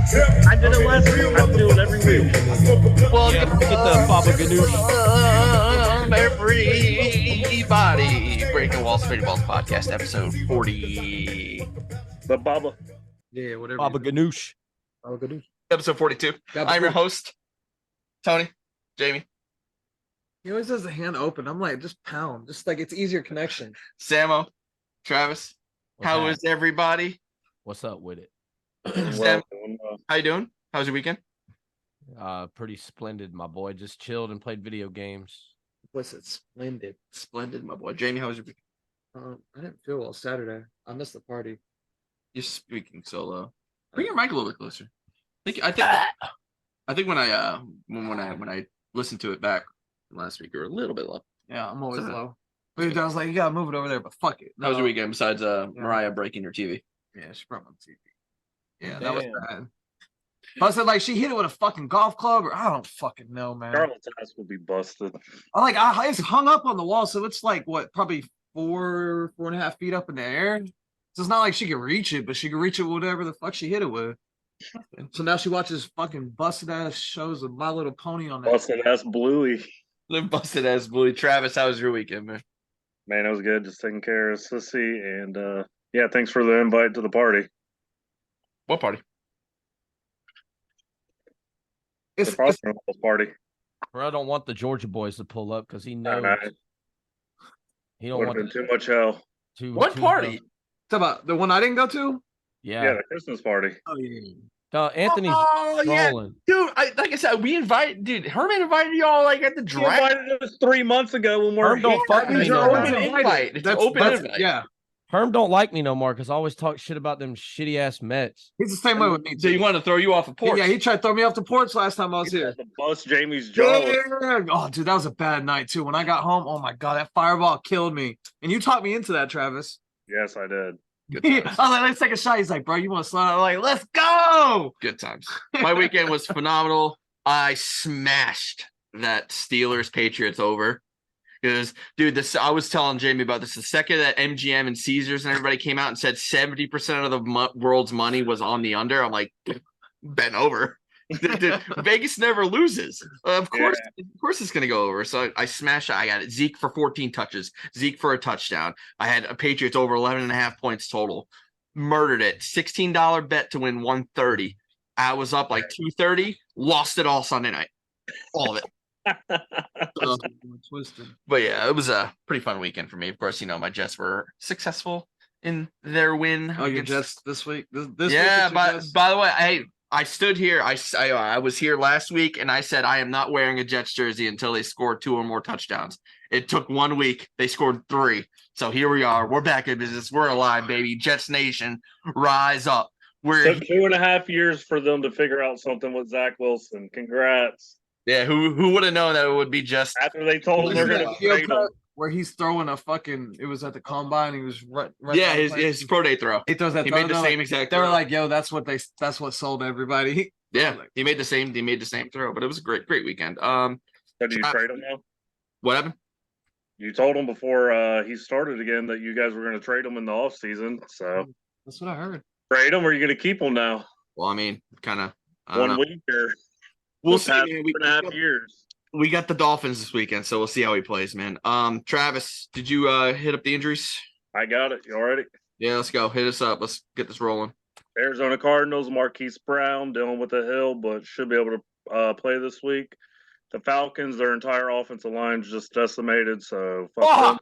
I did it last week. I do it every week. Well, Yeah, get the Baba Ganoush. Everybody, Breaking Walls, Fading Balls podcast, episode 40. The Baba. Yeah, whatever. Baba Ganoush. Oh, good. Episode 42. I'm your host, Tony, Jamie, He always has the hand open. I'm like, just pound. Just like it's easier connection. Samo, Travis. How is everybody? What's up with it? Sam, how you doing? How was your weekend? Pretty splendid, my boy. Just chilled and played video games. What's it? Splendid. Splendid, my boy. Jamie, how was your weekend? I didn't feel well Saturday. I missed the party. You're speaking so low. Bring your mic a little bit closer. I think when I listened to it back last week, you were a little bit low. Yeah, I'm always low. But I was like, you gotta move it over there, but fuck it. How was your weekend besides Mariah breaking your TV? Yeah, she broke my TV. Yeah, Damn. that was bad. I said, like, she hit it with a fucking golf club, or I don't fucking know, man. Charlotte's ass will be busted. It's hung up on the wall, so it's like what, probably 4.5 feet up in the air. So it's not like she can reach it, but she can reach it with whatever the fuck she hit it with. So now she watches fucking busted ass shows of My Little Pony on that. Busted ass Bluey. Live busted ass Bluey. Travis, how was your weekend, man? Man, it was good. Just taking care of Sissy. And yeah, thanks for the invite to the party. What party? The Frosting party. Bro, I don't want the Georgia boys to pull up because he knows he don't Would want have been too much hell. What party? Talk about the one I didn't go to? Yeah, the Christmas party. Oh yeah. Anthony's trolling. Dude, like I said, Herman invited y'all like at the You draft. invited us 3 months ago when we're Herm don't fuck me no more. It's an open invite. Yeah. Herm don't like me no more because I always talk shit about them shitty ass Mets. He's the same way with me. So you want to throw you off a porch? Yeah, he tried to throw me off the porch last time I was here. The bus Jamie's jaw. Yeah. Oh, dude, that was a bad night too. When I got home, oh my god, that fireball killed me. And you talked me into that, Travis. Yes, I did. Good I was times. like, let's take a shot. He's like, bro, you want to slow down? I'm like, let's go. Good times. My weekend was phenomenal. I smashed that Steelers Patriots over. Because, dude, I was telling Jamie about this. The second that MGM and Caesars and everybody came out and said 70% of the world's money was on the under, I'm like, bent over. Dude, Vegas never loses. Of course it's going to go over. So I smashed it. I got it. Zeke for 14 touches. Zeke for a touchdown. I had a Patriots over 11.5 points total. Murdered it. $16 bet to win 130. I was up like 230. Lost it all Sunday night. All of it. But yeah, it was a pretty fun weekend for me. Of course, my Jets were successful in their win. Oh, your Jets this week? This yeah, week by the way, I stood here. I was here last week, and I said I am not wearing a Jets jersey until they score 2 or more touchdowns. It took 1 week. They scored 3. So here we are. We're back in business. We're alive, baby. Jets Nation, rise up. Took 2.5 years for them to figure out something with Zach Wilson. Congrats. Yeah, who would have known that it would be just after they told him they're going to trade him. Where he's throwing a fucking, it was at the combine. He was right his pro day throw. He throws that. He made the same exact. They were like, "Yo, that's what sold everybody." Yeah, he made the same throw, but it was a great weekend. So did you trade him now? What happened? You told him before he started again that you guys were going to trade him in the off season. So that's what I heard. Trade him, or are you going to keep him now? Well, I mean, kind of 1 week or we'll see. 2.5 years. We got the Dolphins this weekend, so we'll see how he plays, man. Travis, did you hit up the injuries? I got it. You all ready? Yeah, let's go. Hit us up. Let's get this rolling. Arizona Cardinals, Marquise Brown dealing with the hill, but should be able to play this week. The Falcons, their entire offensive line is just decimated, so fuck them.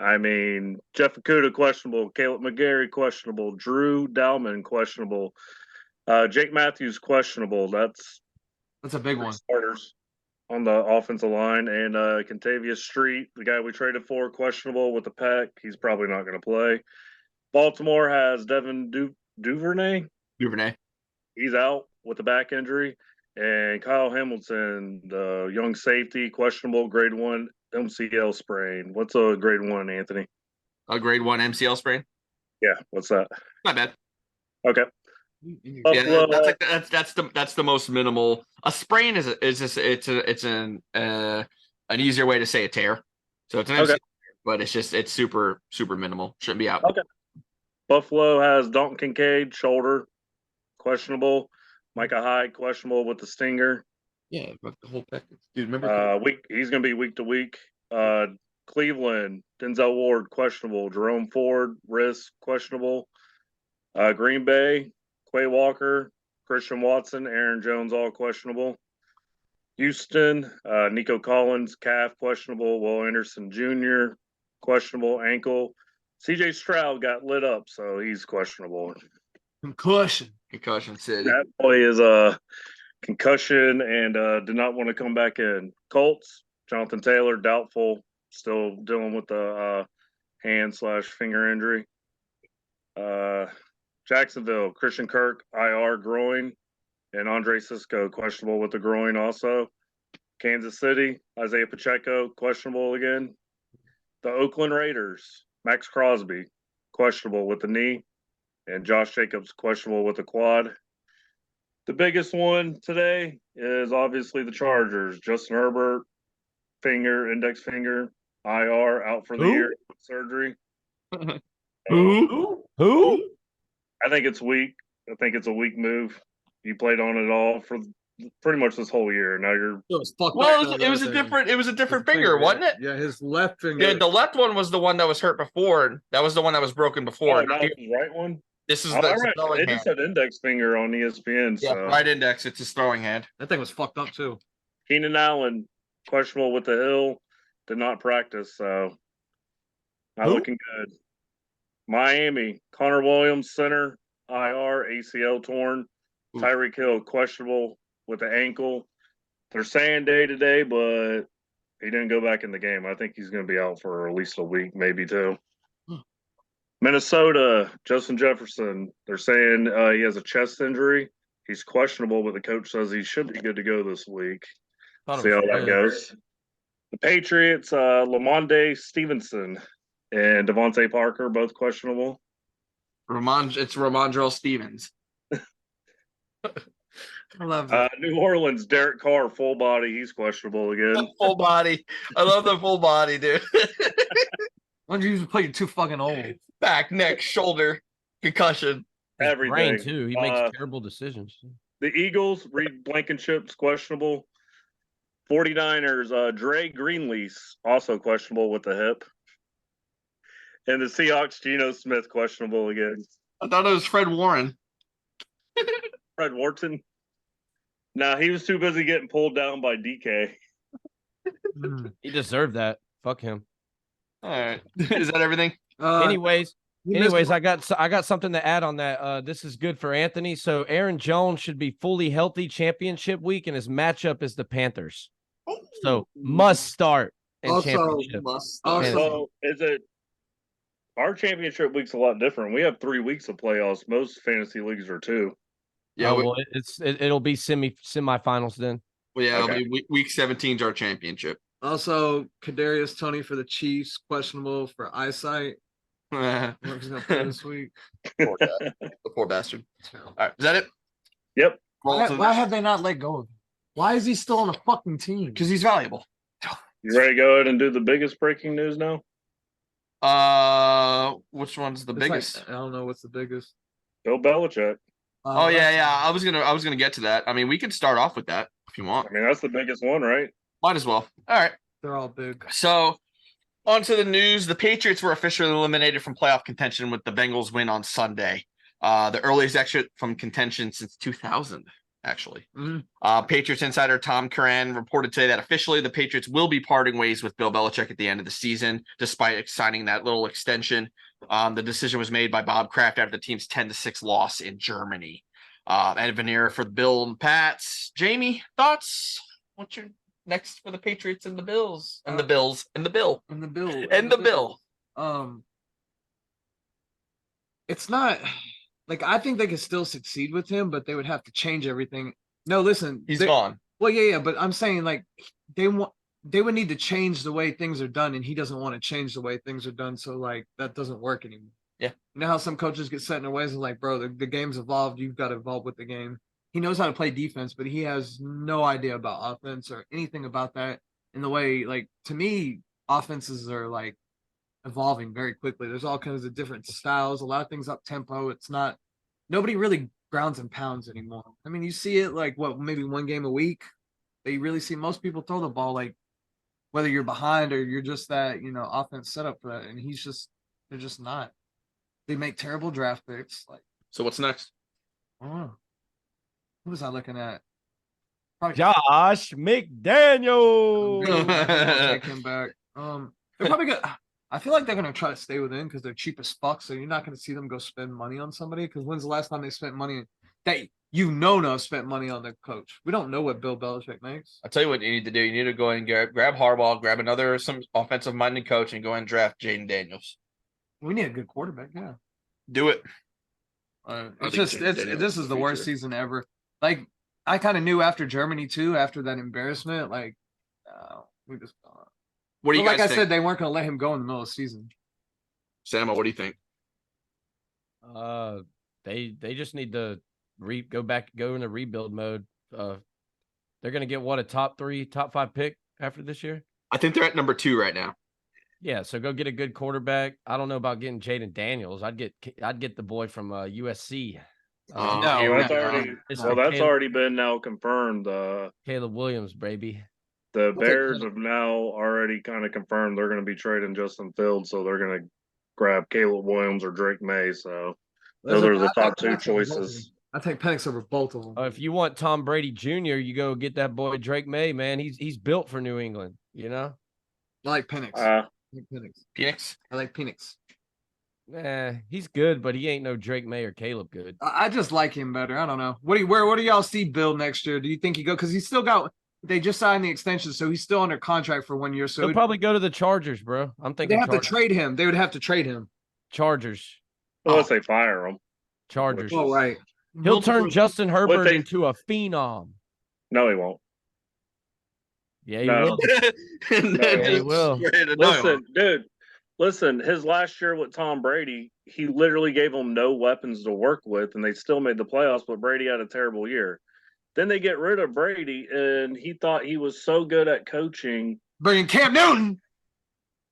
I mean, Jeff Okudah questionable, Caleb McGarry questionable, Drew Dalman questionable, Jake Matthews questionable. That's a big one. Starters on the offensive line, and Contavious Street, the guy we traded for, questionable with the pec. He's probably not going to play. Baltimore has Devin Duvernay. He's out with a back injury. And Kyle Hamilton, the young safety, questionable, grade 1 MCL sprain. What's a grade 1, Anthony? A grade 1 MCL sprain? Yeah, what's that? Not bad. Okay. Yeah, that's the most minimal. A sprain it's an easier way to say a tear. So it's an MCL, but it's super minimal. Shouldn't be out. Okay. Buffalo has Dalton Kincaid, shoulder, questionable. Micah Hyde, questionable with the stinger. Yeah, but the whole package. Dude, remember? He's going to be week to week. Cleveland, Denzel Ward, questionable. Jerome Ford, wrist, questionable. Green Bay, Quay Walker, Christian Watson, Aaron Jones, all questionable. Houston, Nico Collins, calf, questionable. Will Anderson Jr., questionable ankle. CJ Stroud got lit up, so he's questionable. Concussion. Concussion City. That boy is a concussion and did not want to come back in. Colts, Jonathan Taylor, doubtful, still dealing with the hand/finger injury. Jacksonville, Christian Kirk, IR groin, and Andre Cisco, questionable with the groin also. Kansas City, Isaiah Pacheco, questionable again. The Oakland Raiders, Max Crosby, questionable with the knee, and Josh Jacobs, questionable with the quad. The biggest one today is obviously the Chargers. Justin Herbert, index finger, IR, out for the year, surgery. Who? I think it's weak. I think it's a weak move. You played on it all for pretty much this whole year. Now you're It was a different finger, wasn't it? Yeah, his left finger. Yeah, the left one was the one that was hurt before. That was the one that was broken before. that was the right one. This is All the right. throwing It hand. just said index finger on ESPN. Yeah, So right index. It's his throwing hand. That thing was fucked up too. Keenan Allen, questionable with the hill, did not practice, so not looking good. Miami, Connor Williams, center, IR, ACL torn. Tyreek Hill, questionable with the ankle. They're saying day to day, but he didn't go back in the game. I think he's going to be out for at least a week, maybe two. Minnesota, Justin Jefferson. They're saying he has a chest injury. He's questionable, but the coach says he should be good to go this week. See how that goes. The Patriots, Lamonde Stevenson and Devontae Parker, both questionable. It's Ramondre Stevens. I love that. New Orleans, Derek Carr, full body. He's questionable again. Full body. I love the full body, dude. Why don't you usually play? You're too fucking old. Back, neck, shoulder, concussion. His Everything. brain too. He makes terrible decisions. The Eagles, Reed Blankenship's questionable. 49ers, Dre Greenlease, also questionable with the hip. And the Seahawks, Geno Smith, questionable again. I thought it was Fred Warren. Fred Wharton. Nah, he was too busy getting pulled down by DK. He deserved that. Fuck him. All right. Is that everything? Anyways, I got something to add on that. This is good for Anthony. So Aaron Jones should be fully healthy championship week, and his matchup is the Panthers. So must start in championship. So is it our championship week's a lot different? We have 3 weeks of playoffs. Most fantasy leagues are 2. Yeah, well, it'll be semifinals then. Well, yeah, it'll be week 17 is our championship. Also, Kadarius Toney for the Chiefs, questionable for eyesight. He's gonna play this week. Poor guy. The poor bastard. All right, is that it? Yep. Why have they not let go of him? Why is he still on the fucking team? Because he's valuable. You ready to go ahead and do the biggest breaking news now? Which one's the biggest? I don't know what's the biggest. Bill Belichick. Oh yeah. I was gonna get to that. I mean, we can start off with that if you want. I mean, that's the biggest one, right? Might as well. All right. They're all big. So, on to the news. The Patriots were officially eliminated from playoff contention with the Bengals win on Sunday. The earliest exit from contention since 2000, actually. Patriots insider Tom Curran reported today that officially the Patriots will be parting ways with Bill Belichick at the end of the season, despite signing that little extension. The decision was made by Bob Kraft after the team's 10-6 loss in Germany. Ed Veneer for the Bill and Pats. Jamie, thoughts? What's your next for the Patriots and the Bills? And the Bills and the Bill. And the Bill. And the Bill. It's not like I think they could still succeed with him, but they would have to change everything. No, listen, He's gone. Well, yeah, but I'm saying like they would need to change the way things are done, and he doesn't want to change the way things are done. So like that doesn't work anymore. Yeah. You know how some coaches get set in their ways and like, bro, the game's evolved. You've got to evolve with the game. He knows how to play defense, but he has no idea about offense or anything about that. In the way, like to me, offenses are like evolving very quickly. There's all kinds of different styles, a lot of things up tempo. It's not nobody really grounds and pounds anymore. I mean, you see it like maybe one game a week. But you really see most people throw the ball like whether you're behind or you're just that, offense set up for that. And they're just not. They make terrible draft picks. Like, So what's next? I don't know. Who was I looking at? Probably Josh McDaniel. Take him back. They're probably good. I feel like they're gonna try to stay within because they're cheap as fuck. So you're not gonna see them go spend money on somebody. Because when's the last time they spent money that spent money on their coach? We don't know what Bill Belichick makes. I'll tell you what you need to do. You need to go and grab Harbaugh, grab some offensive minded coach, and go and draft Jaden Daniels. We need a good quarterback. Yeah, do it. This is the worst season ever. Like I kind of knew after Germany too, after that embarrassment. Like we just. What do you guys think? I said, they weren't going to let him go in the middle of the season. Samo, what do you think? They just need to go in a rebuild mode. They're going to get a top 5 pick after this year. I think they're at number 2 right now. Yeah, so go get a good quarterback. I don't know about getting Jaden Daniels. I'd get the boy from USC. That's already been now confirmed. Caleb Williams, baby. The Bears have now already kind of confirmed they're going to be trading Justin Fields, so they're going to grab Caleb Williams or Drake May. So those are the top 2 choices. I take Penix over both of them. If you want Tom Brady Jr., you go get that boy Drake May, man. He's built for New England, I like Penix. Penix? I like Penix. He's good, but he ain't no Drake May or Caleb good. I just like him better. I don't know. What do y'all see Bill next year? Do you think he go? Because he's still got. They just signed the extension, so he's still under contract for 1 year. So he'll probably go to the Chargers, bro. I'm thinking they have to trade him. They would have to trade him. Chargers. Unless they fire him. Chargers. Oh, right. He'll turn Justin Herbert into a phenom. No, he won't. Yeah, he will. Yeah, he will. Listen, his last year with Tom Brady, he literally gave him no weapons to work with, and they still made the playoffs, but Brady had a terrible year. Then they get rid of Brady, and he thought he was so good at coaching. Bringing Cam Newton.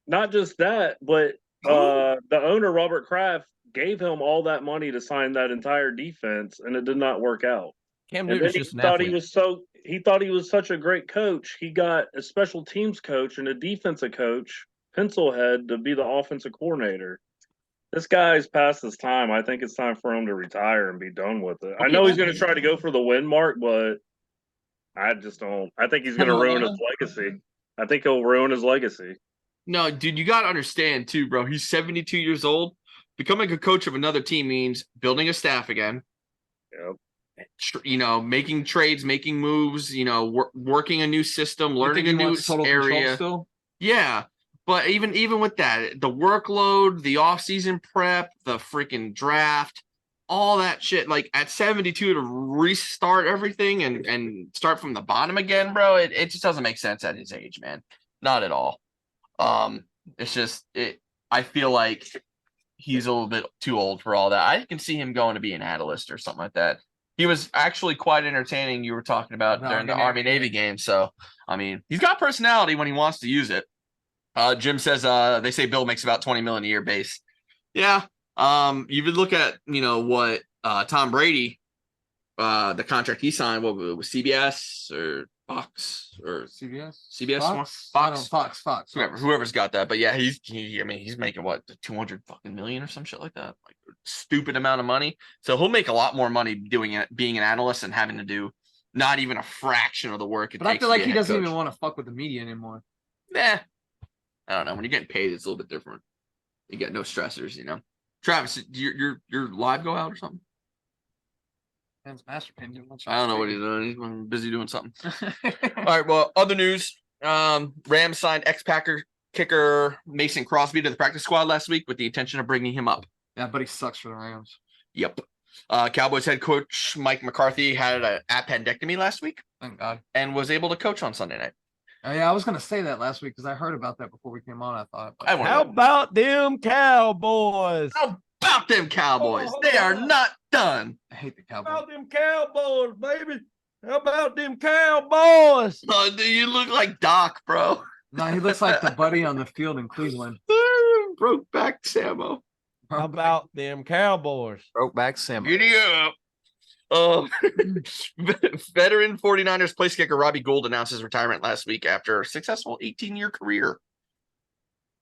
Not just that, but the owner, Robert Kraft, gave him all that money to sign that entire defense, and it did not work out. Cam Newton's just he thought he was such a great coach. He got a special teams coach and a defensive coach, Pencilhead, to be the offensive coordinator. This guy's past his time. I think it's time for him to retire and be done with it. I know he's going to try to go for the win mark, but I just don't. I think he's going to ruin his legacy. I think he'll ruin his legacy. No, dude, you got to understand too, bro. He's 72 years old. Becoming a coach of another team means building a staff again. Yep. Making trades, making moves, working a new system, learning a new area. Yeah. But even with that, the workload, the offseason prep, the freaking draft, all that shit, like at 72 to restart everything and start from the bottom again, bro, it just doesn't make sense at his age, man. Not at all. It's just I feel like he's a little bit too old for all that. I can see him going to be an analyst or something like that. He was actually quite entertaining. You were talking about during the Army-Navy game. So, I mean, he's got personality when he wants to use it. Jim says they say Bill makes about $20 million a year base. Yeah. You would look at what Tom Brady, the contract he signed, what was CBS or Fox or CBS, Fox. Whoever's got that. But yeah, he's making what, 200 fucking million or some shit like that, like stupid amount of money. So he'll make a lot more money being an analyst and having to do not even a fraction of the work. But I feel like he doesn't even want to fuck with the media anymore. Nah. I don't know. When you're getting paid, it's a little bit different. You get no stressors, Travis, your live go out or something? Man's master pen. I don't know what he's doing. He's busy doing something. All right. Well, other news. Rams signed ex-Packer kicker Mason Crosby to the practice squad last week with the intention of bringing him up. Yeah, but he sucks for the Rams. Yep. Cowboys head coach Mike McCarthy had an appendectomy last week. Thank God. And was able to coach on Sunday night. Yeah, I was going to say that last week because I heard about that before we came on. I thought. How about them Cowboys? How about them Cowboys? They are not done. I hate the Cowboys. How about them Cowboys, baby? How about them Cowboys? Oh, do you look like Doc, bro? No, he looks like the buddy on the field in Cleveland. Broke back Samo. How about them Cowboys? Broke back Samo. Giddy up. Veteran 49ers place kicker Robbie Gould announced his retirement last week after a successful 18-year career.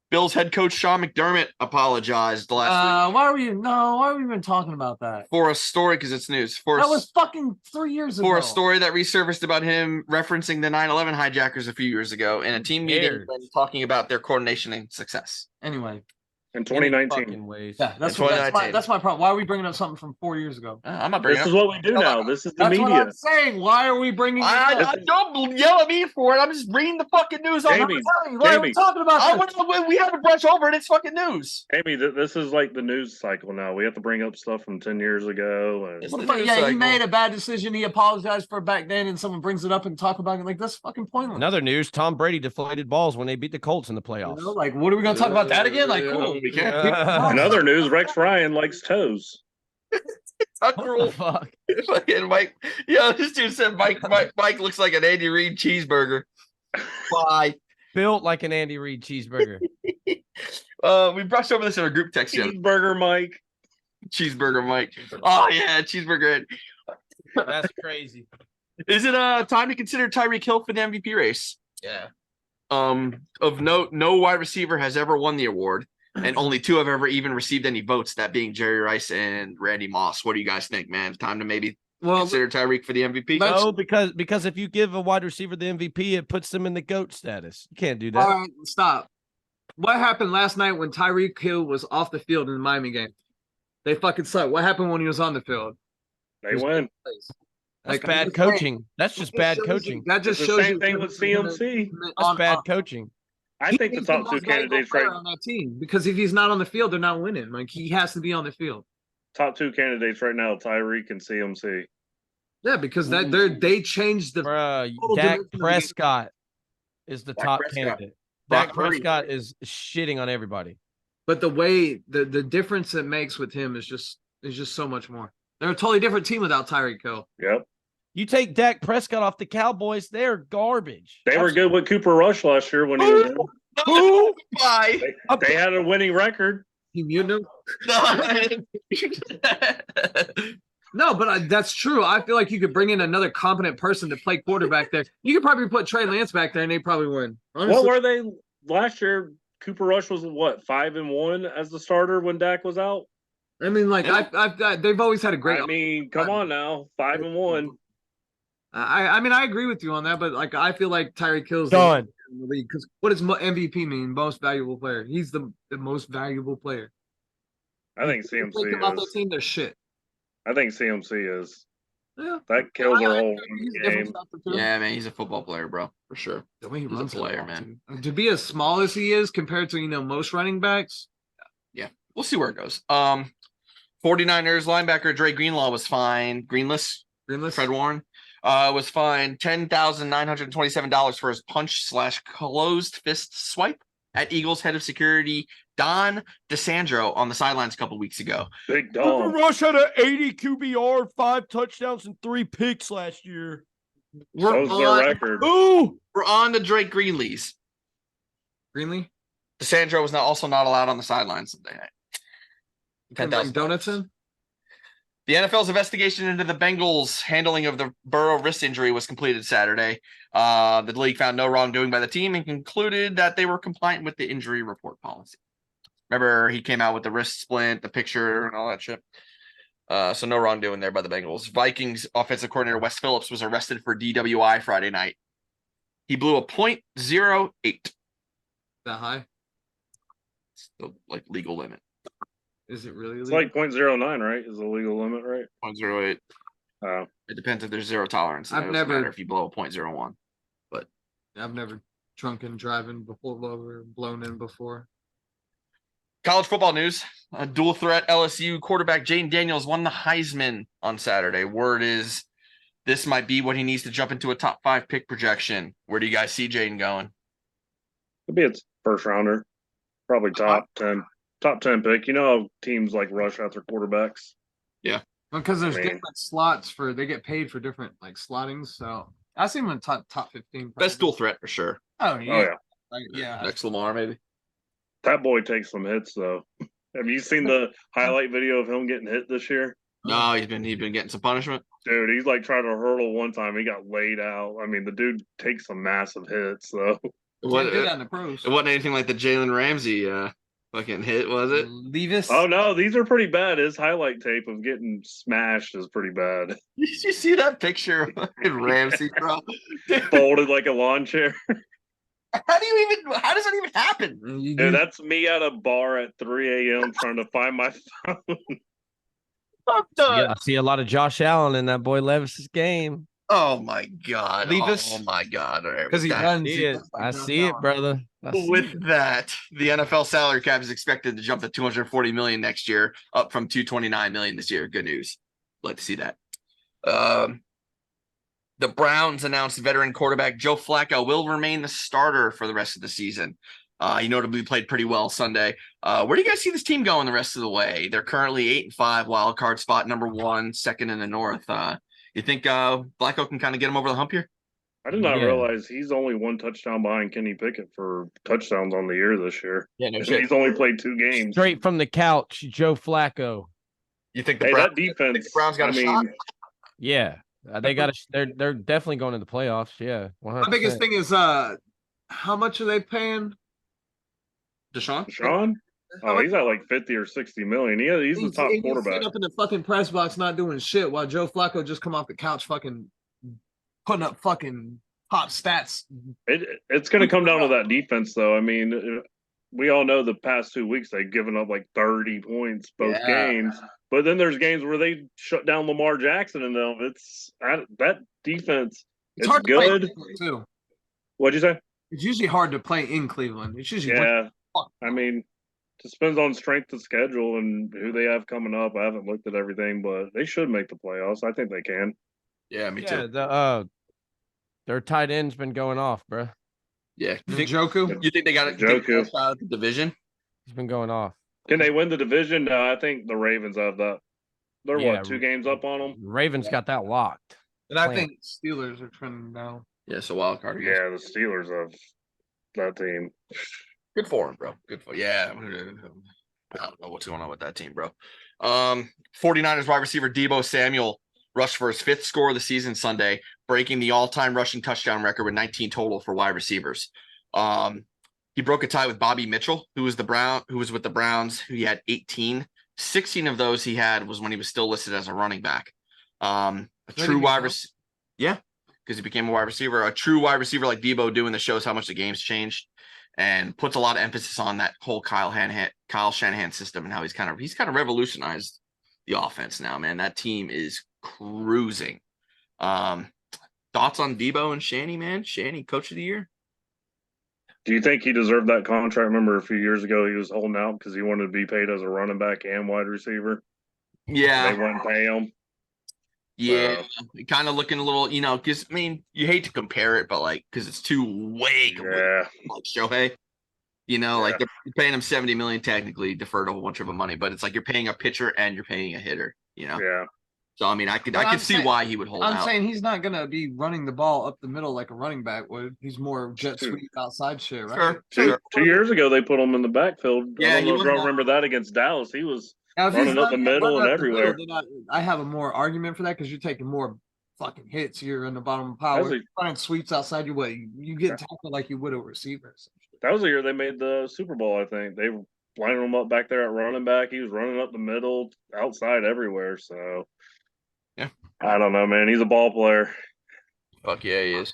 Bills head coach Sean McDermott apologized last week. Why are we even talking about that? For a story, because it's news. That was fucking 3 years ago. For a story that resurfaced about him referencing the 9/11 hijackers a few years ago in a team meeting and talking about their coordination and success. Anyway. In 2019. Yeah, that's my problem. Why are we bringing up something from 4 years ago? I'm not bringing This up. is what we do now. This is the That's media. what I'm saying. Why are we bringing this up? Don't yell at me for it. I'm just reading the fucking news. Jamie, Why are we talking about this? We have to brush over it. It's fucking news. Amy, this is like the news cycle now. We have to bring up stuff from 10 years ago. And It's What the the fuck? news Yeah, he cycle. made a bad decision. He apologized for it back then, and someone brings it up and talk about it. Like, that's fucking pointless. Another news: Tom Brady deflated balls when they beat the Colts in the playoffs. You know, like, what are we gonna talk about that again? Like, cool. We can't. another news, Rex Ryan likes toes. What the fuck? Fucking Mike. Yeah, this dude said Mike looks like an Andy Reid cheeseburger. Bye. Built like an Andy Reid cheeseburger. We brushed over this in our group text. Cheeseburger Mike. Cheeseburger Mike. Oh yeah, cheeseburger. That's crazy. Is it time to consider Tyreek Hill for the MVP race? Yeah. Of note, no wide receiver has ever won the award, and only 2 have ever even received any votes, that being Jerry Rice and Randy Moss. What do you guys think, man? Time to maybe consider Tyreek for the MVP? No, because if you give a wide receiver the MVP, it puts them in the GOAT status. You can't do that. All right, stop. What happened last night when Tyreek Hill was off the field in the Miami game? They fucking suck. What happened when he was on the field? They win. That's Like, bad coaching. That's just bad coaching. That just It's the shows same you thing with CMC. That's bad coaching. I think the top 2 candidates right on that team, because if he's not on the field, they're not winning. Like, he has to be on the field. top 2 candidates right now, Tyreek and CMC. Yeah, because they changed the Bruh, total Dak dimension of the game. Prescott is the top Prescott. candidate. Brock Dak Purdy. Prescott is shitting on everybody. But the way the difference it makes with him is just so much more. They're a totally different team without Tyreek Hill. Yep. You take Dak Prescott off the Cowboys, they're garbage. They were good with Cooper Rush last year when he was in. Who? Bye. They had a winning record. He muted him. No, but that's true. I feel like you could bring in another competent person to play quarterback there. You could probably put Trey Lance back there, and they probably win. Honestly. What were they last year? Cooper Rush was what, 5-1 as the starter when Dak was out? I mean, like they've always had a great. I mean, come on now, 5-1. I mean, I agree with you on that, but like I feel like Tyreek Hill's Done. in the league, because what does MVP mean? Most valuable player. He's the most valuable player. I think Take him off CMC that is. team, they're shit. I think CMC is. Yeah, That kills their whole he's a different game. factor, too. Yeah, man, he's a football player, bro, for sure. The way he He's a runs the player, ball, man. too. To be as small as he is compared to most running backs. We'll see where it goes. 49ers linebacker Dre Greenlaw was fined. Greenless Fred Warren was fined $10,927 for his punch/closed fist swipe at Eagles head of security Don DeSandro on the sidelines a couple weeks ago. Big Cooper dog. Rush had an 80 QBR, 5 touchdowns, and 3 picks last year. Shows their record. Ooh! We're on to Drake Greenlees. Greenlee, DeSandro was also not allowed on the sidelines Sunday night. can bring donuts in. The NFL's investigation into the Bengals' handling of the Burrow wrist injury was completed Saturday. The league found no wrongdoing by the team and concluded that they were compliant with the injury report policy. Remember, he came out with the wrist splint, the picture, and all that shit. So no wrongdoing there by the Bengals. Vikings offensive coordinator Wes Phillips was arrested for DWI Friday night. He blew a .08. That high? It's the legal limit. Is it really? It's legal? like .09, right? Is the legal limit, right? .08. Oh. It depends if there's zero tolerance. I've It doesn't never- matter if you blow a .01. I've never drunk and driving before or blown in before. College football news. A dual threat LSU quarterback Jane Daniels won the Heisman on Saturday. Word is this might be what he needs to jump into a top 5 pick projection. Where do you guys see Jane going? Could be its first rounder. Probably top 10 pick. You know how teams like rush out their quarterbacks. Because there's I mean- different slots they get paid for different slottings. So I see him in top 15. Best dual threat for sure. Oh Oh yeah. yeah. Next Lamar, maybe. That boy takes some hits though. Have you seen the highlight video of him getting hit this year? No, he's been getting some punishment. Dude, he's like trying to hurdle one time. He got laid out. I mean, the dude takes some massive hits, though. Can't do that in the pros. It wasn't anything like the Jalen Ramsey fucking hit, was it? Levis. Oh no, these are pretty bad. His highlight tape of getting smashed is pretty bad. Did you see that picture of Ramsey, bro? Folded like a lawn chair. How does that even happen? Dude, that's me at a bar at 3 a.m. trying to find my phone. Yeah, I see a lot of Josh Allen in that boy Levis's game. Oh my god. Levis. Oh my god. Because he runs. I see it, brother. With that, the NFL salary cap is expected to jump to 240 million next year, up from 229 million this year. Good news. Like to see that. The Browns announced veteran quarterback Joe Flacco will remain the starter for the rest of the season. He notably played pretty well Sunday. Where do you guys see this team going the rest of the way? They're currently 8-5, wild card spot number 1, second in the North. You think Flacco can kind of get him over the hump here? I did not realize he's only 1 touchdown behind Kenny Pickett for touchdowns on the year this year. Yeah, no And shit. he's only played 2 games. Straight from the couch, Joe Flacco. You think the Hey, Browns, that defense. Browns got a shot? Yeah, they got they're definitely going to the playoffs. Yeah, 100%. My biggest thing is how much are they paying? Deshaun? Sean? Oh, he's at like 50 or 60 million. He's the top quarterback. Sitting up in the fucking press box not doing shit while Joe Flacco just come off the couch fucking putting up fucking top stats. It's going to come down to that defense, though. I mean, we all know the past 2 weeks they've given up like 30 points both games. But then there's games where they shut down Lamar Jackson and them. That defense It's is hard to good. play too. What'd you say? It's usually hard to play in Cleveland. It's usually I mean, just depends on strength of schedule and who they have coming up. I haven't looked at everything, but they should make the playoffs. I think they can. Yeah, me too. Their tight end's been going off, bro. Yeah. You think they got it? Joku. Out of the division? He's been going off. Can they win the division? No, I think the Ravens have that. They're 2 games up on them? Ravens got that locked. And I think Steelers are trending down. Yeah, so wild card. Yeah, the Steelers have that team. Good for him, bro. Good for yeah. I don't know what's going on with that team, bro. 49ers wide receiver Deebo Samuel rushed for his 5th score of the season Sunday, breaking the all-time rushing touchdown record with 19 total for wide receivers. He broke a tie with Bobby Mitchell, who was with the Browns, who he had 18. 16 of those he had was when he was still listed as a running back. A true wide receiver. Yeah, because he became a wide receiver. A true wide receiver like Deebo doing this shows how much the game's changed and puts a lot of emphasis on that whole Kyle Shanahan system and how he's kind of revolutionized the offense now, man. That team is cruising. Thoughts on Deebo and Shanny, man? Shanny, coach of the year? Do you think he deserved that contract? Remember a few years ago he was holding out because he wanted to be paid as a running back and wide receiver? Yeah. They wouldn't pay him. Yeah. Kind of looking a little, because, I mean, you hate to compare it, but, because it's way like Shohei. Like they're paying him $70 million technically, deferred a whole bunch of money, but it's like you're paying a pitcher and you're paying a hitter, Yeah. So, I mean, I could see why he would hold out. I'm saying he's not going to be running the ball up the middle like a running back would. He's more jet sweep outside shit, right? Sure. 2 years ago, they put him in the backfield. Yeah, I don't know if y'all remember that against Dallas. He was running up the middle and everywhere. I have a more argument for that because you're taking more fucking hits. You're in the bottom of the pile. Running sweeps outside your way. You get tackled like you would a receiver. That was the year they made the Super Bowl, I think. They were lining him up back there at running back. He was running up the middle, outside everywhere. So, yeah. I don't know, man. He's a ball player. Fuck yeah, he is.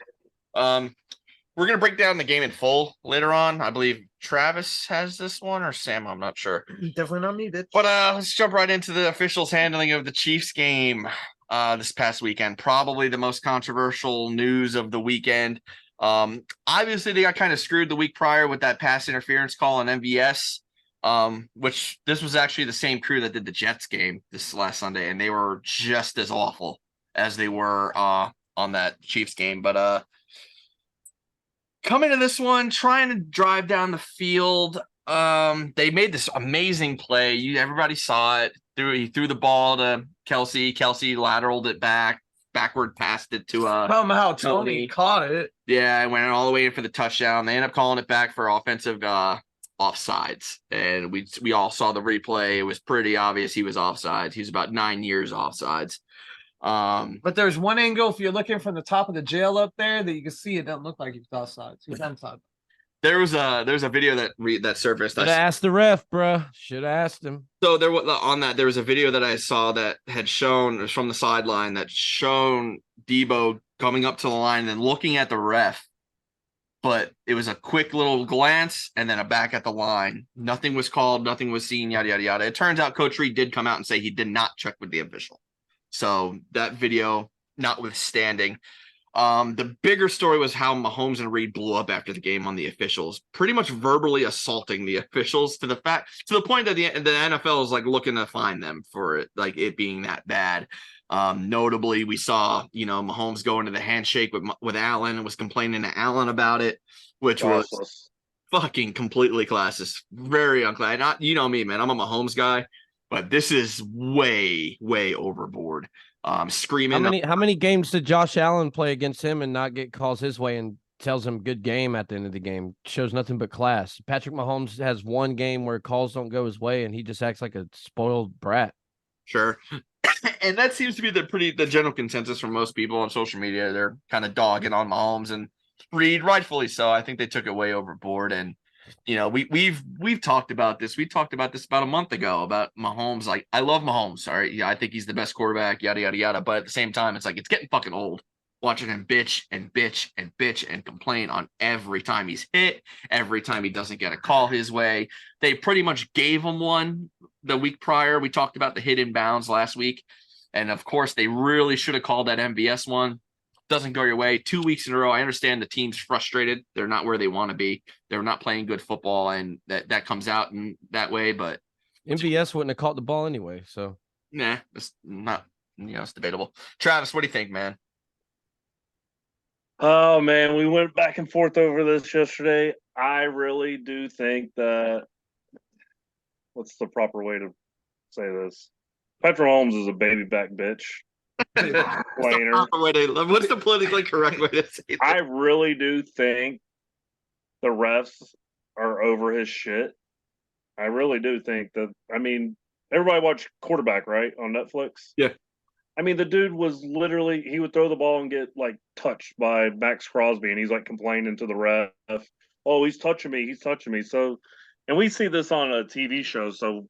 We're going to break down the game in full later on. I believe Travis has this one or Sam. I'm not sure. Definitely not me, bitch. But let's jump right into the officials' handling of the Chiefs game this past weekend. Probably the most controversial news of the weekend. Obviously, they got kind of screwed the week prior with that pass interference call on MVS, which this was actually the same crew that did the Jets game this last Sunday, and they were just as awful as they were on that Chiefs game. But coming to this one, trying to drive down the field, they made this amazing play. Everybody saw it. He threw the ball to Kelsey. Kelsey lateraled it backward, passed it to somehow Tony caught it. Yeah, I went all the way in for the touchdown. They ended up calling it back for offensive offsides, and we all saw the replay. It was pretty obvious he was offsides. He was about 9 years offsides. But there's one angle if you're looking from the top of the jail up there that you can see it doesn't look like he's offside. He's onside. There's a video that surfaced. Should have asked the ref, bro. Should have asked him. So there was a video that I saw that had shown from the sideline that shown Debo coming up to the line and then looking at the ref. But it was a quick little glance and then a back at the line. Nothing was called, nothing was seen, yada yada yada. It turns out Coach Reed did come out and say he did not check with the official. So that video notwithstanding. The bigger story was how Mahomes and Reed blew up after the game on the officials, pretty much verbally assaulting the officials to the point that the NFL is like looking to fine them for it, like it being that bad. Notably, we saw, Mahomes go into the handshake with Allen and was complaining to Allen about it, which was fucking completely classist, very unclass. Not, me, man, I'm a Mahomes guy, but this is way, way overboard. Screaming. How many games did Josh Allen play against him and not get calls his way and tells him good game at the end of the game? Shows nothing but class. Patrick Mahomes has one game where calls don't go his way and he just acts like a spoiled brat. Sure. And that seems to be the general consensus from most people on social media. They're kind of dogging on Mahomes and Reed, rightfully so. I think they took it way overboard. And we've talked about this. We talked about this about a month ago about Mahomes. Like, I love Mahomes. Sorry, yeah, I think he's the best quarterback. Yada yada yada. But at the same time, it's like it's getting fucking old watching him bitch and bitch and bitch and complain on every time he's hit, every time he doesn't get a call his way. They pretty much gave him one the week prior. We talked about the hit in bounds last week, and of course, they really should have called that MVS one. Doesn't go your way 2 weeks in a row. I understand the team's frustrated. They're not where they want to be. They're not playing good football, and that comes out in that way. But MVS wouldn't have caught the ball anyway. So it's not, it's debatable. Travis, what do you think, man? Oh man, we went back and forth over this yesterday. I really do think that what's the proper way to say this? Patrick Mahomes is a baby back bitch. What's the politically correct way to say that? I really do think the refs are over his shit. I really do think that. I mean, everybody watch Quarterback, right, on Netflix? Yeah. I mean, the dude was literally, he would throw the ball and get like touched by Max Crosby, and he's like complaining to the ref, "Oh, he's touching me, he's touching me." So, and we see this on a TV show, so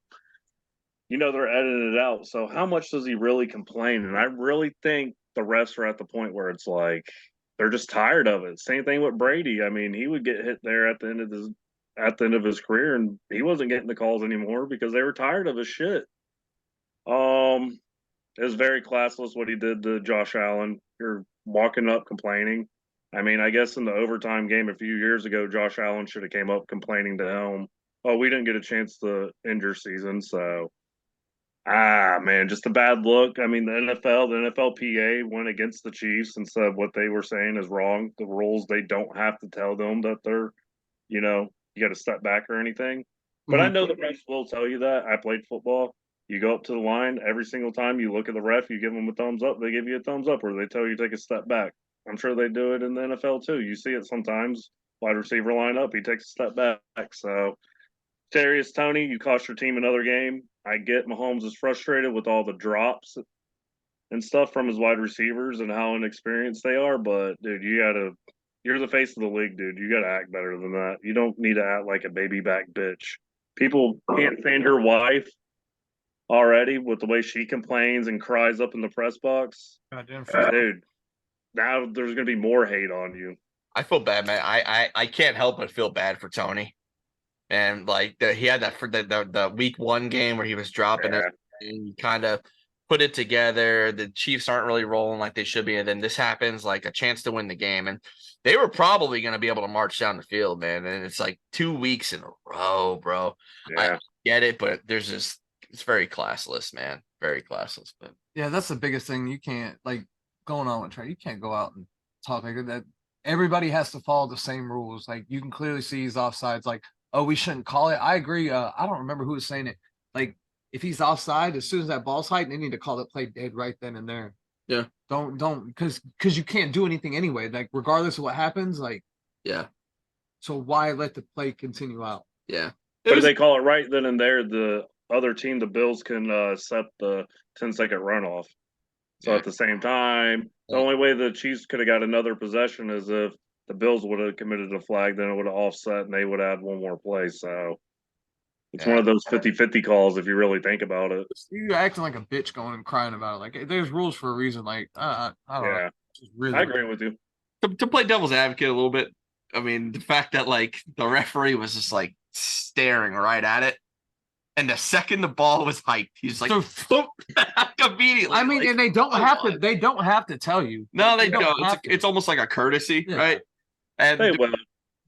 they're editing it out. So how much does he really complain? And I really think the refs are at the point where it's like they're just tired of it. Same thing with Brady. I mean, he would get hit there at the end of his career, and he wasn't getting the calls anymore because they were tired of his shit. It was very classless what he did to Josh Allen. You're walking up complaining. I mean, I guess in the overtime game a few years ago, Josh Allen should have came up complaining to him. Oh, we didn't get a chance to injure season, so man, just a bad look. I mean, the NFLPA went against the Chiefs and said what they were saying is wrong. The rules, they don't have to tell them that they're, you got to step back or anything. But I know the refs will tell you that. I played football. You go up to the line every single time you look at the ref, you give them a thumbs up, they give you a thumbs up, or they tell you to take a step back. I'm sure they do it in the NFL too. You see it sometimes. Wide receiver line up, he takes a step back. So, Terrius Tony, you cost your team another game. I get Mahomes is frustrated with all the drops and stuff from his wide receivers and how inexperienced they are, but dude, you're the face of the league, dude. You gotta act better than that. You don't need to act like a baby back bitch. People can't stand her wife already with the way she complains and cries up in the press box. Dude, now there's gonna be more hate on you. I feel bad, man. I can't help but feel bad for Tony. And like he had that for the week 1 game where he was dropping it and kind of put it together. The Chiefs aren't really rolling like they should be. And then this happens, like a chance to win the game. And they were probably going to be able to march down the field, man. And it's like 2 weeks in a row, bro. Yeah. I get it, but it's very classless, man. Very classless. But yeah, that's the biggest thing. You can't, like, going on with Trey, you can't go out and talk like that. Everybody has to follow the same rules. Like, you can clearly see he's offsides. Like, oh, we shouldn't call it. I agree. I don't remember who was saying it. Like, if he's offside, as soon as that ball's high, they need to call the play dead right then and there. Yeah. Don't because you can't do anything anyway. Like, regardless of what happens, like, yeah. So why let the play continue out? Yeah. But if they call it right then and there, the other team, the Bills, can set the 10-second runoff. So Yeah. at the same time, the only way the Chiefs could have got another possession is if the Bills would have committed a flag, then it would have offset and they would have had one more play. So it's one of those 50-50 calls if you really think about it. You're acting like a bitch going and crying about it. Like there's rules for a reason. Like I don't know. Yeah, Just really I agree with you. To play devil's advocate a little bit, I mean, the fact that like the referee was just like staring right at it, and the second the ball was hyped, he's like, So immediately. I mean, like, and they don't have to. They don't have to tell you. No, they don't. have to. It's almost like a courtesy, Yeah. right? And Hey, well,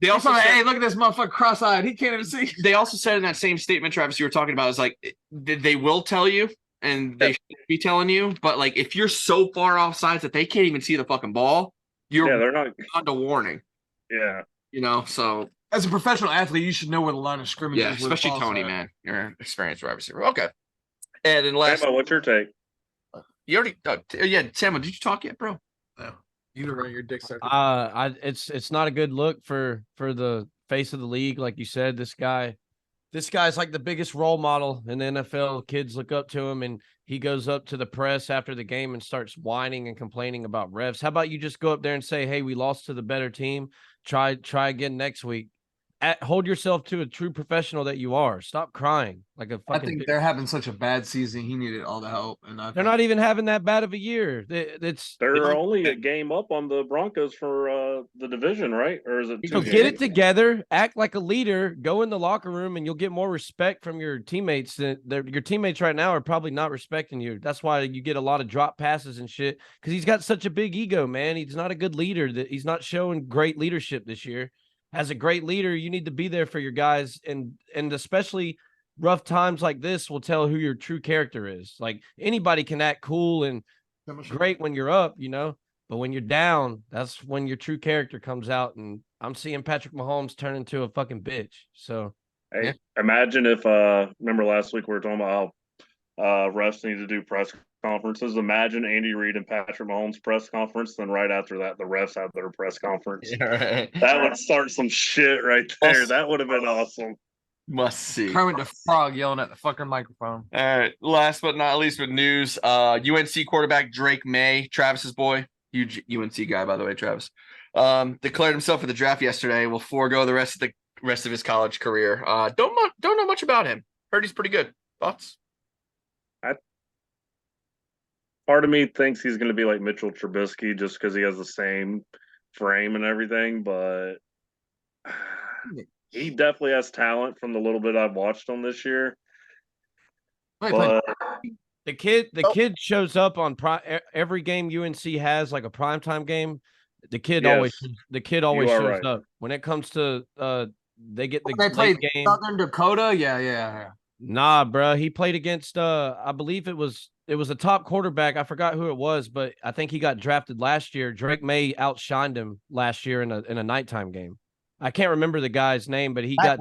they also like, said, hey, look at this motherfucker cross-eyed. He can't even see. they also said in that same statement, Travis, you were talking about, is like they will tell you, and they should be telling you, but like if you're so far off sides that they can't even see the fucking ball, you're they're not on the warning. Yeah. You know, so as a professional athlete, you should know where the line of scrimmage is. Especially Tony, man. You're an experienced wide receiver. Okay. And then last, Sammo, what's your take? You already, Sammo, did you talk yet, bro? No. You don't run your dick sucker. It's not a good look for the face of the league, like you said. This guy's like the biggest role model in the NFL. Kids look up to him, and he goes up to the press after the game and starts whining and complaining about refs. How about you just go up there and say, "Hey, we lost to the better team. Try again next week." Hold yourself to a true professional that you are. Stop crying like a fucking. I think they're having such a bad season. He needed all the help, and they're not even having that bad of a year. They're only a game up on the Broncos for the division, right? Or is it 2 So games? get it together, act like a leader, go in the locker room, and you'll get more respect from your teammates. Your teammates right now are probably not respecting you. That's why you get a lot of drop passes and shit, because he's got such a big ego, man. He's not a good leader. He's not showing great leadership this year. As a great leader, you need to be there for your guys, and especially rough times like this will tell who your true character is. Like anybody can act cool and great when you're up, but when you're down, that's when your true character comes out. And I'm seeing Patrick Mahomes turn into a fucking bitch. So, hey, imagine if remember last week we were talking about how refs need to do press conferences. Imagine Andy Reid and Patrick Mahomes press conference, then right after that, the refs have their press conference. Yeah, right. That would start some shit right there. That would have been awesome. Must see. Kermit the Frog yelling at the fucking microphone. All right. Last but not least with news, UNC quarterback Drake May, Travis's boy, huge UNC guy, by the way, Travis, declared himself for the draft yesterday. Will forego the rest of his college career. Don't know much about him. Heard he's pretty good. Thoughts? Part of me thinks he's going to be like Mitchell Trubisky just because he has the same frame and everything, but he definitely has talent from the little bit I've watched him this year. But the kid shows up on every game UNC has, like a primetime game. The kid always shows up when it comes to they get the they played game. Southern Dakota. Yeah. Nah, bro. He played against I believe it was a top quarterback. I forgot who it was, but I think he got drafted last year. Drake May outshined him last year in a nighttime game. I can't remember the guy's name, but he got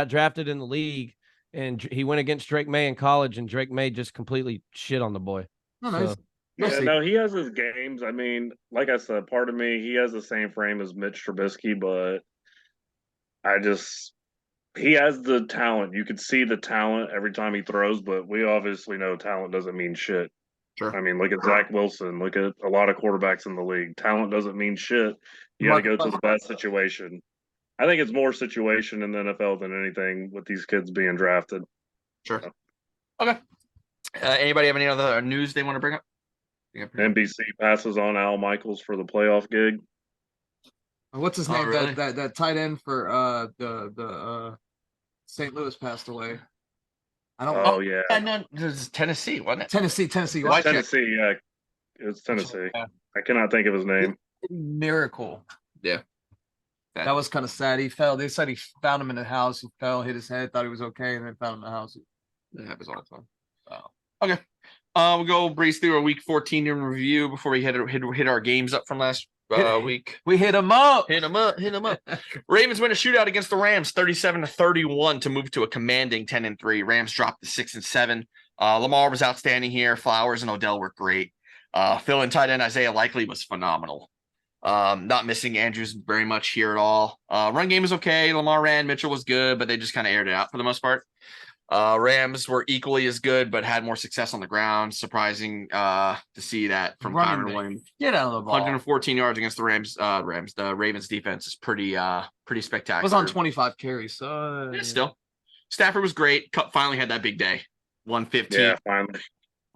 drafted in the league, and he went against Drake May in college, and Drake May just completely shit on the boy. Oh, nice. So, yeah, no, he has his games. I mean, like I said, part of me, he has the same frame as Mitch Trubisky, but he has the talent. You could see the talent every time he throws, but we obviously know talent doesn't mean shit. Sure. I mean, look at Zach Wilson. Look at a lot of quarterbacks in the league. Talent doesn't mean shit. You got to go to the best situation. I think it's more situation in the NFL than anything with these kids being drafted. Sure. So. Okay. Anybody have any other news they want to bring up? NBC passes on Al Michaels for the playoff gig. What's his name? Really? That tight end for the St. Louis passed away. I don't. Oh yeah. No, it was Tennessee, wasn't it? Tennessee. Why Tennessee? Yeah, it was Tennessee. Yeah. I cannot think of his name. Miracle. Yeah. That was kind of sad. He fell. They said he found him in the house. He fell, hit his head, thought he was okay, and then found him in the house. That happens all the time. Okay. We'll go breeze through our week 14 in review before we hit our games up from last week. We hit them up. Hit them up. Ravens win a shootout against the Rams 37-31 to move to a commanding 10-3. Rams dropped to 6-7. Lamar was outstanding here. Flowers and Odell were great. Phil and tight end Isaiah Likely was phenomenal. Not missing Andrews very much here at all. Run game was okay. Lamar ran, Mitchell was good, but they just kind of aired it out for the most part. Rams were equally as good, but had more success on the ground. Surprising to see that from Kyron Williams. Get out of the ball. 114 yards against the Rams. The Ravens defense is pretty spectacular. It was on 25 carries, so yeah, still. Stafford was great. Finally had that big day. 115. Yeah,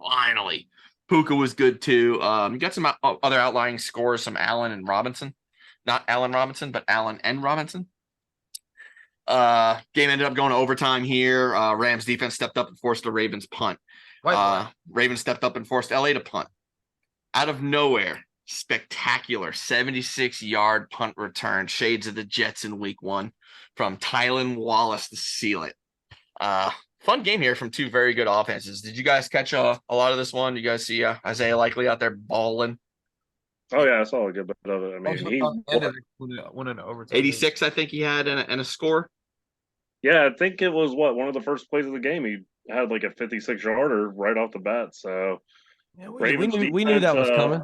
Finally. Puka was good too. You got some other outlying scores, some Allen and Robinson. Not Allen Robinson, but Allen and Robinson. Game ended up going to overtime here. Rams defense stepped up and forced the Ravens punt. Ravens stepped up and forced LA to punt. Out of nowhere, spectacular 76-yard punt return. Shades of the Jets in week 1 from Tylan Wallace to seal it. Fun game here from two very good offenses. Did you guys catch a lot of this one? You guys see Isaiah Likely out there balling? Oh yeah, I saw a good bit of it. I mean, he went into overtime. 86, I think he had, and a score. Yeah, I think it was one of the first plays of the game. He had like a 56-yarder right off the bat. So yeah, we knew that was coming.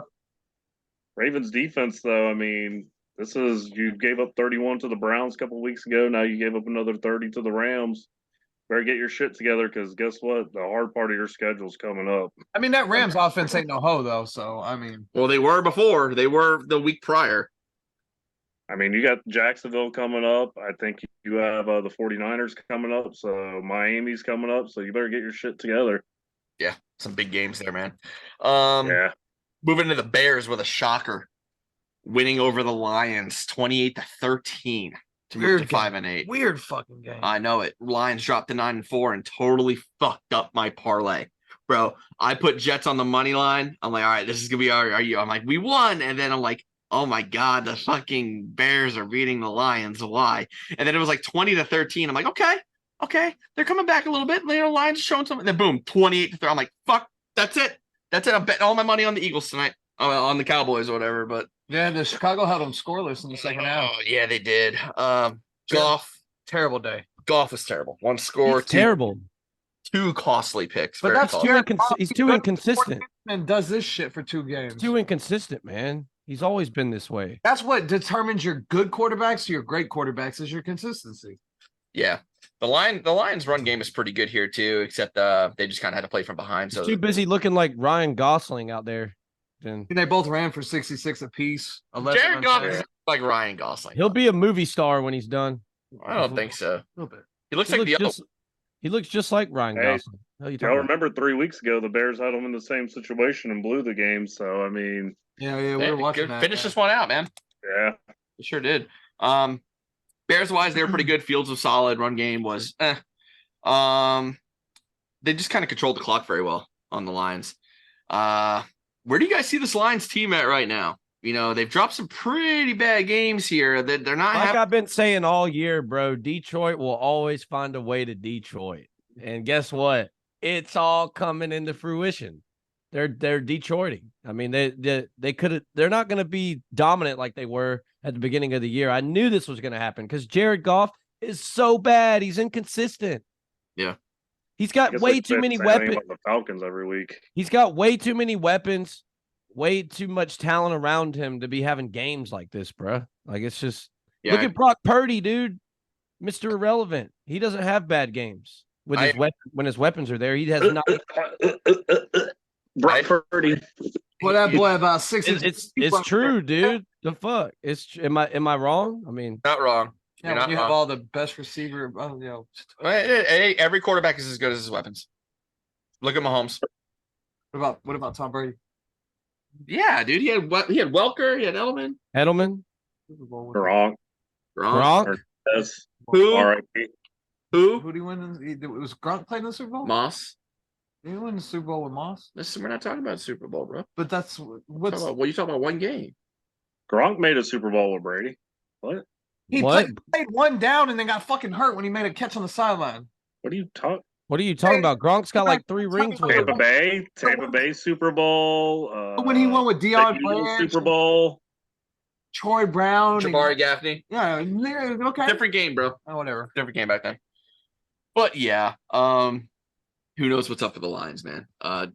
Ravens defense, though, I mean, you gave up 31 to the Browns a couple of weeks ago. Now you gave up another 30 to the Rams. Better get your shit together because guess what? The hard part of your schedule's coming up. I mean, that Rams offense ain't no hoe, though. So, I mean. Well, they were before. They were the week prior. I mean, you got Jacksonville coming up. I think you have the 49ers coming up. So, Miami's coming up. So, you better get your shit together. Yeah, some big games there, man. Yeah. Moving to the Bears with a shocker. Winning over the Lions 28-13. To move to 5-8. Weird fucking game. I know it. Lions dropped to 9-4 and totally fucked up my parlay. Bro, I put Jets on the money line. I'm like, all right, this is gonna be I'm like, we won. And then I'm like, oh my God, the fucking Bears are beating the Lions. Why? And then it was like 20-13. I'm like, okay, they're coming back a little bit. Lions showing something. Then boom, 28-3. I'm like, fuck, that's it. I'm betting all my money on the Eagles tonight. On the Cowboys or whatever, but yeah, the Chicago held them scoreless in the second half. Oh, yeah, they did. Goff, terrible day. Goff was terrible. One score, terrible. Two costly picks. But that's he's too inconsistent. And does this shit for 2 games. He's too inconsistent, man. He's always been this way. That's what determines your good quarterbacks to your great quarterbacks is your consistency. Yeah. The Lions run game is pretty good here too, except they just kind of had to play from behind. He's too busy looking like Ryan Gosling out there. And they both ran for 66 apiece. Jared Goff is like Ryan Gosling. He'll be a movie star when he's done. I don't think so. A little bit. He looks just like Ryan Gosling. Y'all remember 3 weeks ago the Bears had him in the same situation and blew the game. So I mean, yeah, we were watching that. Finish this one out, man. Yeah, they sure did. Bears wise, they were pretty good. Fields was solid. Run game was they just kind of controlled the clock very well on the Lions. Where do you guys see this Lions team at right now? You know, they've dropped some pretty bad games here. They're not like I've been saying all year, bro. Detroit will always find a way to Detroit. And guess what? It's all coming into fruition. They're Detroiting. I mean, they're not going to be dominant like they were at the beginning of the year. I knew this was going to happen because Jared Goff is so bad. He's inconsistent. Yeah. He's got way too many weapons. The Falcons every week. He's got way too many weapons, way too much talent around him to be having games like this, bro. Like it's just look at Brock Purdy, dude. Mr. Irrelevant. He doesn't have bad games with when his weapons are there. He has not. Brock Purdy. Well, that boy about 6. It's true, dude. The fuck? Am I wrong? I mean, not wrong. Yeah, you have all the best receiver. Every quarterback is as good as his weapons. Look at Mahomes. What about Tom Brady? Yeah, dude. He had Welker. He had Edelman. Gronk. Yes. Who? R.I.P. Who did he win? Was Gronk playing in the Super Bowl? Moss. Did he win the Super Bowl with Moss? Listen, we're not talking about Super Bowl, bro. But that's what's. What are you talking about? One game. Gronk made a Super Bowl with Brady. What? He played one down and then got fucking hurt when he made a catch on the sideline. What are you talking? What are you talking about? Gronk's got like 3 rings with Tampa Bay Super Bowl. When he won with Deion Super Bowl. Troy Brown, Jabari Gaffney. Yeah, okay. Different game, bro. Oh, whatever. Different game back then. But yeah, who knows what's up with the Lions, man?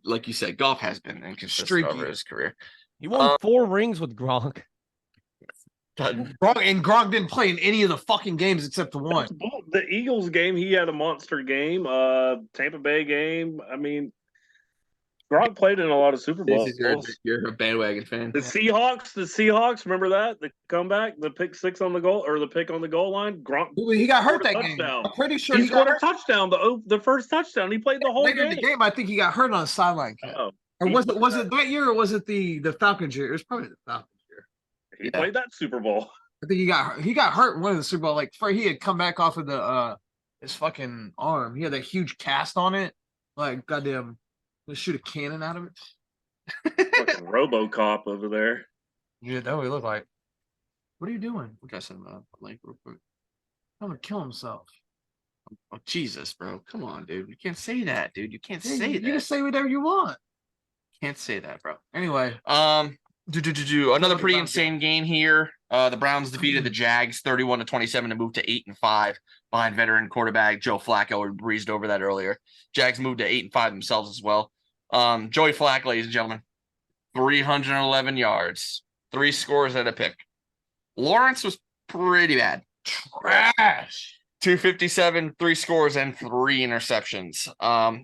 Like you said, Goff has been inconsistent over his career. He won 4 rings with Gronk. Gronk didn't play in any of the fucking games except the one. The Eagles game, he had a monster game. Tampa Bay game. I mean, Gronk played in a lot of Super This Bowls. is you're a bandwagon fan. The Seahawks, remember that? The comeback, the pick six on the goal, or the pick on the goal line? Gronk. He got hurt that touchdown. game. I'm pretty sure he scored a touchdown. The first touchdown. He played the whole later game. in the game. I think he got hurt on the sideline. Oh. Or was it that year, or was it the Falcons year? It was probably the Falcons year. He played that Super Bowl. I think he got hurt in one of the Super Bowl. Like he had come back off of the his fucking arm. He had that huge cast on it. Like goddamn, let's shoot a cannon out of it. Fucking RoboCop over there. Yeah, that what he looked like. What are you doing? What guy said like real quick. I'm gonna kill himself. Oh Jesus, bro! Come on, dude. You can't say that, dude. You can't say that. You can say whatever you want. Can't say that, bro. Anyway, another pretty insane game here. The Browns defeated the Jags 31-27 to move to 8-5 behind veteran quarterback Joe Flacco. We breezed over that earlier. Jags moved to 8-5 themselves as well. Joey Flacco, ladies and gentlemen, 311 yards, 3 scores and a pick. Lawrence was pretty bad. trash. 257, 3 scores and 3 interceptions.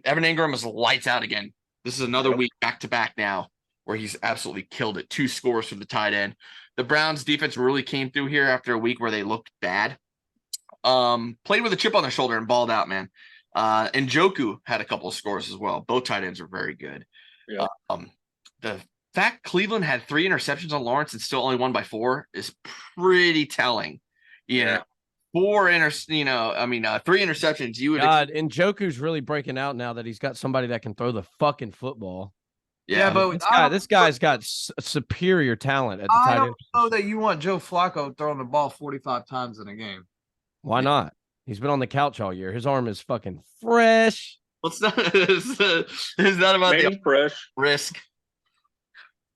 Evan Ingram is lights out again. This is another week back to back now where he's absolutely killed it. 2 scores from the tight end. The Browns defense really came through here after a week where they looked bad. Played with a chip on their shoulder and balled out, man. And Njoku had a couple of scores as well. Both tight ends are very good. Yeah. The fact Cleveland had 3 interceptions on Lawrence and still only won by 4 is pretty telling. You know, 3 interceptions. You would and Njoku's really breaking out now that he's got somebody that can throw the fucking football. Yeah, but this guy's got superior talent at the tight end. I don't know that you want Joe Flacco throwing the ball 45 times in a game. Why not? He's been on the couch all year. His arm is fucking fresh. Well, it's not about the fresh risk.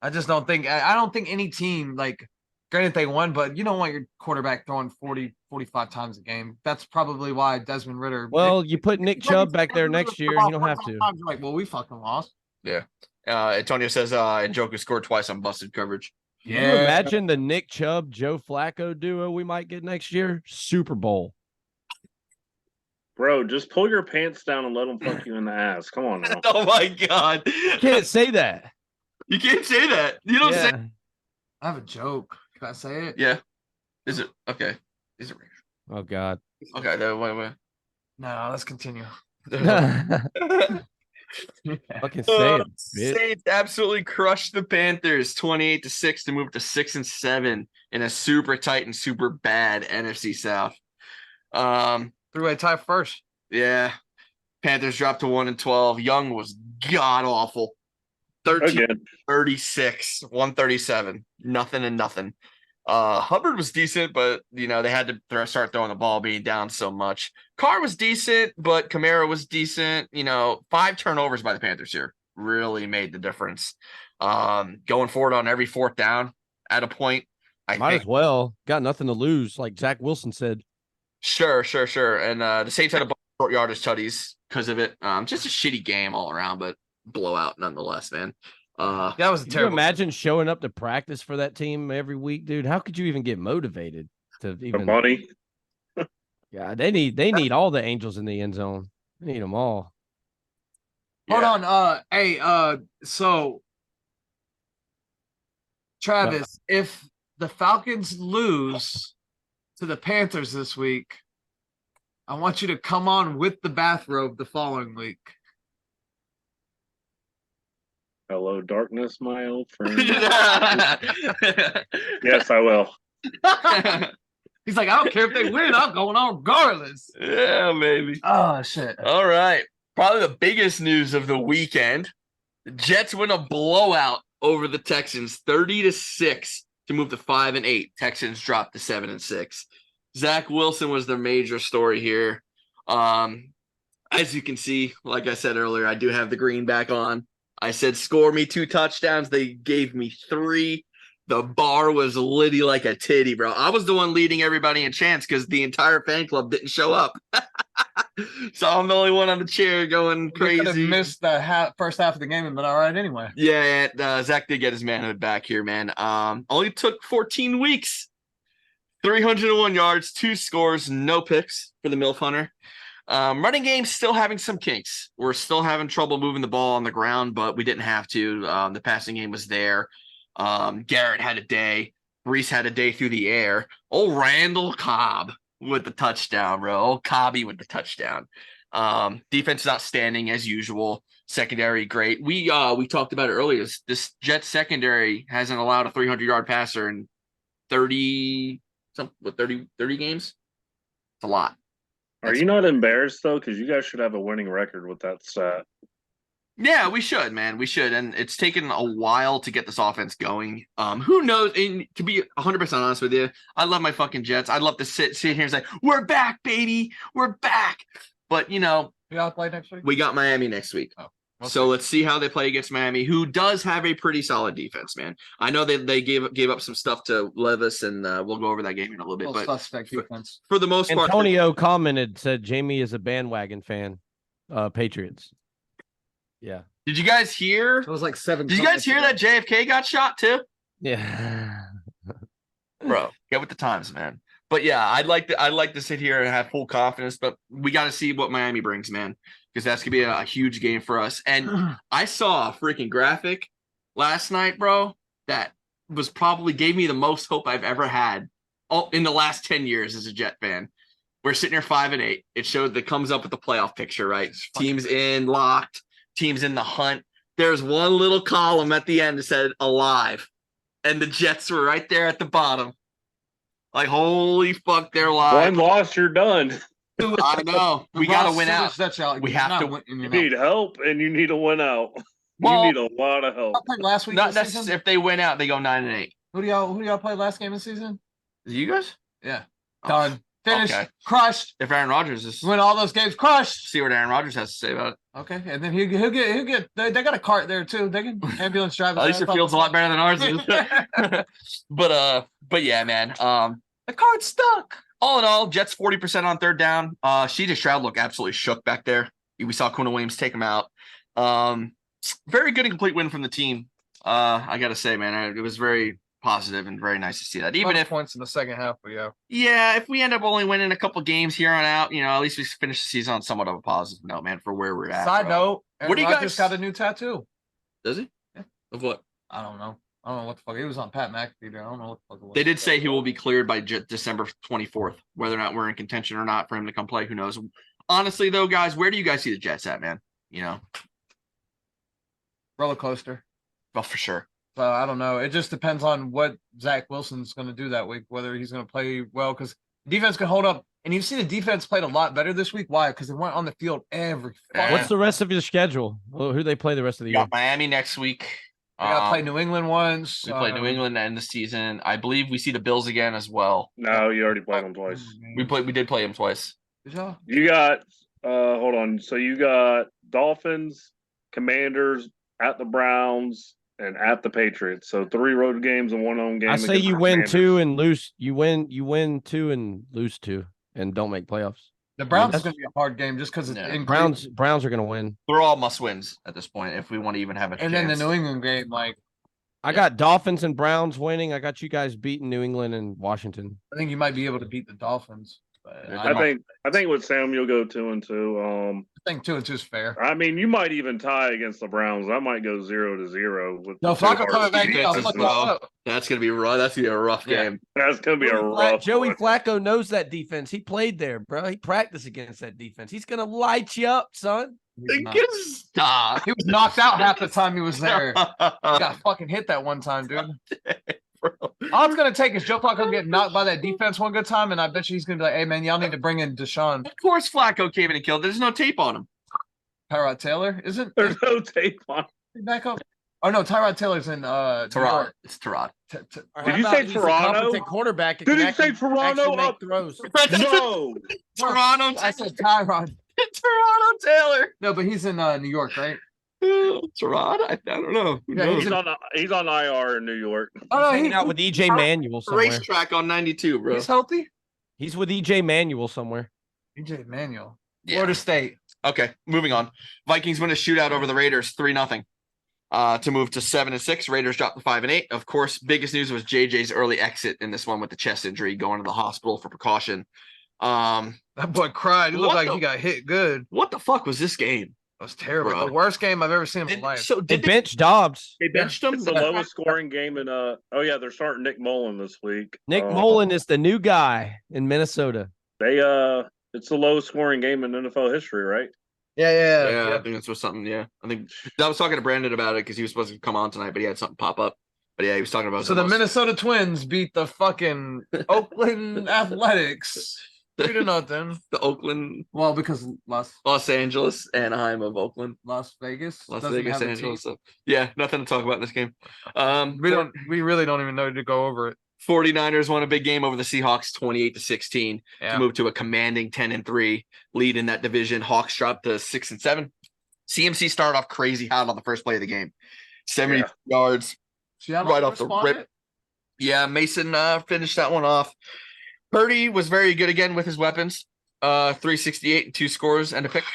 I just don't think I don't think any team, like, granted they won, but you don't want your quarterback throwing 40, 45 times a game. That's probably why Desmond Ritter. Well, you put Nick Chubb back there next year, you don't have to. You're like, well, we fucking lost. Yeah. Antonio says Njoku scored twice on busted coverage. Yeah. Can you imagine the Nick Chubb, Joe Flacco duo we might get next year? Super Bowl. Bro, just pull your pants down and let them fuck you in the ass. Come on now. Oh my God. You can't say that. You can't say that. You don't say. I have a joke. Can I say it? Yeah. Is it okay? Is it? Oh God. Okay. Wait. No, let's continue. Fucking say it. Saints absolutely crushed the Panthers 28-6 to move to 6-7 in a super tight and super bad NFC South. 3-way tie first. Yeah. Panthers dropped to 1-12. Young was god awful. 13-36, 137. Nothing and nothing. Hubbard was decent, but they had to start throwing the ball being down so much. Carr was decent, but Kamara was decent. 5 turnovers by the Panthers here really made the difference. Going forward on every 4th down at a point. I Might think. as well. Got nothing to lose, like Zach Wilson said. Sure. And the Saints had a bunch of short yardage tutties because of it. Just a shitty game all around, but blowout nonetheless, man. That was terrible. Can you imagine showing up to practice for that team every week, dude? How could you even get motivated to even the money? Yeah, they need all the angels in the end zone. They need them all. Hold on. So Travis, if the Falcons lose to the Panthers this week, I want you to come on with the bathrobe the following week. Hello, darkness, my old friend. Yes, I will. He's like, I don't care if they win. I'm going on regardless. Yeah, maybe. Oh, shit. All right. Probably the biggest news of the weekend. The Jets win a blowout over the Texans, 30-6 to move to 5-8. Texans dropped to 7-6. Zach Wilson was the major story here. As you can see, like I said earlier, I do have the green back on. I said, score me 2 touchdowns. They gave me 3. The bar was litty like a titty, bro. I was the one leading everybody in chants because the entire fan club didn't show up. So I'm the only one on the chair going crazy. You could have missed the first half of the game and been all right anyway. Yeah, Zach did get his manhood back here, man. Only took 14 weeks 301 yards, 2 scores, no picks for the MILF Hunter. Running game still having some kinks. We're still having trouble moving the ball on the ground, but we didn't have to. The passing game was there. Garrett had a day. Reese had a day through the air. Old Randall Cobb with the touchdown, bro. Old Cobby with the touchdown. Defense is outstanding as usual. Secondary, great. We talked about it earlier. This Jets secondary hasn't allowed a 300-yard passer in 30 games. It's a lot. Are you not embarrassed though? Because you guys should have a winning record with that stat. Yeah, we should, man. We should. And it's taken a while to get this offense going. Who knows? And to be 100% honest with you, I love my fucking Jets. I'd love to sit here and say, we're back, baby. We're back. But, you know. We got to play next week? We got Miami next week. Oh. So let's see how they play against Miami, who does have a pretty solid defense, man. I know they gave up some stuff to Levis, and we'll go over that game in a little bit. But suspect defense. For the most part, Antonio commented, said Jamie is a bandwagon fan. Patriots. Yeah. Did you guys hear? It was like 7. Did you guys hear that JFK got shot too? Yeah. Bro, get with the times, man. But yeah, I'd like to sit here and have full confidence, but we got to see what Miami brings, man, because that's gonna be a huge game for us. And I saw a freaking graphic last night, bro, that was probably gave me the most hope I've ever had in the last 10 years as a Jet fan. We're sitting here 5-8. It shows that comes up with the playoff picture, right? Teams in locked, teams in the hunt. There's one little column at the end that said alive, and the Jets were right there at the bottom. Like, holy fuck, they're live. One loss, you're done. I know. We got to win out. We have to. You need help, and you need to win out. Well, you need a lot of help. Last week, not necessarily. If they win out, they go 9-8. Who do y'all play last game of the season? You guys? Yeah. Done. Finished. Okay. Crushed. If Aaron Rodgers is win all those games, crushed. See what Aaron Rodgers has to say about it. Okay, and then he'll get. They got a cart there too. They can ambulance drive. At least it feels a lot better than ours is. but yeah, man. The card's stuck. All in all, Jets 40% on third down. CJ Stroud looked absolutely shook back there. We saw Quinn Williams take him out. Very good and complete win from the team. I gotta say, man, it was very positive and very nice to see that. Even if points in the second half, but yeah, if we end up only winning a couple games here on out, at least we finish the season on somewhat of a positive note, man, for where we're at. Side note, what do you guys got a new tattoo? Does he? Yeah. Of what? I don't know what the fuck. He was on Pat McAfee. I don't know what the fuck it was. They did say he will be cleared by December 24th. Whether or not we're in contention or not for him to come play, who knows? Honestly, though, guys, where do you guys see the Jets at, man? Roller coaster. Well, for sure. So I don't know. It just depends on what Zach Wilson's going to do that week, whether he's going to play well, because defense can hold up. And you've seen the defense played a lot better this week. Why? Because they weren't on the field every. What's the rest of your schedule? Who do they play the rest of the year? Got Miami next week. We got to play New England once. We play New England to end the season. I believe we see the Bills again as well. No, you already played them twice. We did play them twice. You got hold on. So you got Dolphins, Commanders, at the Browns, and at the Patriots. So 3 road games and 1 home game. I say you win 2 and lose. You win 2 and lose 2 and don't make playoffs. The Browns is going to be a hard game just because it's in Browns are going to win. They're all must wins at this point if we want to even have a chance. And then the New England game, I got Dolphins and Browns winning. I got you guys beating New England and Washington. I think you might be able to beat the Dolphins. But I think with Sam you'll go 2-2. I think 2-2 is fair. I mean, you might even tie against the Browns. I might go 0-0 with no Flacco coming back. That's gonna be rough. That's gonna be a rough game. That's gonna be a rough. Joey Flacco knows that defense. He played there, bro. He practiced against that defense. He's gonna light you up, son. Stop. He was knocked out half the time he was there. Got fucking hit that one time, dude. All it's going to take is Joe Flacco get knocked by that defense one good time, and I bet you he's going to be like, hey, man, y'all need to bring in Deshaun. Of course Flacco came in and killed. There's no tape on him. Tyrod Taylor? Isn't There's no tape on him. Back up. Oh, no, Tyrod Taylor's in Tyrod. It's Tyrod. Did you say Toronto? Quarterback. Did you say Toronto? Throws. No. Toronto. I said Tyrod. Toronto Taylor. No, but he's in New York, right? Tyrod? I don't know. Yeah, he's on IR in New York. Oh, no, hanging out with EJ Manuel somewhere. Racetrack on 92, bro. He's healthy? He's with EJ Manuel somewhere. EJ Manuel. Yeah. Florida State. Okay, moving on. Vikings win a shootout over the Raiders, 3-0. to move to 7-6. Raiders dropped to 5-8. Of course, biggest news was JJ's early exit in this one with the chest injury, going to the hospital for precaution. That boy cried. He looked like he got hit good. What the fuck was this game? That was terrible. Bro. The worst game I've ever seen in my life. So They did bench Dobbs. they benched him? It's the lowest scoring game in they're starting Nick Mullen this week. Nick Mullen is the new guy in Minnesota. It's the lowest scoring game in NFL history, right? Yeah, I think that's what something. Yeah, I think I was talking to Brandon about it because he was supposed to come on tonight, but he had something pop up. But yeah, he was talking about. So the Minnesota Twins beat the fucking Oakland Athletics 3-0. The Oakland, Well, because Los Angeles, Anaheim of Oakland, Las Vegas, Las doesn't Vegas, have a Angeles. team. So, yeah, nothing to talk about in this game. We really don't even know to go over it. 49ers won a big game over the Seahawks, 28-16, Yeah. to move to a commanding 10-3 lead in that division. Hawks dropped to 6-7. CMC started off crazy hot on the first play of the game, 70 yards. Right off the rip. Yeah, Mason finished that one off. Purdy was very good again with his weapons. 368 and 2 scores and a pick.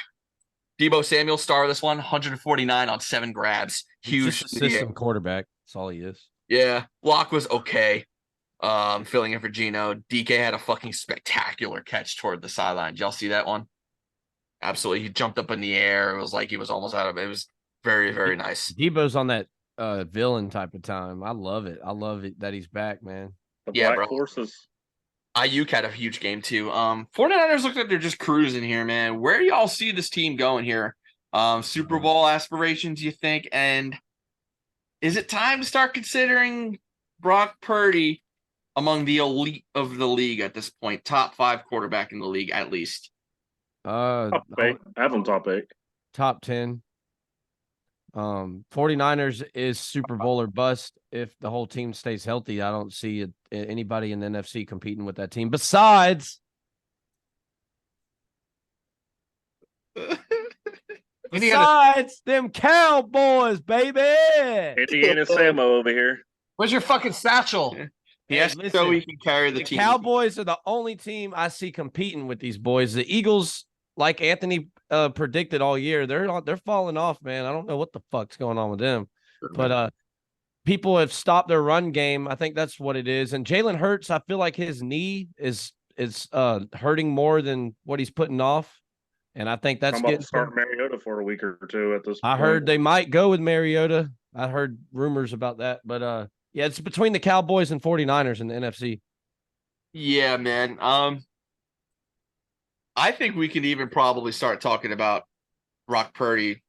Debo Samuel, star of this one, 149 on 7 grabs. Huge. Just a system quarterback. That's all he is. Yeah. Block was okay. Filling in for Gino. DK had a fucking spectacular catch toward the sideline. Did y'all see that one? Absolutely. He jumped up in the air. It was like he was almost out of it. It was very, very nice. Debo's on that villain type of time. I love it. I love it that he's back, man. The Yeah, Black bro. Horses. Ayuk had a huge game too. 49ers look like they're just cruising here, man. Where do y'all see this team going here? Super Bowl aspirations, you think? And is it time to start considering Brock Purdy among the elite of the league at this point? Top 5 quarterback in the league, at least. Top 8. I have them top 8. Top 10. 49ers is Super Bowl or bust. If the whole team stays healthy, I don't see anybody in the NFC competing with that team. Besides them Cowboys, baby. Indiana Samo over here. Where's your fucking satchel? He has to show he can carry the The team. Cowboys are the only team I see competing with these boys. The Eagles, like Anthony predicted all year, they're falling off, man. I don't know what the fuck's going on with them. But people have stopped their run game. I think that's what it is. And Jalen Hurts, I feel like his knee is hurting more than what he's putting off. And I think that's I'm about getting to start Mariota for a week or two at this point. I heard they might go with Mariota. I heard rumors about that. But yeah, it's between the Cowboys and 49ers in the NFC. Yeah, man. I think we could even probably start talking about Brock Purdy,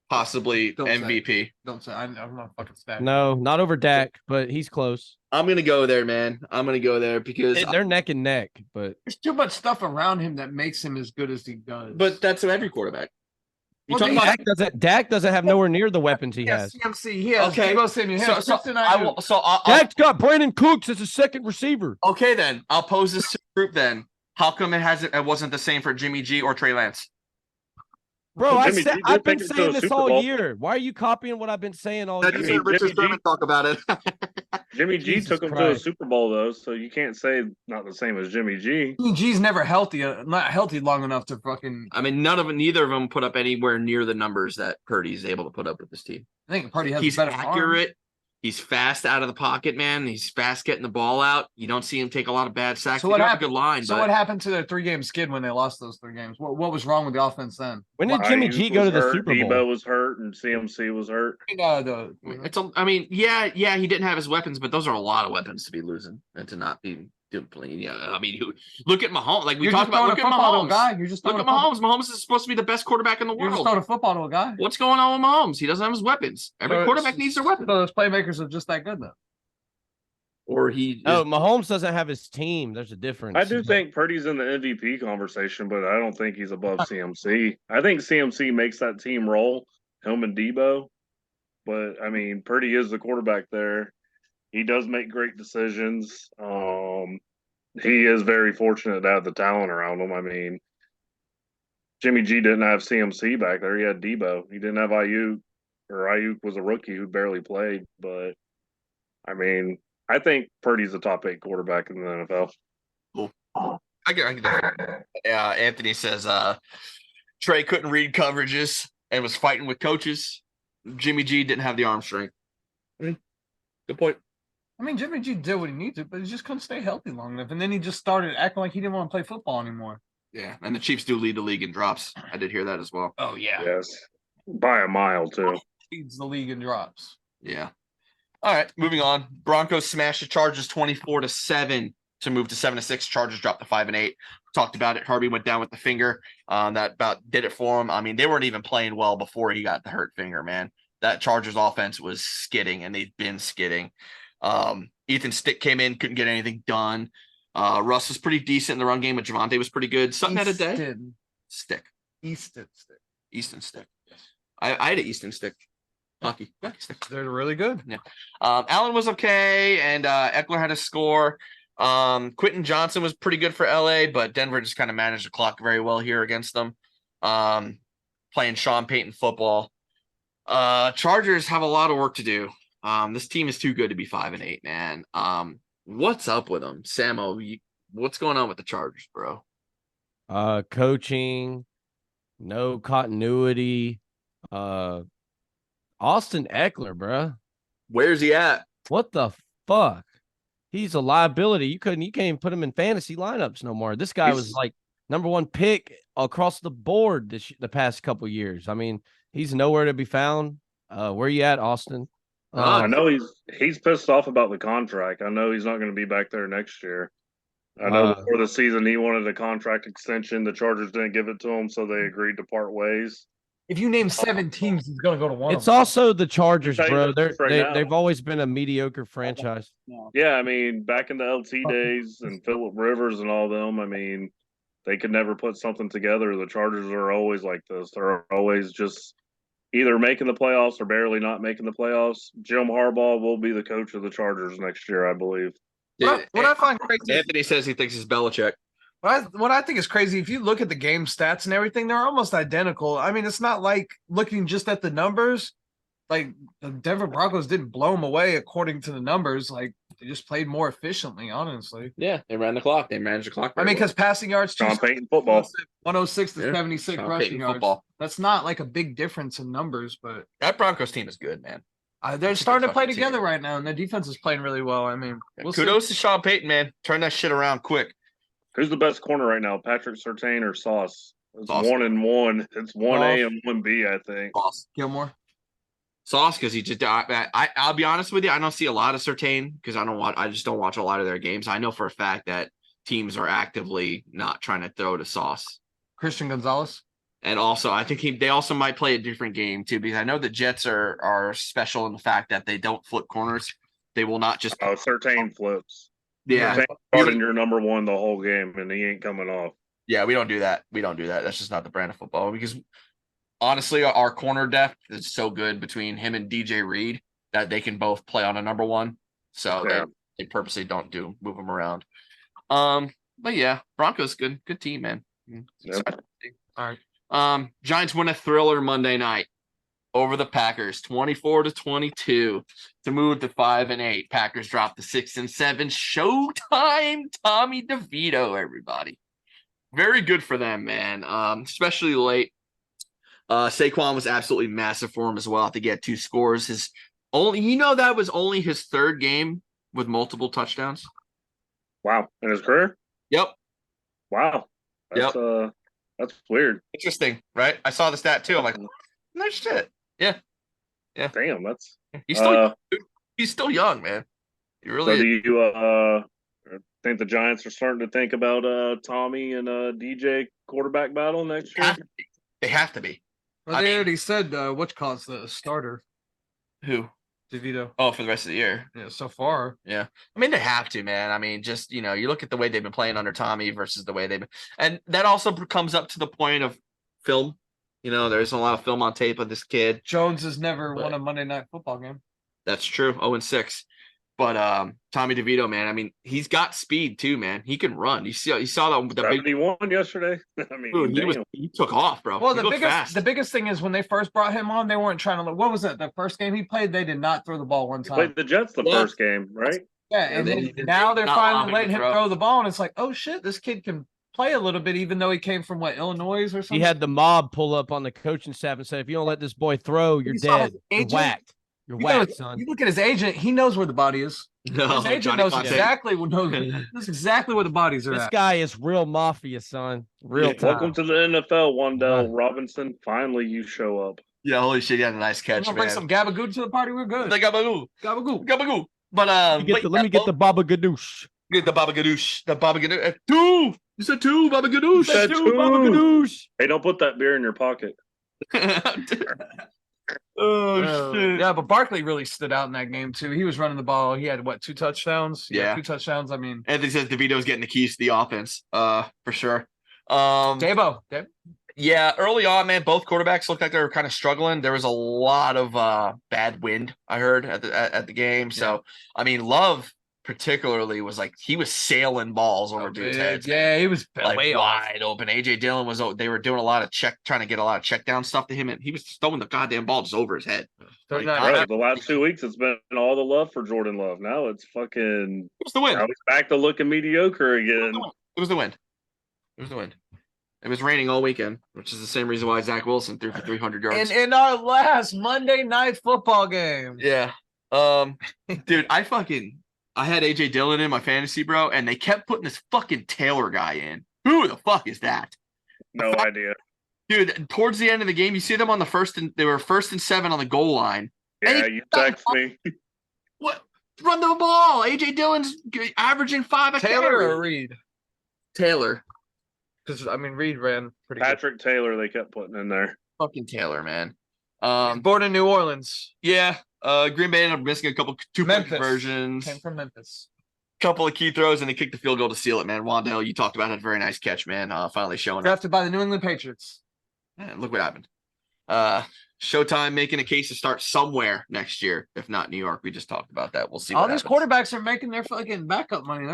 possibly Don't say MVP. Don't say I'm not fucking stacked. No, not over Dak, but he's close. I'm gonna go there, man. I'm gonna go there because They're neck and neck, but There's too much stuff around him that makes him as good as he does. but that's every quarterback. You Well, talking about Dak doesn't have nowhere near the weapons he has. CMC, he has Okay. Debo Samuel, he has Kristen Ayuk. Dak's got Brandon Cooks as a second receiver. okay then. I'll pose this to the group then. How come it wasn't the same for Jimmy G or Trey Lance? Bro, Jimmy G did I've been take it to saying a this Super all Bowl. year. Why are you copying what I've been saying all That year? just heard Richard Jimmy G- Sherman talk about it. Jimmy G Jesus took him to a Christ. Super Bowl though, so you can't say not the same as Jimmy G. G's never healthy, not healthy long enough to fucking. I mean, neither of them put up anywhere near the numbers that Purdy's able to put up with this team. I think Purdy has He's better arm. accurate. He's fast out of the pocket, man. He's fast getting the ball out. You don't see him take a lot of bad sacks. So He what got a happened? good line, So but what happened to their 3-game skid when they lost those 3 games? What was wrong with the offense then? When did Jimmy Ayuk G go to was the hurt, Super Bowl? Debo was hurt, and CMC was hurt. I mean, yeah, he didn't have his weapons, but those are a lot of weapons to be losing and to not be playing. Yeah, I mean, look at Mahomes. Like we You're talked just throwing about, a look at football to a Mahomes. guy. You're just Look throwing at a football. Mahomes. Mahomes is supposed to be the best quarterback in the You're just world. throwing a football to a guy. What's going on with Mahomes? He doesn't have his weapons. Every quarterback needs their weapons. So those playmakers are just that good though. Or he. Oh, Mahomes doesn't have his team. There's a difference. I do think Purdy's in the MVP conversation, but I don't think he's above CMC. I think CMC makes that team roll, him and Debo. But I mean, Purdy is the quarterback there. He does make great decisions. He is very fortunate to have the talent around him. I mean, Jimmy G didn't have CMC back there. He had Debo. He didn't have Ayuk, or Ayuk was a rookie who barely played. But I mean, I think Purdy's a top 8 quarterback in the NFL. Cool. I get that. Yeah, Anthony says Trey couldn't read coverages and was fighting with coaches. Jimmy G didn't have the arm strength. I mean, good point. I mean, Jimmy G did what he needed to, but he just couldn't stay healthy long enough. And then he just started acting like he didn't want to play football anymore. Yeah, and the Chiefs do lead the league in drops. I did hear that as well. Oh, yeah. Yes. By a mile, too. Leads the league in drops. Yeah. All right, moving on. Broncos smashed the Chargers 24-7 to move to 7-6. Chargers dropped to 5-8. Talked about it. Harvey went down with the finger. That about did it for him. I mean, they weren't even playing well before he got the hurt finger, man. That Chargers offense was skidding, and they've been skidding. Ethan Stick came in, couldn't get anything done. Russ was pretty decent in the run game, but Javante was pretty good. Sutton had a day. Stick. Easton Stick. Easton Stick. Yes. I had an Easton Stick. Hockey stick. They're really good. Yeah. Allen was okay, and Eckler had a score. Quentin Johnson was pretty good for LA, but Denver just kind of managed the clock very well here against them. Playing Sean Payton football. Chargers have a lot of work to do. This team is too good to be 5-8, man. What's up with them? Samo, what's going on with the Chargers, bro? Coaching, no continuity. Austin Eckler, bro. Where's he at? What the fuck? He's a liability. You can't even put him in fantasy lineups no more. This guy was like #1 pick across the board the past couple years. I mean, he's nowhere to be found. Where you at, Austin? I know he's pissed off about the contract. I know he's not going to be back there next year. I know before the season he wanted a contract extension. The Chargers didn't give it to him, so they agreed to part ways. If you name 7 teams, he's going to go to one. It's also the Chargers, bro. Right they've always been a mediocre franchise. Yeah, I mean, back in the LT days and Phillip Rivers and all them, I mean, they could never put something together. The Chargers are always like this. They're always just either making the playoffs or barely not making the playoffs. Jim Harbaugh will be the coach of the Chargers next year, I believe. What I find crazy, Anthony says he thinks he's Belichick. What I think is crazy, if you look at the game stats and everything, they're almost identical. I mean, it's not like looking just at the numbers. Like the Denver Broncos didn't blow them away according to the numbers. Like they just played more efficiently, honestly. Yeah, they ran the clock. They managed the clock. I mean, because passing yards, Sean Payton football, 106 to 76 Sean rushing Payton yards. Football. That's not like a big difference in numbers, but That Broncos team is good, man. they're starting to play fucking team. together right now, and their defense is playing really well. I mean, Kudos to Sean Payton, man. Turn that shit around quick. who's the best corner right now? Patrick Surtain or Sauce? It's Sauce. 1-1. It's 1A and 1B, I think. Sauce. Gilmore. Sauce, because he just I'll be honest with you, I don't see a lot of Surtain because I just don't watch a lot of their games. I know for a fact that teams are actively not trying to throw to Sauce. Christian Gonzalez. And also, I think they also might play a different game too, because I know the Jets are special in the fact that they don't flip corners. They will not just. Oh, Surtain flips. Yeah, Surtain starting your #1 the whole game, and he ain't coming off. yeah, we don't do that. We don't do that. That's just not the brand of football. Because honestly, our corner depth is so good between him and DJ Reed that they can both play on a #1. So Yeah. they purposely don't move them around. But yeah, Broncos good team, man. Yep. All right. Giants win a thriller Monday night over the Packers, 24-22 to move to 5-8. Packers drop to 6-7. Showtime, Tommy DeVito, everybody. Very good for them, man. Especially late. Saquon was absolutely massive for him as well. I think he had 2 scores. That was only his 3rd game with multiple touchdowns. Wow. In his career? Yep. Wow. That's weird. Interesting, right? I saw the stat too. I'm like, no shit. Yeah. Damn, that's He's still young, man. He really so is. do you think the Giants are starting to think about Tommy and DJ quarterback battle next year? They have to be. Well, they already said what calls the starter, Who? DeVito. Oh, for the rest of the year. Yeah, so far. Yeah. I mean, they have to, man. I mean, just, you look at the way they've been playing under Tommy versus the way they've been. And that also comes up to the point of film. There's a lot of film on tape of this kid. Jones has never won a Monday Night Football game. That's true. 0-6. But Tommy DeVito, man, I mean, he's got speed too, man. He can run. You saw the big 71 yesterday. I mean, dude, he took off, bro. Well, he the biggest thing is when they first brought him on, they weren't trying to look. What was it? The first game he played, they did not throw the ball one He time. played the Jets the first game, right? Yeah, and then now they're not finally allowing him letting to him throw. throw the ball, and it's like, oh shit, this kid can play a little bit, even though he came from Illinois or something. He had the mob pull up on the coaching staff and say, "If you don't let this boy throw, you're You saw his dead. You're agent? whacked. You're You know, whacked, son." you look at his agent; he knows where the body is. No, His agent Johnny knows Fontaine. knows exactly where the bodies are This at. guy is real mafia, son. Real time. Welcome to the NFL, Wandell Wow. Robinson. Finally, you show up. Yeah, holy shit, he had a nice We're catch, gonna man. bring some Gabagoo to the party. We're good. The gabagoo, Gabagoo. gabagoo. But Let me get the Baba Ganoush. get the Baba Ganoush. The Baba Ganoush. Two. You said two, Baba Ganoush. Said Dude, Baba two. Ganoush. Hey, don't put that beer in your pocket. Oh shit. Yeah, but Barkley really stood out in that game too. He was running the ball. He had what, 2 touchdowns? Yeah. 2 touchdowns. I mean, Anthony says DeVito's getting the keys to the offense. For sure. Dabo. Yeah, early on, man, both quarterbacks looked like they were kind of struggling. There was a lot of bad wind, I heard at the game. So I mean, Love particularly was like he was sailing balls over dude's heads. Yeah, he was Like way off. wide open. AJ Dillon was. They were doing a lot of trying to get a lot of check down stuff to him, and he was throwing the goddamn ball just over his head. Like, Bro, the last 2 weeks, it's been all the love for Jordan Love. Now it's fucking. It was the wind. Now he's back to looking mediocre again. It was the wind. It was the wind. It was raining all weekend, which is the same reason why Zach Wilson threw for 300 yards. And in our last Monday night football game. Yeah. Dude, I had AJ Dillon in my fantasy, bro, and they kept putting this fucking Taylor guy in. Who the fuck is that? No idea. Dude, towards the end of the game, you see them on they were 1st and 7 on the goal line. Yeah, Hey, you text me. What? Run the ball. AJ Dillon's averaging 5 a Taylor carry. or Reed? Taylor. Because I mean, Reed ran pretty Patrick Taylor, they kept putting in there. Fucking Taylor, man. good. Born in New Orleans. Yeah. Green Bay ended up missing a couple 2-point Memphis. conversions. Came from Memphis. Couple of key throws, and they kicked the field goal to seal it, man. Wandell, you talked about it. Very nice catch, man. Finally showing up. Drafted by the New England Patriots. Man, look what happened. Showtime making a case to start somewhere next year, if not New York. We just talked about that. We'll see. All what these happens. quarterbacks are making their fucking backup money.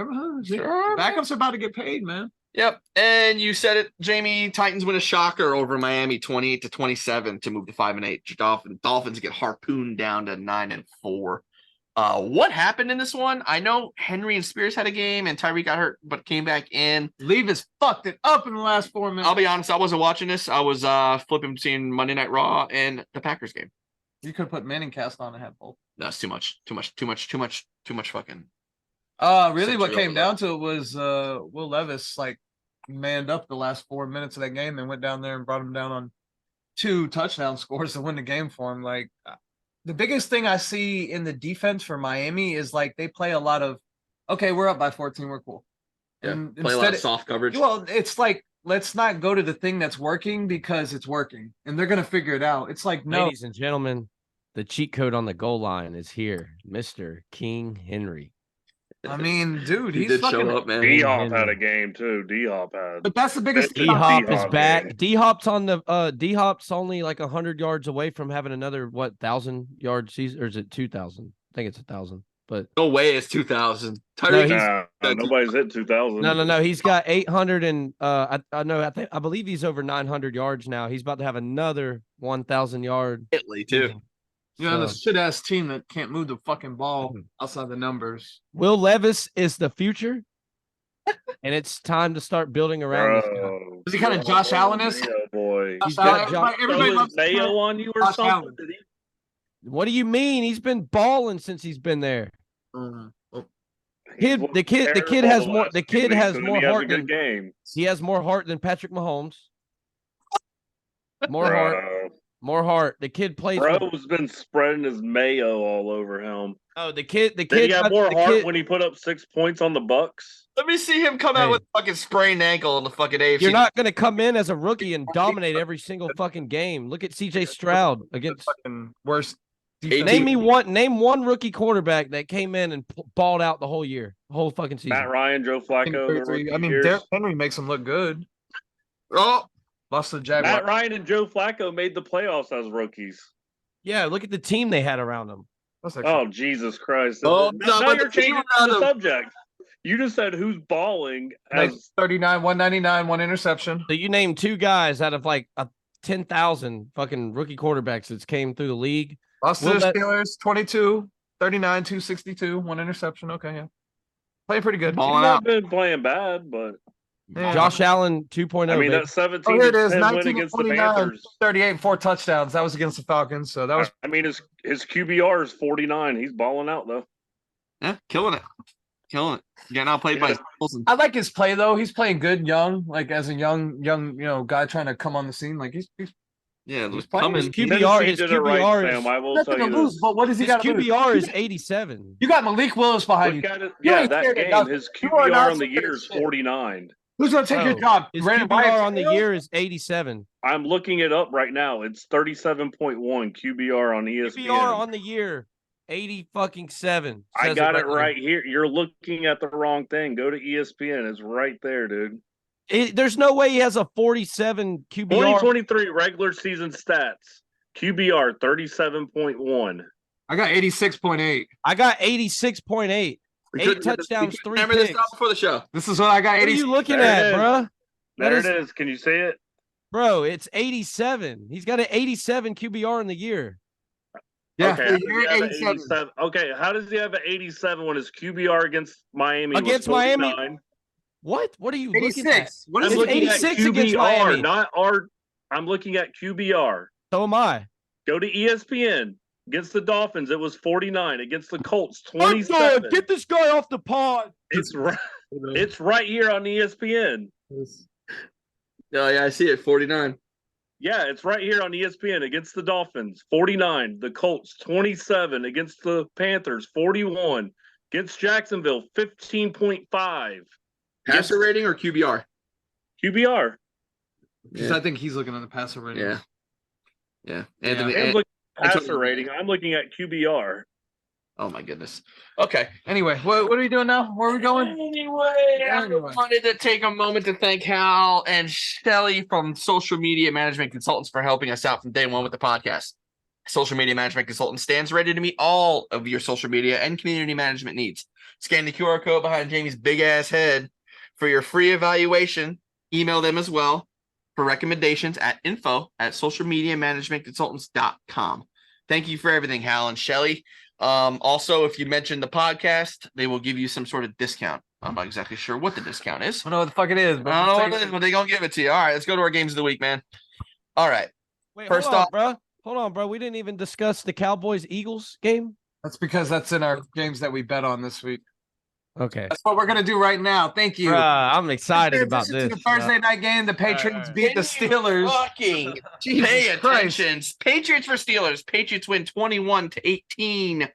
Sure, Backups are about to get paid, man. Yep. And you said it, Jamie. Titans win a shocker over Miami, 28-27 to move to 5-8. Dolphins get harpooned down to 9-4. What happened in this one? I know Henry and Spears had a game, and Tyreek got hurt, but came back in. Levis fucked it up in the last 4 minutes. I'll be honest, I wasn't watching this. I was flipping between Monday Night Raw and the Packers game. You could put Manning cast on a head bowl. That's too much fucking. Really, what Century came overload. down to it was Will Levis like manned up the last 4 minutes of that game and went down there and brought him down on 2 touchdown scores to win the game for him. Like the biggest thing I see in the defense for Miami is like they play a lot of, okay, we're up by 14, we're cool. Yeah, And play a lot of soft coverage. well, it's like let's not go to the thing that's working because it's working, and they're gonna figure it out. It's like no, Ladies and gentlemen, the cheat code on the goal line is here, Mr. King Henry. I mean, dude, he he's did fucking. show up, man. D-Hop had a game too. D-Hop had. But that's the biggest thing. D-Hop is D-Hop back. D-Hop's on the D-Hop's only like 100 yards away from having another 1,000-yard season, or is it 2,000? I think it's 1,000. But No way, it's 2000. No, Tyreek, Nah, nobody's hit 2,000. no. He's got 800 and I believe he's over 900 yards now. He's about to have another 1,000-yard Italy too. season. You know, So, this shit ass team that can't move the fucking ball outside the numbers. Will Levis is the future, and it's time to start building around this guy. Bro. Is he kind of Josh Allen-esque? Mayo boy. He's got Everybody So loves is Mayo on you or Josh something? Allen. Did he? What do you mean? He's been balling since he's been there. Oh. Kid, He's the kid looked has terrible more. last The few kid weeks, has and more he has a heart good than game. he has more heart than Patrick Mahomes. More heart, Bro. more heart. The kid plays. Bro's been spreading his Mayo all over him. Oh, the kid. Did he have more heart when he put up 6 points on the Bucks? Let me see him come out Hey. with a fucking sprained ankle in the fucking AFC. You're not going to come in as a rookie and dominate every single fucking game. Look at CJ Stroud against. Fucking worst. Name one rookie quarterback that came in and balled out the whole year, the whole fucking season. Matt Ryan, Joe Flacco. the rookie I mean, years. Derrick Henry makes him look good. Oh, Lost to the Jaguars. Matt Ryan and Joe Flacco made the playoffs as rookies. Yeah, look at the team they had around them. That's actually- Oh, Jesus Christ. Oh, now no, but you're the team changing around the him. subject. You just said who's balling as 39, 199, 1 interception. So you name 2 guys out of like 10,000 fucking rookie quarterbacks that came through the league. Lost to Will the that- Steelers, 22, 39, 262, 1 interception. Okay, yeah. Playing pretty good. Balling he's not out. been playing bad, but Yeah. Josh Allen 2.0. I mean, baby. that 17 Oh, here it is. 10 win 19 against the 29, Panthers. 38, 4 touchdowns. That was against the Falcons. So that was I mean, his QBR is 49. He's balling out though. Yeah, killing it. Getting outplayed by Yeah. Wilson. I like his play though. He's playing good young, like as a young, guy trying to come on the scene. Like he's Yeah, He's coming. His Tennessee QBR, his did it right, QBR Sam. is I will nothing tell to you lose. this. But what does he his got to lose? QBR is 87. You got Malik Willis behind Look you. at it. You Yeah, ain't that scared of game, nothing. his You are QBR not on the scared year of is shit. 49. Who's gonna take your Bro, job? His Brandon QBR on the Tannehill? year is 87. I'm looking it up right now. It's 37.1 QBR on ESPN. QBR on the year 80 fucking 7. I Says got it here. right here. You're looking at the wrong thing. Go to ESPN. It's right there, dude. There's no way he has a 47 QBR. 2023 regular season stats. QBR 37.1. I got 86.8. I got 86.8. We 8 couldn't- touchdowns, we couldn't 3 remember this picks. stuff before the show. This is what I got. What are 86. you looking There at, it is. bruh? There it is. Can you see it? Bro, it's 87. He's got an 87 QBR in the year. Yeah, Okay, for how the does year, he have an 87. 87? Okay, how does he have an 87 when his QBR against Miami Against was 49? Miami? What? What are you looking at? 86. What is I'm It's it? looking at 86 against Miami. QBR, not R. I'm looking at QBR. So am I. Go to ESPN. Against the Dolphins, it was 49. Against the Colts, 27. Get this guy off the pod. It's right. It's right here on ESPN. Oh, yeah, I see it. 49. Yeah, it's right here on ESPN. Against the Dolphins, 49. The Colts, 27. Against the Panthers, 41. Against Jacksonville, 15.5. Passer rating or QBR? QBR. Because I think he's looking at the passer rating. Yeah. Yeah. Anthony. I'm looking at passer Antonio- rating. I'm looking at QBR. Oh my goodness. Okay. Anyway, what are we doing now? Where are we going? Anyway, I wanted to take a moment to thank Hal and Shelly from Social Media Management Consultants for helping us out from day one with the podcast. Social Media Management Consultant stands ready to meet all of your social media and community management needs. Scan the QR code behind Jamie's big ass head for your free evaluation. Email them as well for recommendations at info@socialmediamanagementconsultants.com. Thank you for everything, Hal and Shelly. Also, if you mention the podcast, they will give you some sort of discount. I'm not exactly sure what the discount is. I don't know what the fuck it is. But I don't know what it is, but they're gonna give it to you. All right, let's go to our games of the week, man. All right. Wait, First hold on, off- bro. Hold on, bro. We didn't even discuss the Cowboys-Eagles game. That's because that's in our games that we bet on this week. Okay. That's what we're gonna do right now. Thank you. Bruh, I'm excited about Transition this. to the Thursday night game. The Patriots beat the Steelers. Fucking Jesus pay Christ. attention. Patriots for Steelers. Patriots win 21-18.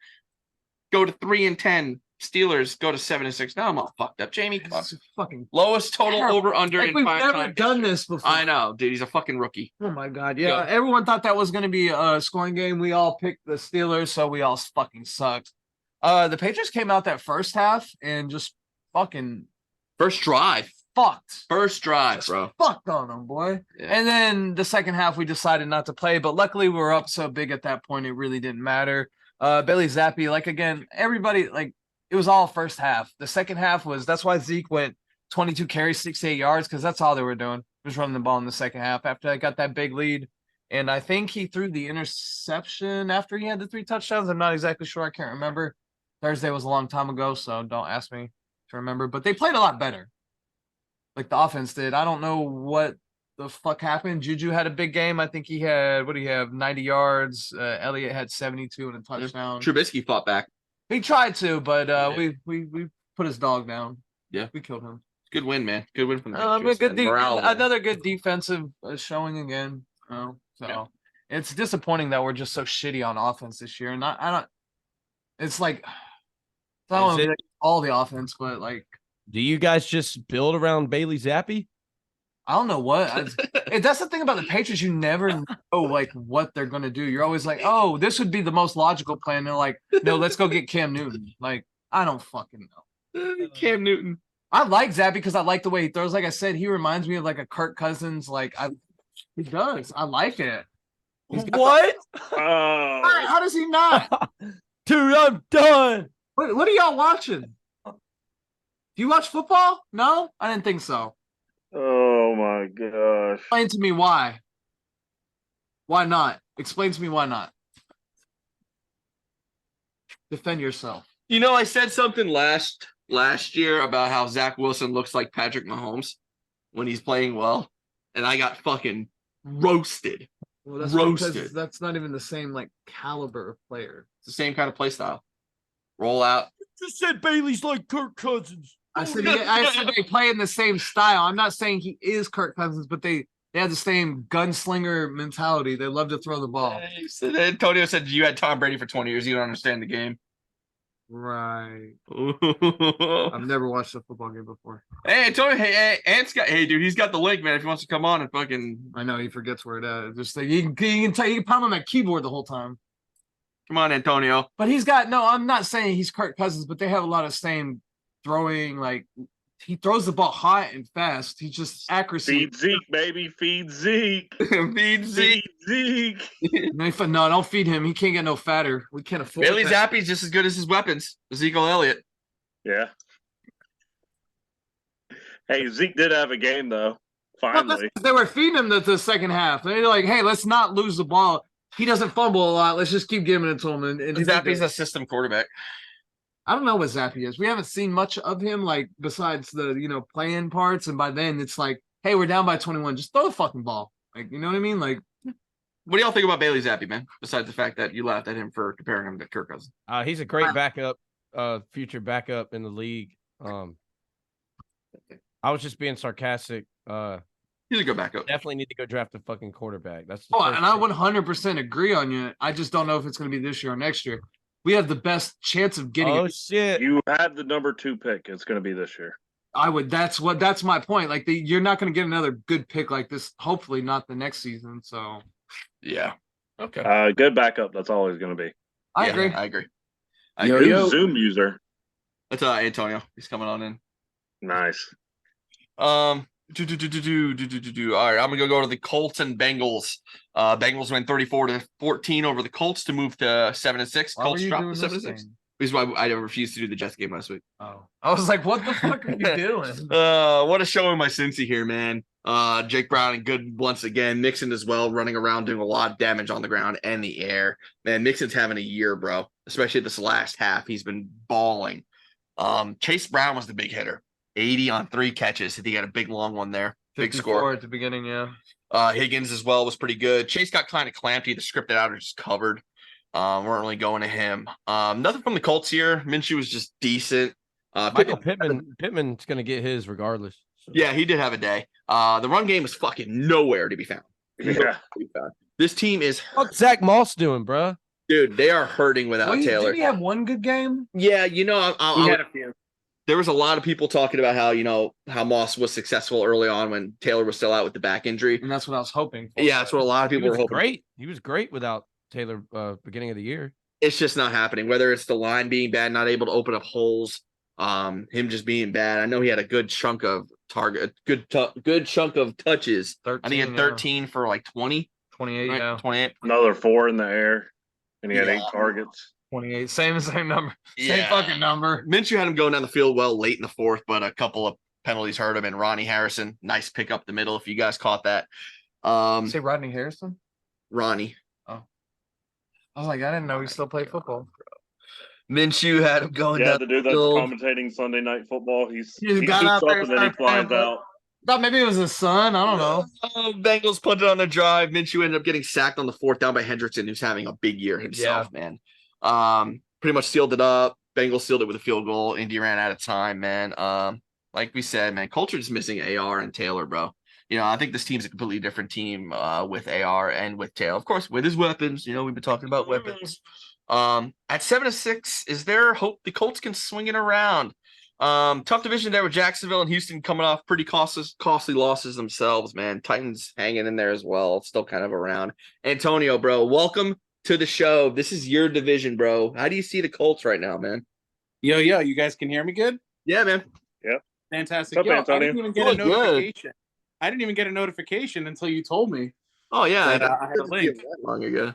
Go to 3-10. Steelers go to 7-6. Now I'm all fucked up. Jamie, come on. This is fucking Lowest total terrible. over under like in we've 5 never times. done this before. I know, dude. He's a fucking rookie. Oh my god, yeah. Go. Everyone thought that was gonna be a scoring game. We all picked the Steelers, so we all fucking sucked. The Patriots came out that first half and just fucking First drive. fucked. First drive, Just bro. fucked on them, boy. Yeah. And then the second half, we decided not to play, but luckily we were up so big at that point, it really didn't matter. Bailey Zappi, like again, everybody, like it was all first half. The second half that's why Zeke went 22 carries, 68 yards, because that's all they were doing, was running the ball in the second half after I got that big lead. And I think he threw the interception after he had the 3 touchdowns. I'm not exactly sure. I can't remember. Thursday was a long time ago, so don't ask me to remember. But they played a lot better. Like the offense did. I don't know what the fuck happened. Juju had a big game. I think he had, what do you have, 90 yards. Elliott had 72 and a touchdown. Trubisky fought back. He tried to, but Yeah. we put his dog down. Yeah. We killed him. Good win, man. Good win from the A Patriots. good And morale, man. another good defensive showing again. So Yeah. it's disappointing that we're just so shitty on offense this year. And I don't. It's like I don't Is wanna it- be like all the offense, but like Do you guys just build around Bailey Zappi? I don't know what. That's the thing about the Patriots. You never know like what they're gonna do. You're always like, oh, this would be the most logical plan. They're like, no, let's go get Cam Newton. Like I don't fucking know. Cam Newton. I like Zappy because I like the way he throws. Like I said, he reminds me of like a Kirk Cousins. Like he does. I like it. He's got What? How does he not? Dude, I'm done. What are y'all watching? Do you watch football? No, I didn't think so. Oh my gosh. Explain to me why. Why not? Explain to me why not. Defend yourself. You know, I said something last year about how Zach Wilson looks like Patrick Mahomes. when he's playing well, and I got fucking roasted. Well, that's Roasted. because that's not even the same like caliber of player. It's the same kind of play style. Roll out. Just said Bailey's like Kirk Cousins. I said they play in the same style. I'm not saying he is Kirk Cousins, but they have the same gunslinger mentality. They love to throw the ball. Antonio said you had Tom Brady for 20 years. You don't understand the game. Right. Hey, I've never watched a football game before. Antonio. Hey, Ant's got. Hey, dude, he's got the link, man. If he wants to come on and fucking. I know he forgets where it is. Just like you can pound on that keyboard the whole time. Come on, Antonio. But he's got no. I'm not saying he's Kirk Cousins, but they have a lot of same throwing. Like he throws the ball high and fast. He just accuracy. Feed Zeke, baby. Feed Zeke. Feed Zeke. Feed Zeke. No, don't feed him. He can't get no fatter. We can't afford Bailey that. Zappi's just as good as his weapons. Ezekiel Elliott. Yeah. Hey, Zeke did have a game though. Finally. They were feeding him the second half. They're like, hey, let's not lose the ball. He doesn't fumble a lot. Let's just keep giving it to him. And Zappi's a system quarterback. I don't know what Zappy is. We haven't seen much of him, like besides the playing parts. And by then, it's like, hey, we're down by 21. Just throw the fucking ball. Like, you know what I mean? Like, what do y'all think about Bailey Zappi, man? Besides the fact that you laughed at him for comparing him to Kirk Cousins. He's a great backup, future backup in the league. I was just being sarcastic. He's a good backup. Definitely need to go draft a fucking quarterback. That's and I 100% agree on you. I just don't know if it's going to be this year or next year. We have the best chance of getting it. Shit. You had the number 2 pick. It's going to be this year. That's my point. Like you're not going to get another good pick like this. Hopefully not the next season. So yeah. Okay. Good backup. That's all he's going to be. I agree. I agree. Who's Zoom user? That's Antonio. He's coming on in. Nice. All right, I'm gonna go to the Colts and Bengals. Bengals win 34-14 over the Colts to move to 7-6. Colts dropped to 7-6. This is why I refused to do the Jets game last week. Oh, I was like, what the fuck are you doing? What a showing my Cincy here, man. Jake Brown and good once again. Mixon as well, running around doing a lot of damage on the ground and the air. Man, Mixon's having a year, bro. Especially this last half, he's been balling. Chase Brown was the big hitter. 80 on 3 catches. He got a big long one there. Big score at the beginning, yeah. Higgins as well was pretty good. Chase got kind of clamped. He either scripted out or just covered. Weren't really going to him. Nothing from the Colts here. Minshew was just decent. Michael Pittman's going to get his regardless. So. Yeah, he did have a day. The run game was fucking nowhere to be found. Yeah. This team is. What's Zach Moss doing, bro? Dude, they are hurting without Taylor. Did he have one good game? Yeah, he had a few. There was a lot of people talking about how Moss was successful early on when Taylor was still out with the back injury. And that's what I was hoping for. Yeah, that's what a lot of people were hoping. Great. He was great without Taylor beginning of the year. It's just not happening. Whether it's the line being bad, not able to open up holes, him just being bad. I know he had a good chunk of good chunk of touches. 13, I think he had 13 for like 20. 28, right? yeah. 28. Another 4 in the air. And he had 8 targets. 28. Same number. Yeah. Same fucking number. Minshew had him going down the field well late in the 4th, but a couple of penalties hurt him. And Ronnie Harrison, nice pick up the middle if you guys caught that. Say Rodney Harrison? Ronnie. Oh. I was like, I didn't know he still played football. Minshew had him going down the dude that's commentating Sunday Night Football. He got out there and then he flies out. Thought maybe it was his son. I don't know. Bengals punted on their drive. Minshew ended up getting sacked on the 4th down by Hendrickson, who's having a big year himself, man. Pretty much sealed it up. Bengals sealed it with a field goal. Indy ran out of time, man. Like we said, man, culture is missing AR and Taylor, bro. I think this team's a completely different team with AR and with Taylor. Of course, with his weapons. We've been talking about weapons. At 7-6, is there hope the Colts can swing it around? Tough division there with Jacksonville and Houston coming off pretty costly losses themselves, man. Titans hanging in there as well, still kind of around. Antonio, bro, welcome to the show. This is your division, bro. How do you see the Colts right now, man? Yo, you guys can hear me good? Yeah, man. Yep. Fantastic. What's up, I didn't even get a Good. notification. I didn't even get a notification until you told me. Oh yeah, That, I had a link. That long ago.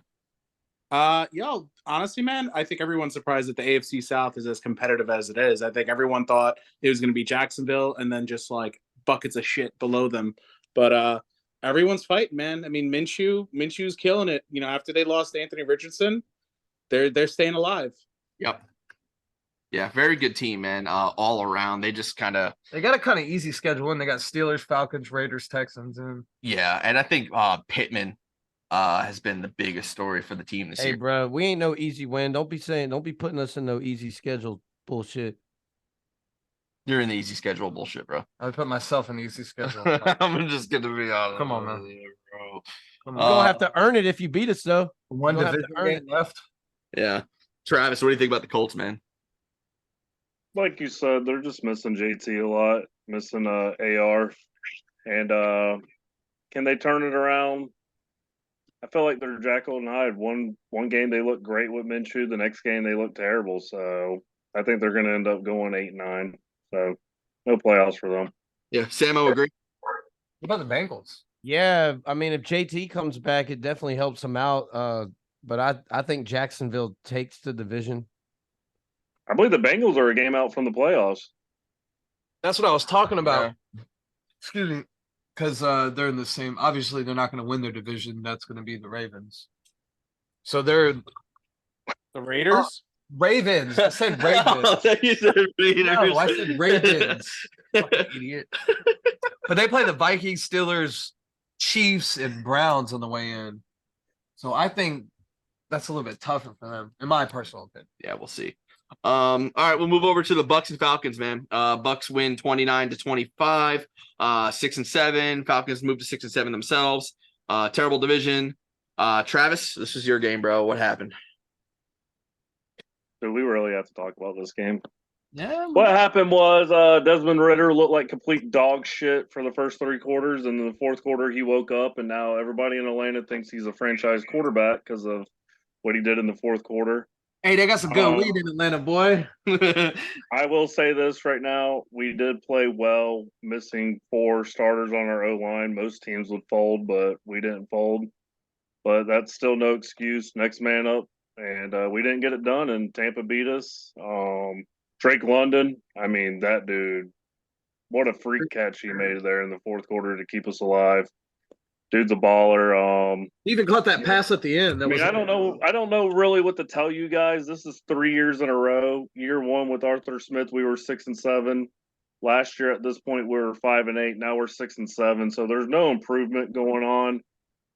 Honestly, man, I think everyone's surprised that the AFC South is as competitive as it is. I think everyone thought it was going to be Jacksonville and then just like buckets of shit below them. But everyone's fighting, man. I mean, Minshew's killing it. After they lost Anthony Richardson, they're staying alive. Yep. Yeah, very good team, man. All around. They just kind of They got a kind of easy schedule, and they got Steelers, Falcons, Raiders, Texans, and and I think Pittman has been the biggest story for the team this Hey, year. bro, we ain't no easy win. Don't be putting us in no easy schedule bullshit. You're in the easy schedule bullshit, bro. I put myself in the easy schedule. I'm just gonna be honest. Come on, man. Bro. Come You're on. gonna have to earn it if you beat us, though. One You're gonna have division to earn game left. Yeah. Travis, what do you think about the Colts, man? Like you said, they're just missing JT a lot, missing AR, and can they turn it around? I feel like they're Jekyll and Hyde. One game they look great with Minshew, the next game they look terrible. So I think they're going to end up going 8-9. So no playoffs for them. Yeah, Samo agree. What about the Bengals? Yeah, I mean, if JT comes back, it definitely helps him out. But I think Jacksonville takes the division. I believe the Bengals are a game out from the playoffs. That's what I was talking about. Yeah. Excuse me. Because they're in the same. Obviously, they're not going to win their division. That's going to be the Ravens. So they're The Raiders. Ravens. I said Ravens. You said Raiders. No, I said Ravens. Fucking idiot. But they play the Vikings, Steelers, Chiefs, and Browns on the way in. So I think that's a little bit tougher for them, in my personal opinion. Yeah, we'll see. All right, we'll move over to the Bucks and Falcons, man. Bucks win 29-25, 6-7. Falcons move to 6-7 themselves. Terrible division. Travis, this is your game, bro. What happened? Do we really have to talk about this game? Yeah. What happened was Desmond Ritter looked like complete dog shit for the first 3 quarters, and in the fourth quarter he woke up, and now everybody in Atlanta thinks he's a franchise quarterback because of what he did in the fourth quarter. Hey, they got some good weed in Atlanta, boy. I will say this right now. We did play well, missing 4 starters on our O-line. Most teams would fold, but we didn't fold. But that's still no excuse. Next man up. And we didn't get it done, and Tampa beat us. Drake London, I mean, that dude, what a freak catch he made there in the fourth quarter to keep us alive. Dude's a baller. He even caught that pass at the end. I mean, I don't know really what to tell you guys. This is 3 years in a row. Year 1 with Arthur Smith, we were 6-7. Last year at this point, we were 5-8. Now we're 6-7. So there's no improvement going on.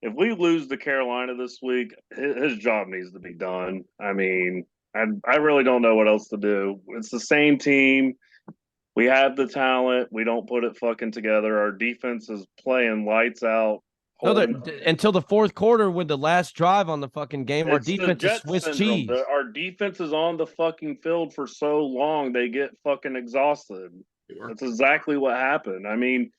If we lose to Carolina this week, his job needs to be done. I mean, I really don't know what else to do. It's the same team. We have the talent. We don't put it fucking together. Our defense is playing lights out. No, until the fourth quarter with the last drive on the fucking game, our defense is Swiss cheese. Our defense is on the fucking field for so long, they get fucking exhausted. That's exactly what happened. I mean,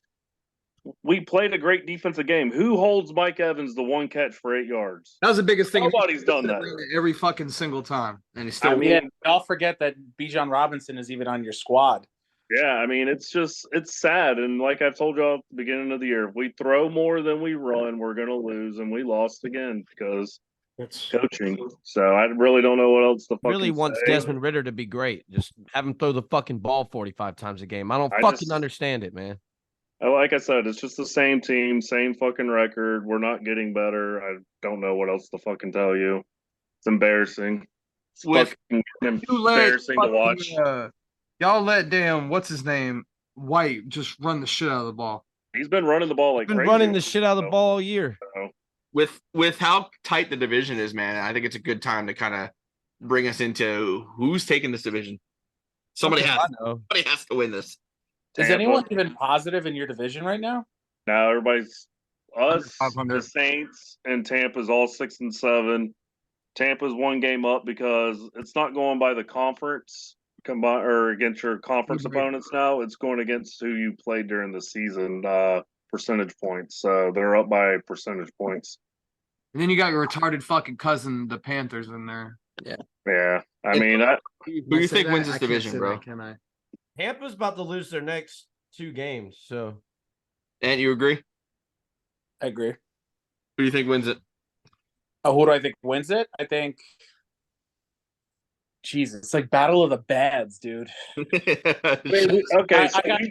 we played a great defensive game. Who holds Mike Evans the 1 catch for 8 yards? That was the biggest thing. Nobody's done that every fucking single time. And he's still. I'll forget that Bijan Robinson is even on your squad. Yeah, I mean, it's sad. And like I've told y'all at the beginning of the year, if we throw more than we run, we're going to lose. And we lost again because it's coaching. So I really don't know what else to fucking really wants say. Desmond Ritter to be great. Just have him throw the fucking ball 45 times a game. I don't understand it, man. Like I said, it's just the same team, same fucking record. We're not getting better. I don't know what else to fucking tell you. It's embarrassing. It's fucking embarrassing to watch. Y'all let damn what's his name White just run the shit out of the ball. He's been running the ball like crazy. Running the shit out of the ball all year. With how tight the division is, man, I think it's a good time to kind of bring us into who's taking this division. Somebody has to win this. Is anyone even positive in your division right now? No, everybody's us, the Saints, and Tampa's all 6-7. Tampa's 1 game up because it's not going by the conference combine or against your conference opponents now. It's going against who you played during the season, percentage points. So they're up by percentage points. And then you got your retarded fucking cousin, the Panthers, in there. Yeah. I mean, who do you think wins this division, bro? Can I? Tampa's about to lose their next 2 games, so. And you agree? I agree. Who do you think wins it? Who do I think wins it? I think. Jesus, it's like battle of the bads, dude. okay,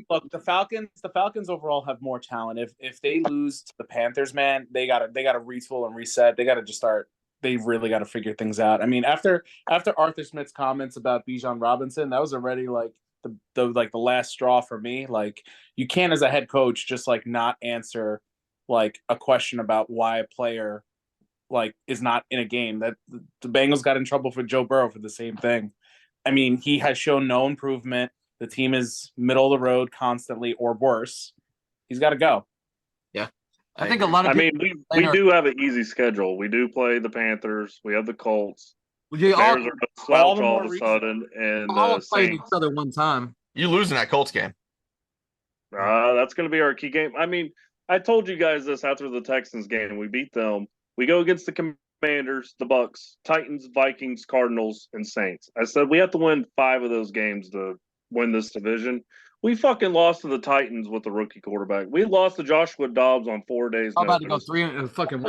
look, the Falcons overall have more talent. If they lose to the Panthers, man, they gotta retool and reset. They gotta just start they really got to figure things out. I mean, after Arthur Smith's comments about Bijan Robinson, that was already like the last straw for me. Like, you can't, as a head coach, just like not answer like a question about why a player like is not in a game. That the Bengals got in trouble for Joe Burrow for the same thing. I mean, he has shown no improvement. The team is middle of the road constantly or worse. He's got to go. I think a lot of I mean, people. we do have an easy schedule. We do play the Panthers. We have the Colts. You Bears all, are no slouch all the all more of a reason- sudden, and all played each Saints. other one time. You losing that Colts game. That's going to be our key game. I mean, I told you guys this after the Texans game. We beat them. We go against the Commanders, the Bucks, Titans, Vikings, Cardinals, and Saints. I said we have to win 5 of those games to win this division. We fucking lost to the Titans with the rookie quarterback. We lost to Joshua Dobbs on 4 days. I'm about to go notice. 3 and fucking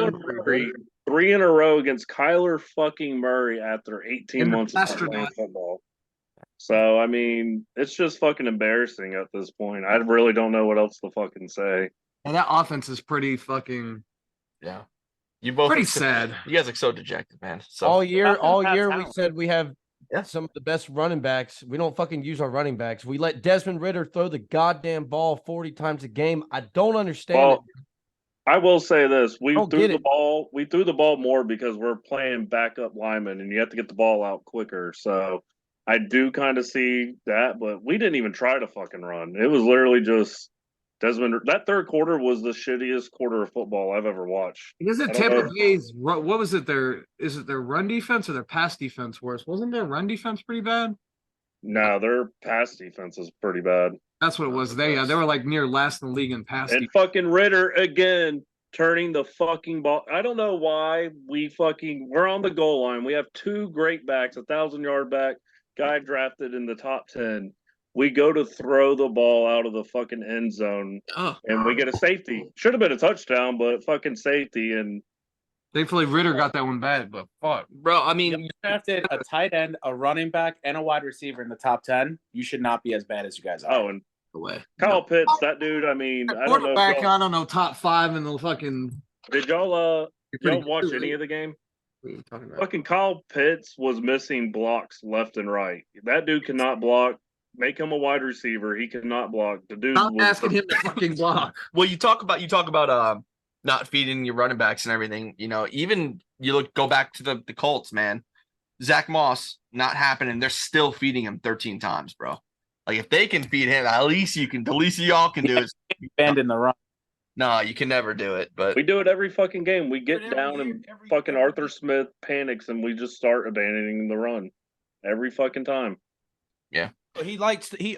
Three in a row against Kyler fucking Murray after 18 And months of playing football. So, I mean, it's just fucking embarrassing at this point. I really don't know what else to fucking say. And that offense is pretty fucking Yeah. You both pretty look sad. You guys look so dejected, man. So all year we talent. said we have Yeah. some of the best running backs. We don't fucking use our running backs. We let Desmond Ridder throw the goddamn ball 40 times a game. I don't understand it. I will say this: we Don't threw get the it. ball. We threw the ball more because we're playing backup linemen, and you have to get the ball out quicker. So I do kind of see that, but we didn't even try to fucking run. It was literally just Desmond. That third quarter was the shittiest quarter of football I've ever watched. Isn't I don't Tampa know. Bay's what was it? Is it their run defense or their pass defense worse? Wasn't their run defense pretty bad? No, their pass defense is pretty bad. That's what it was. They were like near last in the league in pass And defense. fucking Ritter again turning the fucking ball. I don't know why we're on the goal line. We have 2 great backs, 1,000-yard back, guy drafted in the top 10. We go to throw the ball out of the fucking end zone and we get a safety. Should have been a touchdown, but fucking safety. And Thankfully, Ritter got that one bad, but fuck. bro, I mean, You drafted a tight end, a running back, and a wide receiver in the top 10. You should not be as bad as you guys are. and away. Kyle Pitts, that dude. I mean, I don't know. Quarterback, I don't know, top 5 in the fucking. Did y'all pretty watch good. any of the game? What are you talking about? Fucking Kyle Pitts was missing blocks left and right. That dude cannot block. Make him a wide receiver. He cannot block. The dude Stop was asking him to fucking block. Well, you talk about not feeding your running backs and everything. You know, even go back to the Colts, man. Zach Moss not happening. They're still feeding him 13 times, bro. Like, if they can feed him, at least y'all can do is Bend in the run. no, you can never do it. But We do it every fucking game. We get every down year, and every fucking year. Arthur Smith panics and we just start abandoning the run every fucking time. He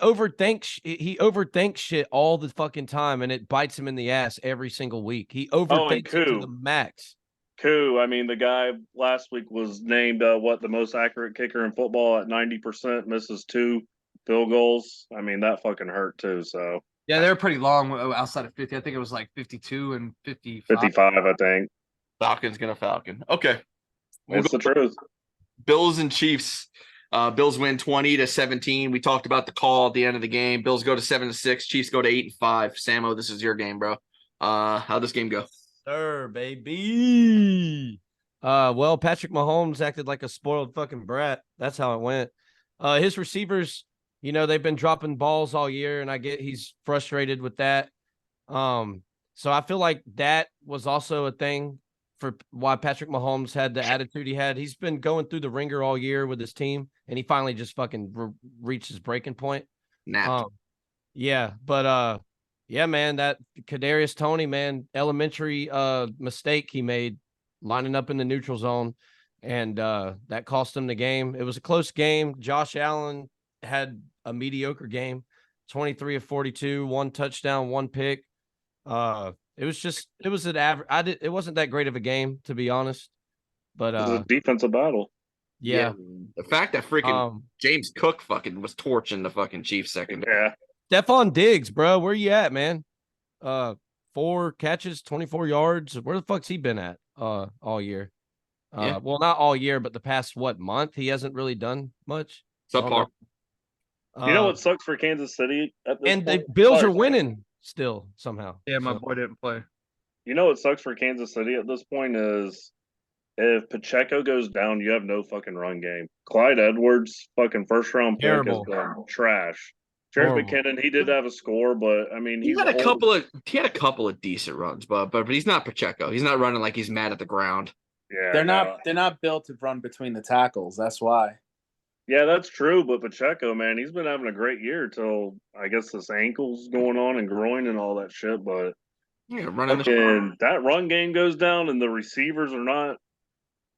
overthinks shit all the fucking time, and it bites him in the ass every single week. He overthinks it to the max. Koo, I mean, the guy last week was named the most accurate kicker in football at 90%, misses 2 field goals. I mean, that fucking hurt too. So Yeah, they were pretty long outside of 50. I think it was like 52 and 55. 55, I think. Falcon's gonna Falcon. Okay. It's the truth. Bills and Chiefs. Bills win 20-17. We talked about the call at the end of the game. Bills go to 7-6. Chiefs go to 8-5. Samo, this is your game, bro. How'd this game go? Sir, baby. Well, Patrick Mahomes acted like a spoiled fucking brat. That's how it went. His receivers, they've been dropping balls all year, and I get he's frustrated with that. So I feel like that was also a thing for why Patrick Mahomes had the attitude he had. He's been going through the ringer all year with his team, and he finally just fucking reached his breaking point. Napped. Yeah, but yeah, man, that Kadarius Toney, man, elementary mistake he made lining up in the neutral zone, and that cost him the game. It was a close game. Josh Allen had a mediocre game, 23 of 42, 1 touchdown, 1 pick. It was an average. It wasn't that great of a game, to be honest. But It was a defensive battle. yeah. The fact that freaking James Cook fucking was torching the fucking Chiefs secondary. Yeah. Stephon Diggs, bro, where you at, man? 4 catches, 24 yards. Where the fuck's he been at all year? Yeah. Well, not all year, but the past month he hasn't really done much. Subpar. You know what sucks for Kansas City at this And point? the Bills Sorry, are winning still somehow. Yeah, my So, boy didn't play. You know what sucks for Kansas City at this point is If Pacheco goes down, you have no fucking run game. Clyde Edwards, fucking first round pick, has Terrible. gone trash. Jared Horrible. McKinnon, he did have a score, but I mean, He he's had a old. couple of decent runs, but he's not Pacheco. He's not running like he's mad at the ground. Yeah, They're not built to run between the tackles. That's why. Yeah, that's true. But Pacheco, man, he's been having a great year till I guess this ankle's going on and groin and all that shit. But Yeah, running the fucking that run game goes down, and the receivers are not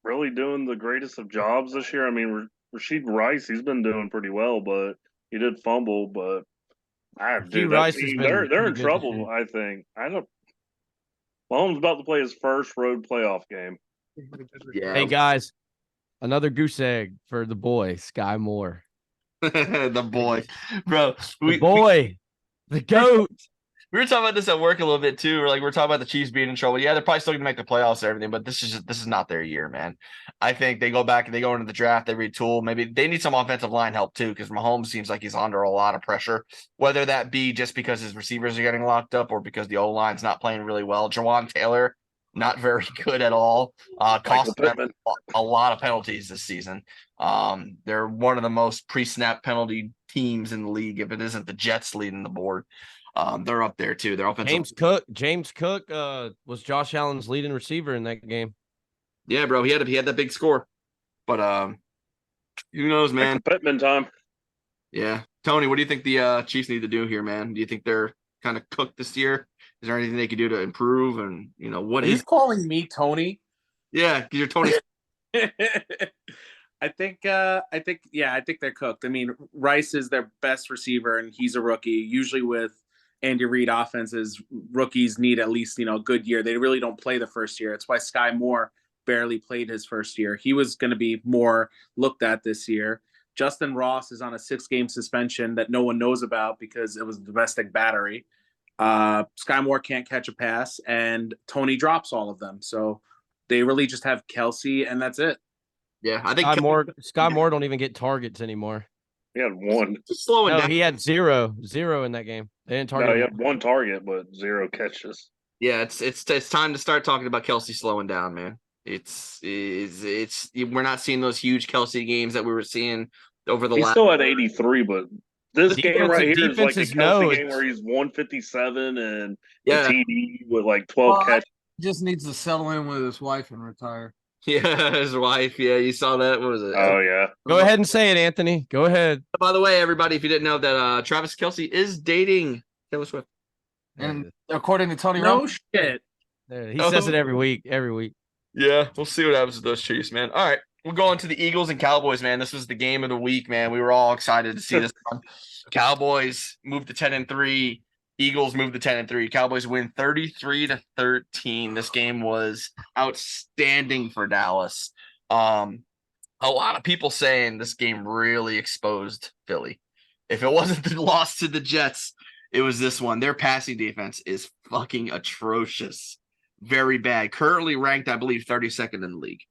really doing the greatest of jobs this year. I mean, Rasheed Rice, he's been doing pretty well, but he did fumble. But dude, that Rice has team, been they're pretty in good this trouble. year. I think. I don't. Mahomes about to play his first road playoff game. yeah. Hey guys, another goose egg for the boy, Sky Moore. The boy, bro. The boy, the goat. We were talking about this at work a little bit too. We're talking about the Chiefs being in trouble. Yeah, they're probably still gonna make the playoffs and everything, but this is not their year, man. I think they go back and they go into the draft, they retool. Maybe they need some offensive line help too, because Mahomes seems like he's under a lot of pressure. Whether that be just because his receivers are getting locked up or because the O line's not playing really well. Jawan Taylor, not very good at all. Cost them a lot of penalties this season. They're one of the most pre-snap penalty teams in the league, if it isn't the Jets leading the board. They're up there too. Their offensive James Cook was Josh Allen's leading receiver in that game. Yeah, bro. He had that big score. But who knows, man? Pittman time. Yeah. Tony, what do you think the Chiefs need to do here, man? Do you think they're kind of cooked this year? Is there anything they could do to improve? And what He's is calling me Tony. Yeah, because you're Tony. I think they're cooked. I mean, Rice is their best receiver, and he's a rookie. Usually with Andy Reid offenses, rookies need at least a good year. They really don't play the first year. It's why Sky Moore barely played his first year. He was going to be more looked at this year. Justin Ross is on a 6-game suspension that no one knows about because it was domestic battery. Sky Moore can't catch a pass, and Tony drops all of them. So they really just have Kelsey, and that's it. Yeah, I think Sky Moore don't even get targets anymore. He had one. Just slowing down. He had zero in that game. They didn't target No, he him. had one target, but 0 catches. Yeah, it's time to start talking about Kelsey slowing down, man. It's we're not seeing those huge Kelsey games that we were seeing over the He's last. still at 83, but this game right here is like a defenses Kelsey game where he's 157 and Yeah. a TD with like 12 catches. Just needs to settle in with his wife and retire. Yeah, his wife. Yeah, you saw that. What was it? Oh yeah. Go ahead and say it, Anthony. Go ahead. By the way, everybody, if you didn't know that Travis Kelsey is dating Taylor Swift. And according to Tony No Romo, shit. He says it every week. Yeah, we'll see what happens with those Chiefs, man. All right, we're going to the Eagles and Cowboys, man. This was the game of the week, man. We were all excited to see this one. Cowboys moved to 10-3. Eagles moved to 10-3. Cowboys win 33-13. This game was outstanding for Dallas. A lot of people saying this game really exposed Philly. If it wasn't the loss to the Jets, it was this one. Their passing defense is fucking atrocious. Very bad. Currently ranked, I believe, 32nd in the league.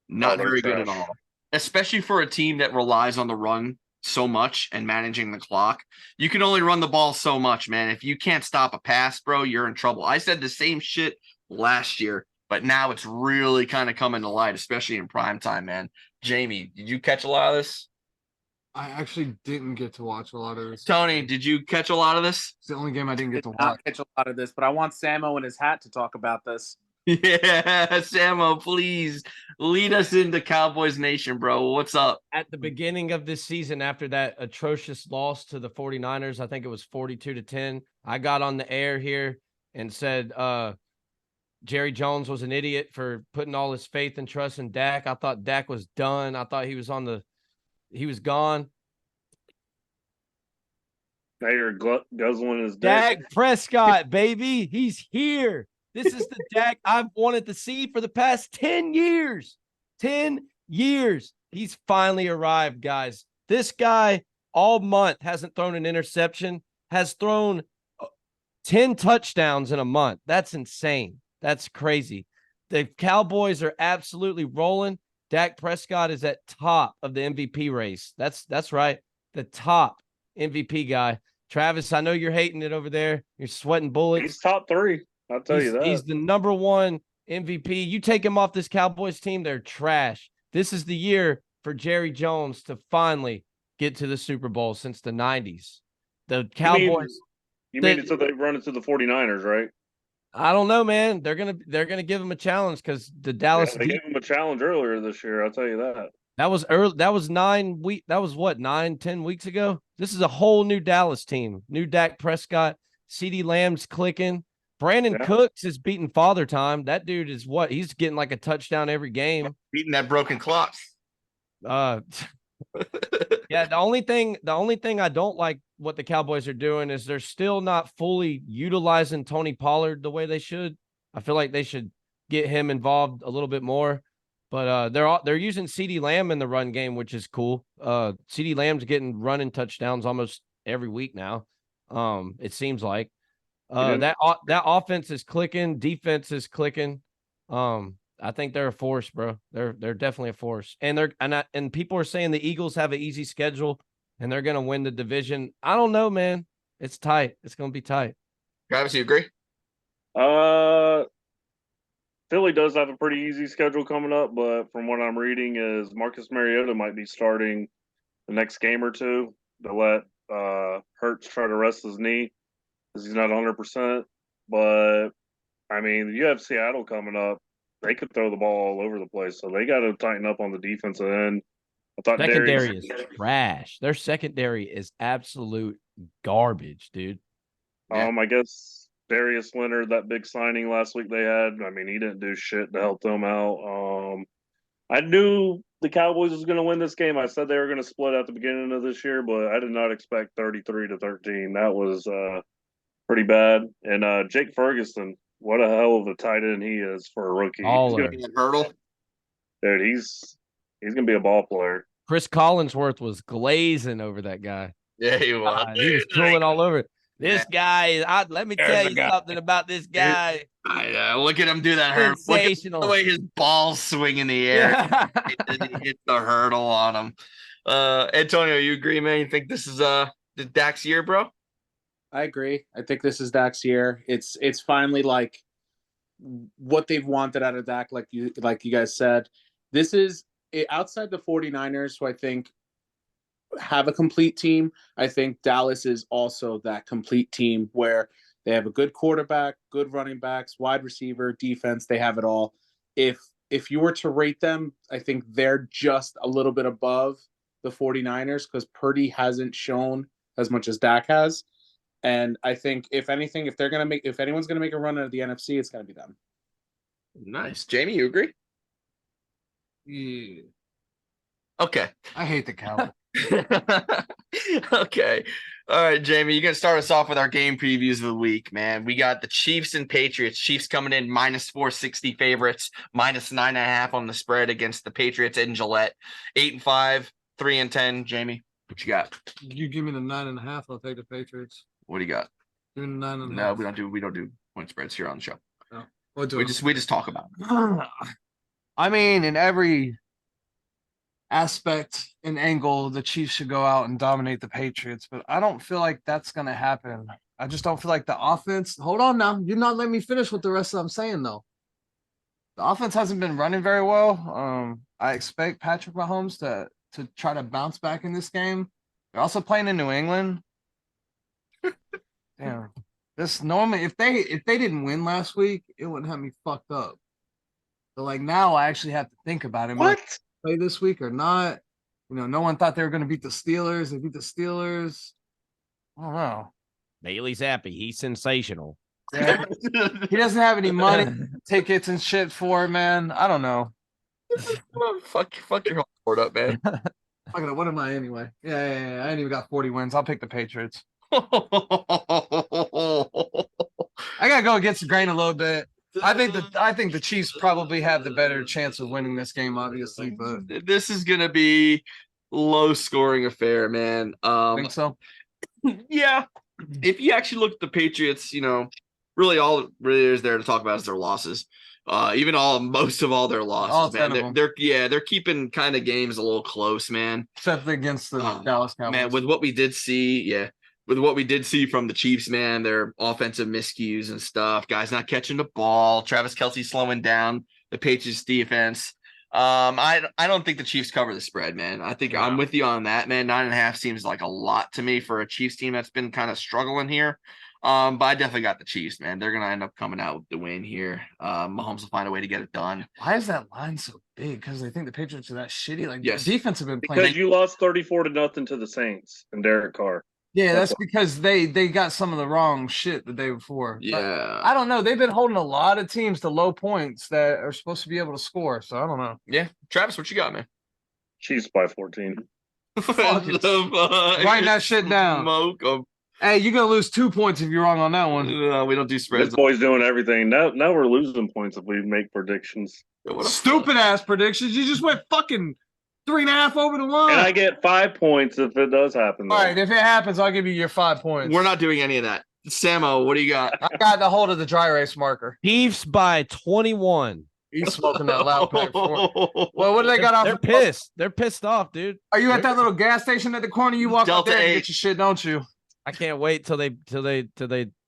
Not very good at all. Especially for a team that relies on the run so much and managing the clock. You can only run the ball so much, man. If you can't stop a pass, bro, you're in trouble. I said the same shit last year, but now it's really kind of coming to light, especially in prime time, man. Jamie, did you catch a lot of this? I actually didn't get to watch a lot of this. Tony, did you catch a lot of this? It's the only game I didn't get to Not watch. catch a lot of this, but I want Samo in his hat to talk about this. Yeah, Samo, please lead us into Cowboys Nation, bro. What's up? At the beginning of this season, after that atrocious loss to the 49ers, I think it was 42-10, I got on the air here and said Jerry Jones was an idiot for putting all his faith and trust in Dak. I thought Dak was done. I thought he was gone. Now you're guzzling his dick. Dak Prescott, baby. He's here. This is the Dak I've wanted to see for the past 10 years. 10 years. He's finally arrived, guys. This guy all month hasn't thrown an interception, has thrown 10 touchdowns in a month. That's insane. That's crazy. The Cowboys are absolutely rolling. Dak Prescott is at top of the MVP race. That's right. The top MVP guy. Travis, I know you're hating it over there. You're sweating bullets. He's top 3. I'll tell you that. He's the number one MVP. You take him off this Cowboys team, they're trash. This is the year for Jerry Jones to finally get to the Super Bowl since the 90s. The Cowboys. You mean until they run into the 49ers, right? I don't know, man. They're gonna give him a challenge because the Dallas. They gave him a challenge earlier this year. I'll tell you that. That was early. That was 9 weeks. That was what 9-10 weeks ago. This is a whole new Dallas team. New Dak Prescott. CeeDee Lamb's clicking. Brandon Cooks is beating Father Time. That dude is what? He's getting like a touchdown every game. Beating that broken clock. Yeah. The only thing I don't like what the Cowboys are doing is they're still not fully utilizing Tony Pollard the way they should. I feel like they should get him involved a little bit more. But they're using CeeDee Lamb in the run game, which is cool. CeeDee Lamb's getting running touchdowns almost every week now. It seems like that offense is clicking, defense is clicking. I think they're a force, bro. They're definitely a force. And people are saying the Eagles have an easy schedule and they're gonna win the division. I don't know, man. It's tight. It's gonna be tight. Travis, you agree? Philly does have a pretty easy schedule coming up, but from what I'm reading is Marcus Mariota might be starting the next game or two to let Hurts try to rest his knee because he's not 100%. But, I mean, you have Seattle coming up. They could throw the ball all over the place, so they got to tighten up on the defensive end. I thought secondary is trash. Their secondary is absolute garbage, dude. I guess Darius Leonard, that big signing last week they had, I mean, he didn't do shit to help them out. I knew the Cowboys was going to win this game. I said they were going to split at the beginning of this year, but I did not expect 33-13. That was pretty bad. And Jake Ferguson, what a hell of a tight end he is for a rookie. He's going to be a hurdle. Dude, he's going to be a ball player. Chris Collinsworth was glazing over that guy. Yeah, he was. He was drooling all over it. This guy, let me tell you something about this guy. Look at him do that hurdle. Sensational. Look at the way his balls swing in the air. Yeah. He hit the hurdle on him. Antonio, you agree, man? You think this is the Dak's year, bro? I agree. I think this is Dak's year. It's finally like what they've wanted out of Dak, like you guys said. This is outside the 49ers, who I think have a complete team. I think Dallas is also that complete team where they have a good quarterback, good running backs, wide receiver, defense. They have it all. If you were to rate them, I think they're just a little bit above the 49ers because Purdy hasn't shown as much as Dak has. And I think if anything, if anyone's gonna make a run at the NFC, it's gonna be them. Nice. Jamie, you agree? Yeah. Okay. I hate the Cowboys. Okay. All right, Jamie, you're going to start us off with our game previews of the week, man. We got the Chiefs and Patriots. Chiefs coming in -460 favorites, -9.5 on the spread against the Patriots in Gillette. 8-5, 3-10. Jamie, what you got? You give me the 9.5, I'll take the Patriots. What do you got? Give me the 9.5. No, we don't do point spreads here on the show. No. We just talk about it. I mean, in every aspect and angle, the Chiefs should go out and dominate the Patriots, but I don't feel like that's going to happen. I just don't feel like the offense. Hold on now. You're not letting me finish with the rest of I'm saying, though. The offense hasn't been running very well. I expect Patrick Mahomes to try to bounce back in this game. They're also playing in New England. Damn. This normally, if they didn't win last week, it wouldn't have me fucked up. So like now I actually have to think about it. What? Play this week or not? You know, no one thought they were going to beat the Steelers. They beat the Steelers. I don't know. Bailey's happy. He's sensational. Yeah. He doesn't have any money, tickets and shit for it, man. I don't know. Fuck your whole board up, man. Fuck it up. What am I anyway? Yeah. I ain't even got 40 wins. I'll pick the Patriots. I gotta go against the grain a little bit. I think the Chiefs probably have the better chance of winning this game, obviously, but this is gonna be low scoring affair, man. Think so? Yeah. If you actually look at the Patriots, you know, really all really is there to talk about is their losses. Most of all their losses, all man. They're keeping kind of games a little close, man. Except against the Dallas Cowboys. Man, with what we did see, with what we did see from the Chiefs, man, their offensive miscues and stuff, guys not catching the ball, Travis Kelce slowing down the Patriots defense. I don't think the Chiefs cover the spread, man. I think I'm with you on that, man. 9.5 seems like a lot to me for a Chiefs team that's been kind of struggling here. But I definitely got the Chiefs, man. They're gonna end up coming out with the win here. Mahomes will find a way to get it done. Why is that line so big? Because they think the Patriots are that shitty. Like, Yes. the defense have been playing. Because you lost 34-0 to the Saints and Derek Carr. Yeah, that's because they got some of the wrong shit the day before. Yeah. But I don't know. They've been holding a lot of teams to low points that are supposed to be able to score. So I don't know. Yeah. Travis, what you got, man? Chiefs by 14. Write that shit down. Smoke 'em. Hey, you're gonna lose 2 points if you're wrong on that one. No, we don't do This spreads. boy's doing everything. Now we're losing points if we make predictions. Stupid ass predictions. You just went fucking 3.5 over the line. And I get 5 points if it does happen. All right, if it happens, I'll give you your 5 points. We're not doing any of that. Samo, what do you got? I got the hold of the dry erase marker. Chiefs by 21. He's smoking that loud pack. Well, what do they got off? They're pissed. They're pissed off, dude. Are you at that little gas station at the corner? You walk Delta up there and 8. get your shit, don't you? I can't wait till they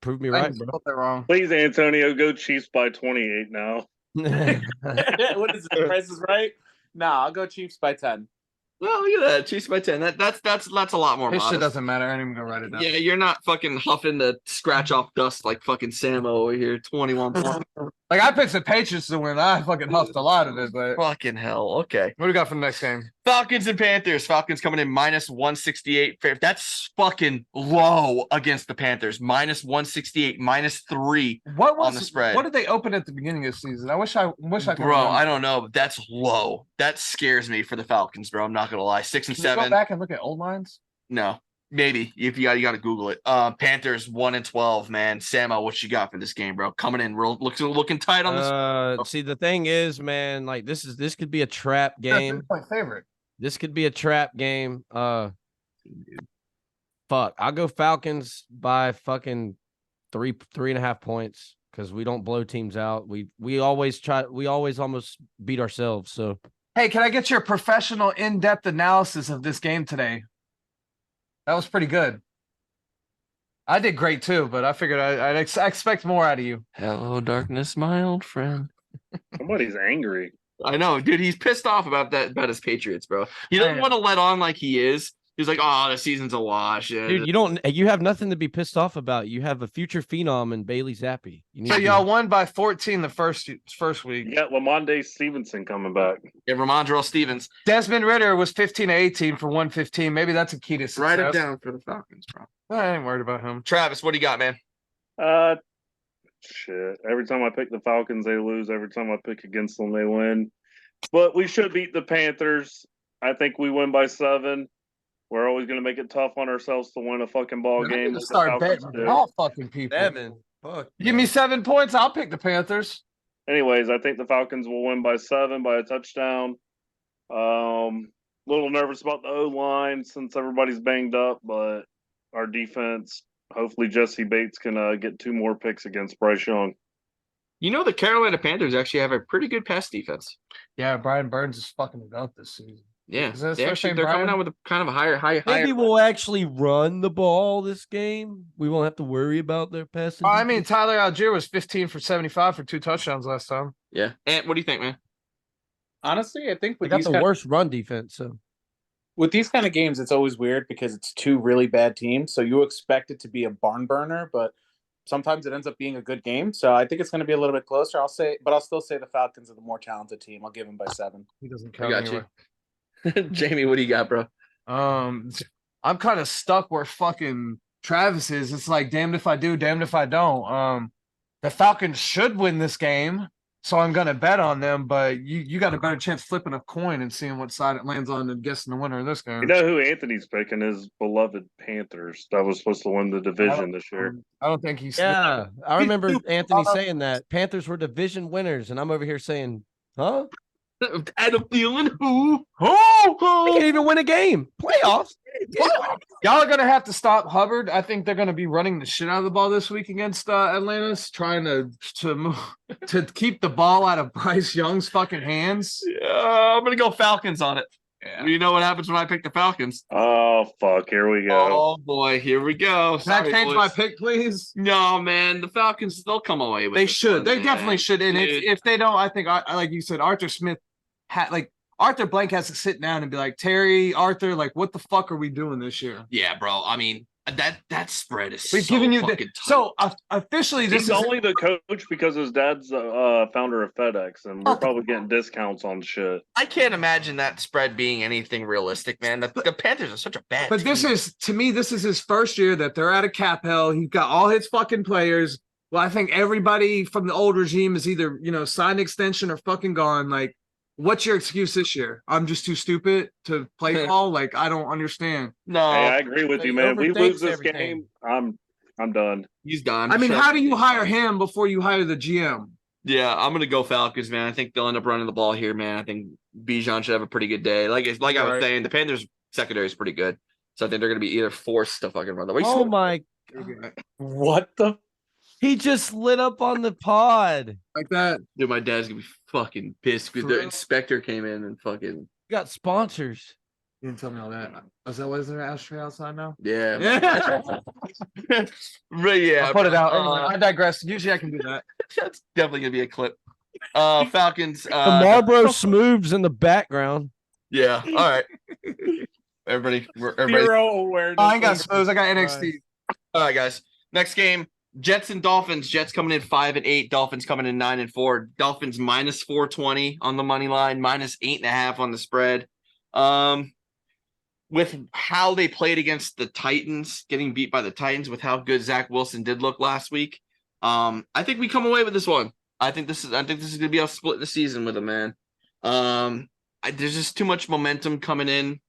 prove me I right, just bro. spelled that wrong. Please, Antonio, go Chiefs by 28 now. What is it? Price is right? Nah, I'll go Chiefs by 10. Well, look at that. Chiefs by 10. That's a lot more. This shit modest. doesn't matter. I ain't even gonna write it down. Yeah, you're not fucking huffing the scratch off dust like fucking Samo over here. 21 points. Like, I picked the Patriots to win. I fucking huffed a lot of it, but Fucking hell. Okay. what do we got for the next game? Falcons and Panthers. Falcons coming in minus 168. That's fucking low against the Panthers. Minus 168, minus 3. What was On the spread. What did they open at the beginning of the season? I wish I could Bro, remember. I don't know, but that's low. That scares me for the Falcons, bro. I'm not gonna lie. 6 and Can you go 7. back and look at old lines. No, maybe if you got to Google it. Panthers 1 and 12. Man, Samo, what you got for this game, bro? Coming in, real looking tight on this. See, the thing is, man, like this could be a trap game. My favorite. This could be a trap game. Fuck, I'll go Falcons by fucking 3.5 points because we don't blow teams out. We always almost beat ourselves. So Hey, can I get your professional in-depth analysis of this game today? That was pretty good. I did great too, but I figured I expect more out of you. Hello, darkness, my old friend. Somebody's angry. I know, dude. He's pissed off about his Patriots, bro. He doesn't want to let on like he is. He's like, oh, the season's a wash. dude, you have nothing to be pissed off about. You have a future phenom in Bailey Zappi. So y'all won by 14 the first week. You got Lamonde Stevenson coming back. Yeah, Ramondre Stevens. Desmond Ritter was 15-18 for 115. Maybe that's a key to success. Write it down for the Falcons, bro. I ain't worried about him. Travis, what do you got, man? Shit. Every time I pick the Falcons, they lose. Every time I pick against them, they win. But we should beat the Panthers. I think we win by 7. We're always going to make it tough on ourselves to win a fucking ball game. I'm gonna start betting all fucking people. 7. Fuck. Give me 7 points. I'll pick the Panthers. Anyways, I think the Falcons will win by 7 by a touchdown. Little nervous about the O-line since everybody's banged up, but our defense, hopefully Jesse Bates can get 2 more picks against Bryce Young. You know the Carolina Panthers actually have a pretty good pass defense. Yeah, Brian Burns is fucking it up this season. Yeah, Is that his first name, they're coming Brian? out with a kind of a higher. Maybe we'll actually run the ball this game. We won't have to worry about their passing. I mean, Tyler Algier was 15 for 75 for 2 touchdowns last time. Yeah. And what do you think, man? Honestly, I think we with got these the worst run defense. So with these kind of games, it's always weird because it's 2 really bad teams. So you expect it to be a barn burner, but sometimes it ends up being a good game. So I think it's going to be a little bit closer. I'll still say the Falcons are the more talented team. I'll give them by 7. He doesn't I count got anyway. you. Jamie, what do you got, bro? I'm kind of stuck where fucking Travis is. It's like damned if I do, damned if I don't. The Falcons should win this game, so I'm gonna bet on them. But you got a better chance flipping a coin and seeing what side it lands on and guessing the winner of this game. You know who Anthony's picking? His beloved Panthers. That was supposed to win the division this year. I don't think he's. yeah, I remember Anthony saying that Panthers were division winners, and I'm over here saying, huh? Adam Thielen, who? They can't even win a game. Playoffs. Y'all are gonna have to stop Hubbard. I think they're gonna be running the shit out of the ball this week against Atlanta, trying to keep the ball out of Bryce Young's fucking hands. I'm gonna go Falcons on it. Yeah. You know what happens when I pick the Falcons? Oh fuck! Here we go. Oh boy, here we go. Can I Sorry, change boys. my pick, please? No, man, the Falcons, they'll come away with They this should. one, They man. definitely should. And Dude. if they don't, I think, like you said, Arthur Smith Arthur Blank has to sit down and be like, Terry, Arthur, like, what the fuck are we doing this year? Yeah, bro. I mean, that spread is We've so given you fucking the tight. so officially this He's is only the coach because his dad's founder of FedEx, and we're probably getting discounts on shit. I can't imagine that spread being anything realistic, man. The Panthers are such a bad but team. this is to me, this is his first year that they're out of cap hell. He's got all his fucking players. Well, I think everybody from the old regime is either, signed extension or fucking gone. Like, what's your excuse this year? I'm just too stupid to play ball. Like, I don't understand. No, Hey, I agree with He you, man. We overthinks lose this everything. game, I'm done. he's done. I mean, Sure. how do you hire him before you hire the GM? Yeah, I'm gonna go Falcons, man. I think they'll end up running the ball here, man. I think Bijan should have a pretty good day. Like I was Right. saying, the Panthers secondary is pretty good, so I think they're gonna be either forced to fucking run the ball. Oh my! What the? He just lit up on the pod. Like that. Dude, my dad's gonna be fucking pissed because For the real? inspector came in and fucking You got sponsors. You didn't tell me all that. Is that what is there an ashtray outside now? yeah. Yeah. But yeah, I'll put it out. uh, Anyway, I digress. Usually I can do that. that's definitely gonna be a clip. Falcons. The Marlboro Smooths in the background. Yeah. All right. Everybody. Zero awareness. I ain't got Spurs. I got NXT. All right, guys. Next game. Jets and Dolphins. Jets coming in 5-8. Dolphins coming in 9-4. Dolphins minus 420 on the money line, minus 8.5 on the spread. With how they played against the Titans, getting beat by the Titans, with how good Zach Wilson did look last week, I think we come away with this one. I think this is gonna be a split in the season with them, man. There's just too much momentum coming in.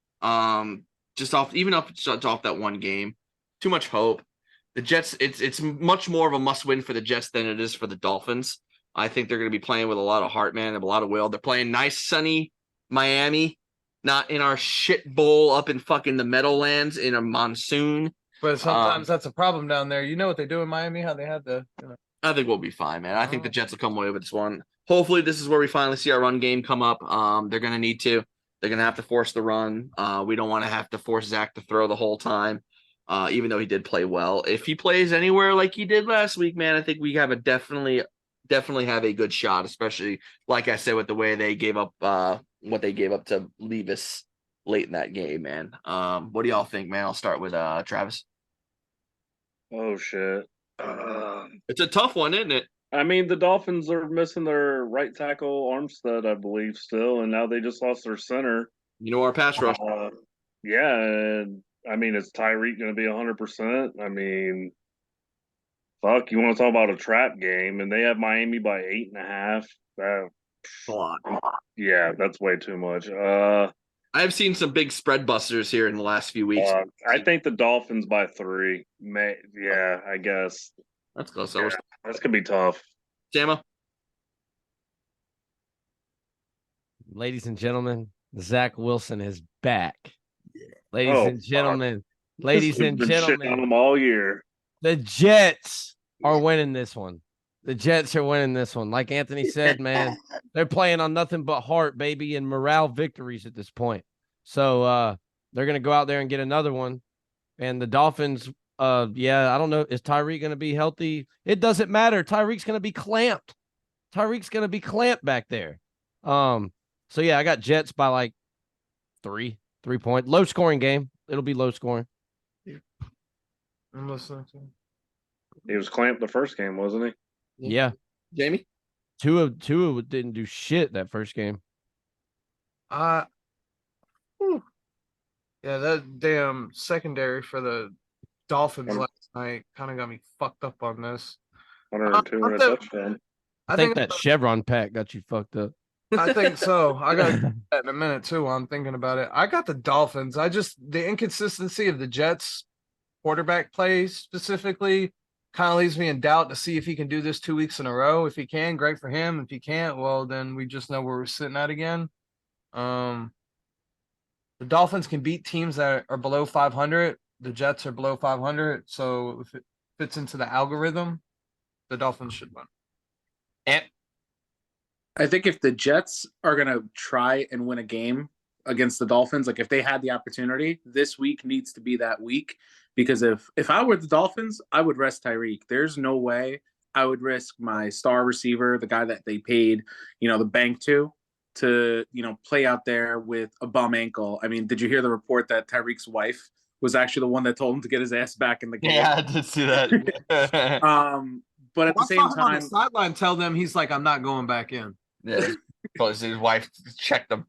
Just off that one game, too much hope. The Jets, it's much more of a must win for the Jets than it is for the Dolphins. I think they're going to be playing with a lot of heart, man, and a lot of will. They're playing nice, sunny Miami, not in our shit bowl up in fucking the Meadowlands in a monsoon. But sometimes that's a problem down there. You know what they do in Miami? How they have the. I think we'll be fine, man. I think the Jets will come away with this one. Hopefully, this is where we finally see our run game come up. They're going to need to. They're going to have to force the run. We don't want to have to force Zach to throw the whole time, even though he did play well. If he plays anywhere like he did last week, man, I think we have definitely have a good shot, especially, like I said, with the way they gave up what they gave up to Levis late in that game, man. What do y'all think, man? I'll start with Travis. Oh shit. It's a tough one, isn't it? I mean, the Dolphins are missing their right tackle Armstead, I believe, still, and now they just lost their center. You know our pass rush. Yeah, and I mean, is Tyreek going to be 100%? I mean, fuck, you want to talk about a trap game, and they have Miami by 8.5. Yeah, that's way too much. I've seen some big spread busters here in the last few weeks. I think the Dolphins by 3. Yeah, I guess. That's close. Yeah, that's gonna be tough. Jama? Ladies and gentlemen, Zach Wilson is back. Ladies Oh, and gentlemen, ladies and Been shitting on gentlemen, them all year. the Jets are winning this one. The Jets are winning this one. Like Anthony said, man, they're playing on nothing but heart, baby, and morale victories at this point. So they're going to go out there and get another one. And the Dolphins, I don't know. Is Tyreek going to be healthy? It doesn't matter. Tyreek's going to be clamped. Tyreek's going to be clamped back there. So, yeah, I got Jets by like 3 point. Low scoring game. It'll be low scoring. I'm listening to him. He was clamped the first game, wasn't he? Yeah. Jamie? Tua didn't do shit that first game. Yeah, that damn secondary for the Dolphins last night kind of got me fucked up on this. 102 and a touchdown. I think that Chevron pack got you fucked up. I think so. I got that in a minute too. While I'm thinking about it. I got the Dolphins. The inconsistency of the Jets quarterback play specifically kind of leaves me in doubt to see if he can do this 2 weeks in a row. If he can, great for him. If he can't, well, then we just know where we're sitting at again. The Dolphins can beat teams that are below 500. The Jets are below 500. So if it fits into the algorithm, the Dolphins should win. And I think if the Jets are going to try and win a game, against the Dolphins. Like if they had the opportunity, this week needs to be that week. Because if I were the Dolphins, I would rest Tyreek. There's no way I would risk my star receiver, the guy that they paid, the bank to play out there with a bum ankle. I mean, did you hear the report that Tyreek's wife was actually the one that told him to get his ass back in the game? Yeah, I did see that. But at the same time, on the sideline, tell them he's like, I'm not going back in. Yeah, because his wife checked him.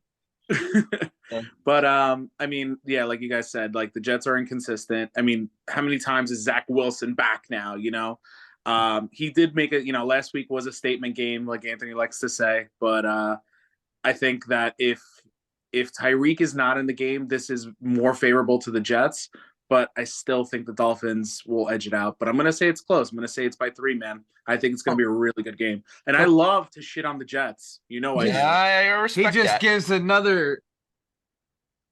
But I mean, yeah, like you guys said, like the Jets are inconsistent. I mean, how many times is Zach Wilson back now? He did make it. Last week was a statement game, like Anthony likes to say. But I think that if Tyreek is not in the game, this is more favorable to the Jets. But I still think the Dolphins will edge it out. But I'm going to say it's close. I'm going to say it's by 3, man. I think it's going to be a really good game. And I love to shit on the Jets. I do. I respect He just that. gives another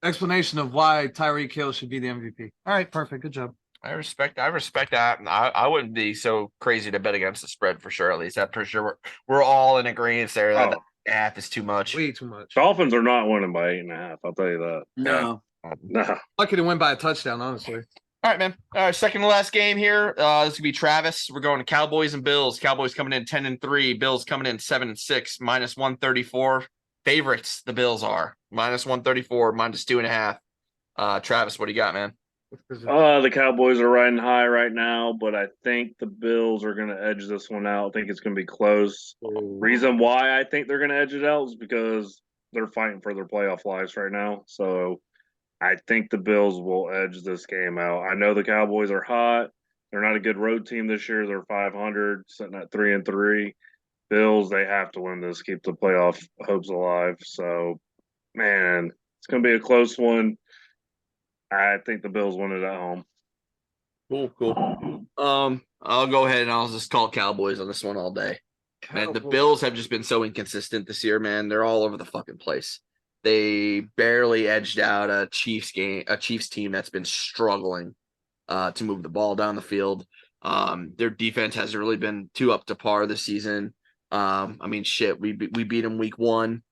explanation of why Tyreek Hill should be the MVP. All right, perfect. Good job. I respect that. I wouldn't be so crazy to bet against the spread for sure. At least that for sure. We're all in agreement there. That half is too much. Way too much. Dolphins are not winning by 8.5. I'll tell you that. No. No. Lucky to win by a touchdown, honestly. All right, man. All right, second to last game here. This could be Travis. We're going to Cowboys and Bills. Cowboys coming in 10-3. Bills coming in 7-6. -134. Favorites. The Bills are -134. -2.5. Travis, what do you got, man? The Cowboys are riding high right now, but I think the Bills are going to edge this one out. I think it's going to be close. Reason why I think they're going to edge it out is because they're fighting for their playoff lives right now. So I think the Bills will edge this game out. I know the Cowboys are hot. They're not a good road team this year. They're 500, sitting at 3-3. Bills, they have to win this, keep the playoff hopes alive. So, man, it's going to be a close one. I think the Bills win it at home. Cool. I'll go ahead and I'll just call Cowboys on this one all day. Man, the Bills have just been so inconsistent this year, man. They're all over the fucking place. They barely edged out a Chiefs team that's been struggling to move the ball down the field. Their defense hasn't really been too up to par this season. I mean, shit, we beat them week 1.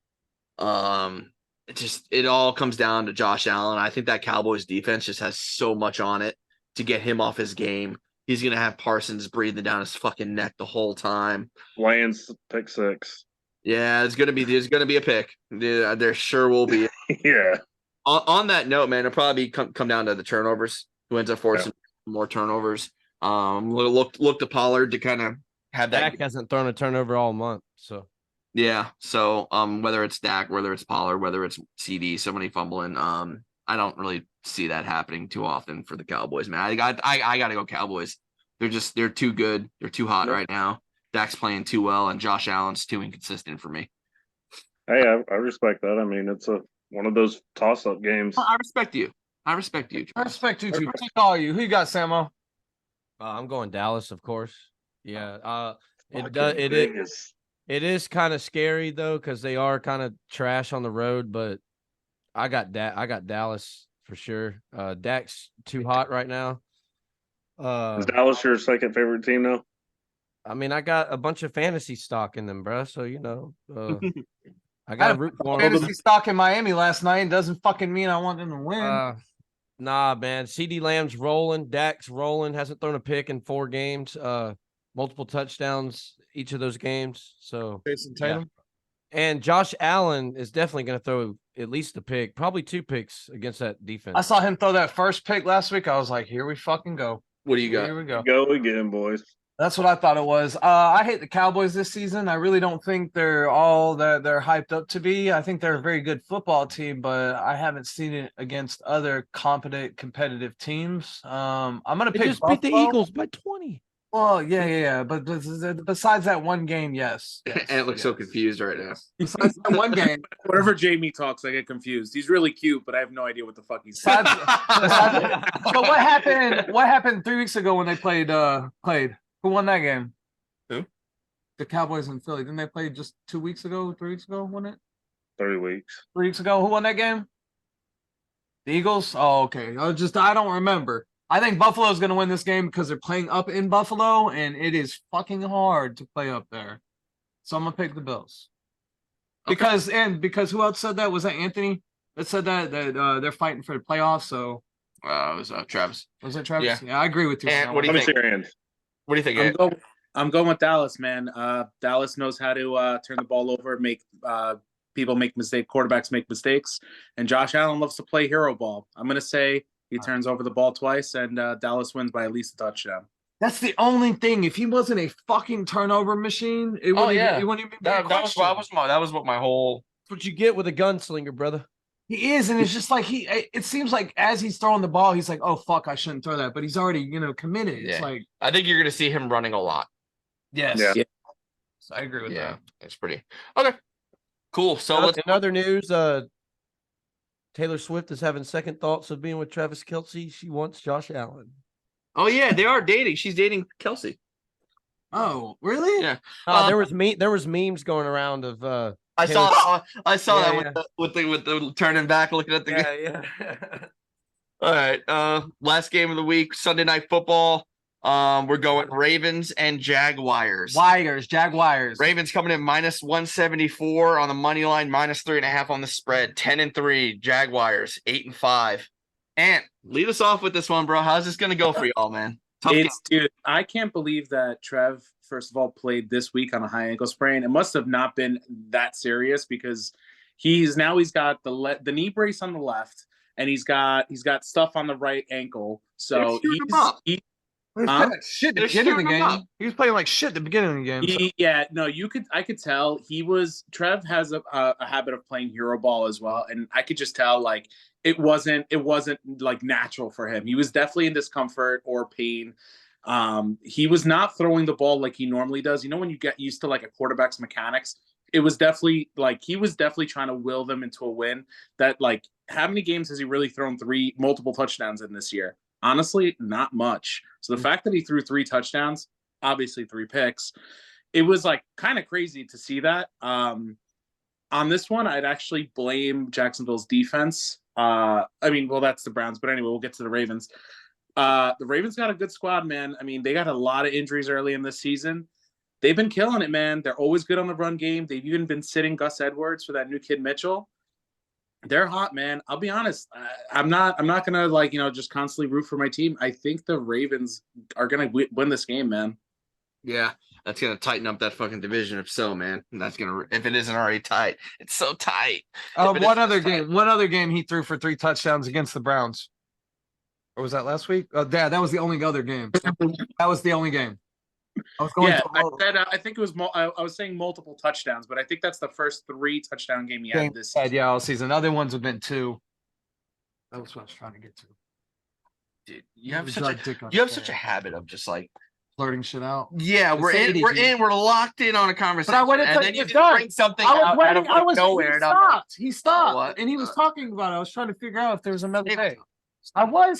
It all comes down to Josh Allen. I think that Cowboys defense just has so much on it to get him off his game. He's gonna have Parsons breathing down his fucking neck the whole time. Lions pick 6. Yeah, there's gonna be a pick. There sure will be. Yeah. On that note, man, it'll probably come down to the turnovers. Who ends up forcing more turnovers? Look to Pollard to kind of have that. Dak hasn't thrown a turnover all month, so. Yeah. So whether it's Dak, whether it's Pollard, whether it's CD, somebody fumbling, I don't really see that happening too often for the Cowboys, man. I gotta go Cowboys. They're too good. They're too hot right now. Dak's playing too well, and Josh Allen's too inconsistent for me. Hey, I respect that. I mean, it's one of those toss-up games. I respect you. I respect you too. Take all you. Who you got, Samo? I'm going Dallas, of course. Yeah. It is kind of scary though, because they are kind of trash on the road. But I got Dallas for sure. Dak's too hot right now. Is Dallas your second favorite team now? I mean, I got a bunch of fantasy stock in them, bro. So I got to root for them. Fantasy stock in Miami last night. Doesn't fucking mean I want them to win. Nah, man. CD Lamb's rolling. Dak's rolling. Hasn't thrown a pick in 4 games. Multiple touchdowns each of those games. So Jason Tatum. Yeah. And Josh Allen is definitely going to throw at least a pick, probably 2 picks against that defense. I saw him throw that first pick last week. I was like, here we fucking go. What do you got? Here we go. Go again, boys. That's what I thought it was. I hate the Cowboys this season. I really don't think they're all that they're hyped up to be. I think they're a very good football team, but I haven't seen it against other competent, competitive teams. I'm gonna pick just Buffalo. beat the Eagles by 20. Well, yeah. But besides that one game, yes. And it looks so confused right now. Besides that one game, Whenever Jamie talks, I get confused. He's really cute, but I have no idea what the fuck he's saying. so what happened? What happened 3 weeks ago when they played? Who won that game? Who? The Cowboys in Philly. Didn't they play just 2 weeks ago? 3 weeks ago? Won it? 3 weeks. 3 weeks ago. Who won that game? The Eagles. Oh, okay. I don't remember. I think Buffalo is going to win this game because they're playing up in Buffalo, and it is fucking hard to play up there. So I'm gonna pick the Bills. Okay. Because who else said that? Was that Anthony? that said that they're fighting for the playoffs. So It was Travis. was it Travis? Yeah, I agree with you. And on what that do Let you me think? see your hands. What do you think? I'm Ant? going. I'm going with Dallas, man. Dallas knows how to turn the ball over, make people make mistakes, quarterbacks make mistakes, and Josh Allen loves to play hero ball. I'm going to say he turns over the ball twice, and Dallas wins by at least a touchdown. That's the only thing. If he wasn't a fucking turnover machine, it Oh, wouldn't yeah. even, it wouldn't even be That a was question. that was what my whole. That's what you get with a gunslinger, brother. He is, and it's just like it seems like as he's throwing the ball, he's like, "Oh fuck, I shouldn't throw that," but he's already committed. It's Yeah. like, I think you're going to see him running a lot. yes, Yeah. Yeah. So I agree with Yeah, that. it's pretty okay. Cool. So In let's. other news, Taylor Swift is having second thoughts of being with Travis Kelce. She wants Josh Allen. Oh yeah, they are dating. She's dating Kelsey. Oh, really? Yeah. There was memes going around of I Taylor- saw Yeah, that with the turning back, looking at the game. yeah. All right. Last game of the week, Sunday Night Football. We're going Ravens and Jaguars. Jaguars. Ravens coming in minus 174 on the money line, minus 3.5 on the spread. 10-3. Jaguars 8-5. Ant, lead us off with this one, bro. How's this gonna go for y'all, man? Tough game. Dude, I can't believe that Trev, first of all, played this week on a high ankle sprain. It must have not been that serious because he's got the knee brace on the left and he's got stuff on the right ankle. So They're shooting him up. He was playing like shit at the They're beginning of the shooting him game. up. He was playing like shit at the beginning of the game. I could tell Trev has a habit of playing hero ball as well, and I could just tell like it wasn't like natural for him. He was definitely in discomfort or pain. He was not throwing the ball like he normally does. You know, when you get used to like a quarterback's mechanics, it was definitely like he was definitely trying to will them into a win. That like how many games has he really thrown multiple touchdowns in this year? Honestly, not much. So the fact that he threw 3 touchdowns, obviously 3 picks, it was like kind of crazy to see that. On this one, I'd actually blame Jacksonville's defense. That's the Browns, but anyway, we'll get to the Ravens. The Ravens got a good squad, man. I mean, they got a lot of injuries early in this season. They've been killing it, man. They're always good on the run game. They've even been sitting Gus Edwards for that new kid Mitchell. They're hot, man. I'll be honest. I'm not gonna just constantly root for my team. I think the Ravens are gonna win this game, man. Yeah, that's gonna tighten up that fucking division. If so, man, that's gonna if it isn't already tight, it's so tight. One other game he threw for 3 touchdowns against the Browns. Or was that last week? That was the only other game. That was the only game. I was going. I think it was. I was saying multiple touchdowns, but I think that's the first 3 touchdown game he had this season. Yeah, all season. Other ones have been 2. That was what I was trying to get to. Dude, you have such a habit of just like blurting shit out. Yeah, we're locked in on a conversation. But I went and then you just bring something out of nowhere. He stopped, and he was talking about it. I was trying to figure out if there was another day.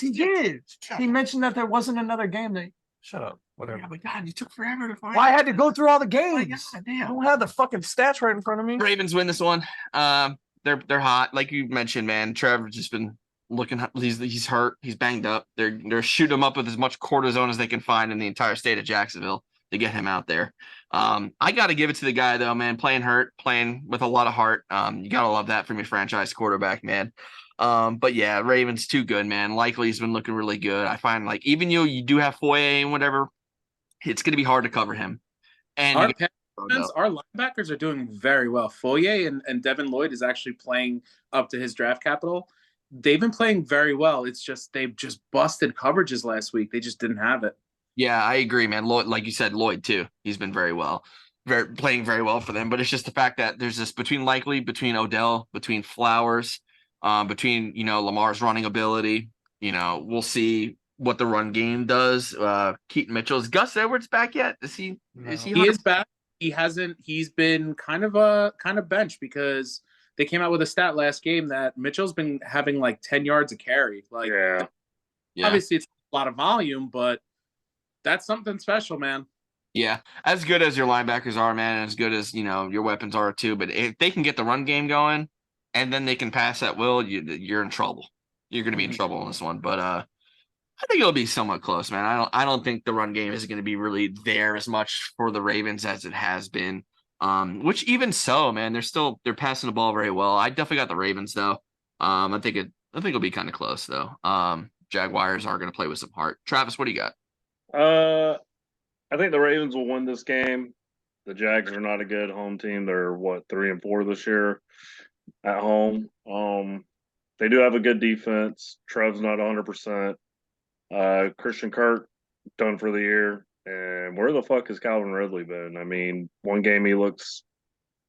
He did. He mentioned that there wasn't another game. Shut up. Whatever. Yeah, but God, you took forever to find. Well, I had to go through all the games. God, damn. I don't have the fucking stats right in front of me. Ravens win this one. They're hot, like you mentioned, man. Trevor's just been looking. He's hurt. He's banged up. They're shooting him up with as much cortisone as they can find in the entire state of Jacksonville to get him out there. I got to give it to the guy though, man. Playing hurt, playing with a lot of heart. You gotta love that from your franchise quarterback, man. But yeah, Ravens too good, man. Likely he's been looking really good. I find like even you do have Foye and whatever, it's gonna be hard to cover him. And our linebackers are doing very well. Foye and Devin Lloyd is actually playing up to his draft capital. They've been playing very well. It's just they've just busted coverages last week. They just didn't have it. Yeah, I agree, man. Lloyd, like you said, Lloyd too. He's been very well, playing very well for them. But it's just the fact that there's this between Odell, between Flowers, between Lamar's running ability. We'll see what the run game does. Keaton Mitchell, is Gus Edwards back yet? Is he? No. He is back. He hasn't. He's been kind of benched because they came out with a stat last game that Mitchell's been having like 10 yards a carry. Like, yeah. Obviously it's a lot of volume, but that's something special, man. Yeah, as good as your linebackers are, man, and as good as your weapons are too. But if they can get the run game going, and then they can pass at will, you're in trouble. You're going to be in trouble in this one. But I think it'll be somewhat close, man. I don't think the run game is going to be really there as much for the Ravens as it has been. Which even so, man, they're passing the ball very well. I definitely got the Ravens though. I think it'll be kind of close though. Jaguars are going to play with some heart. Travis, what do you got? I think the Ravens will win this game. The Jags are not a good home team. They're 3-4 this year at home. They do have a good defense. Trev's not 100%. Christian Kirk done for the year. And where the fuck has Calvin Ridley been? I mean, one game he looks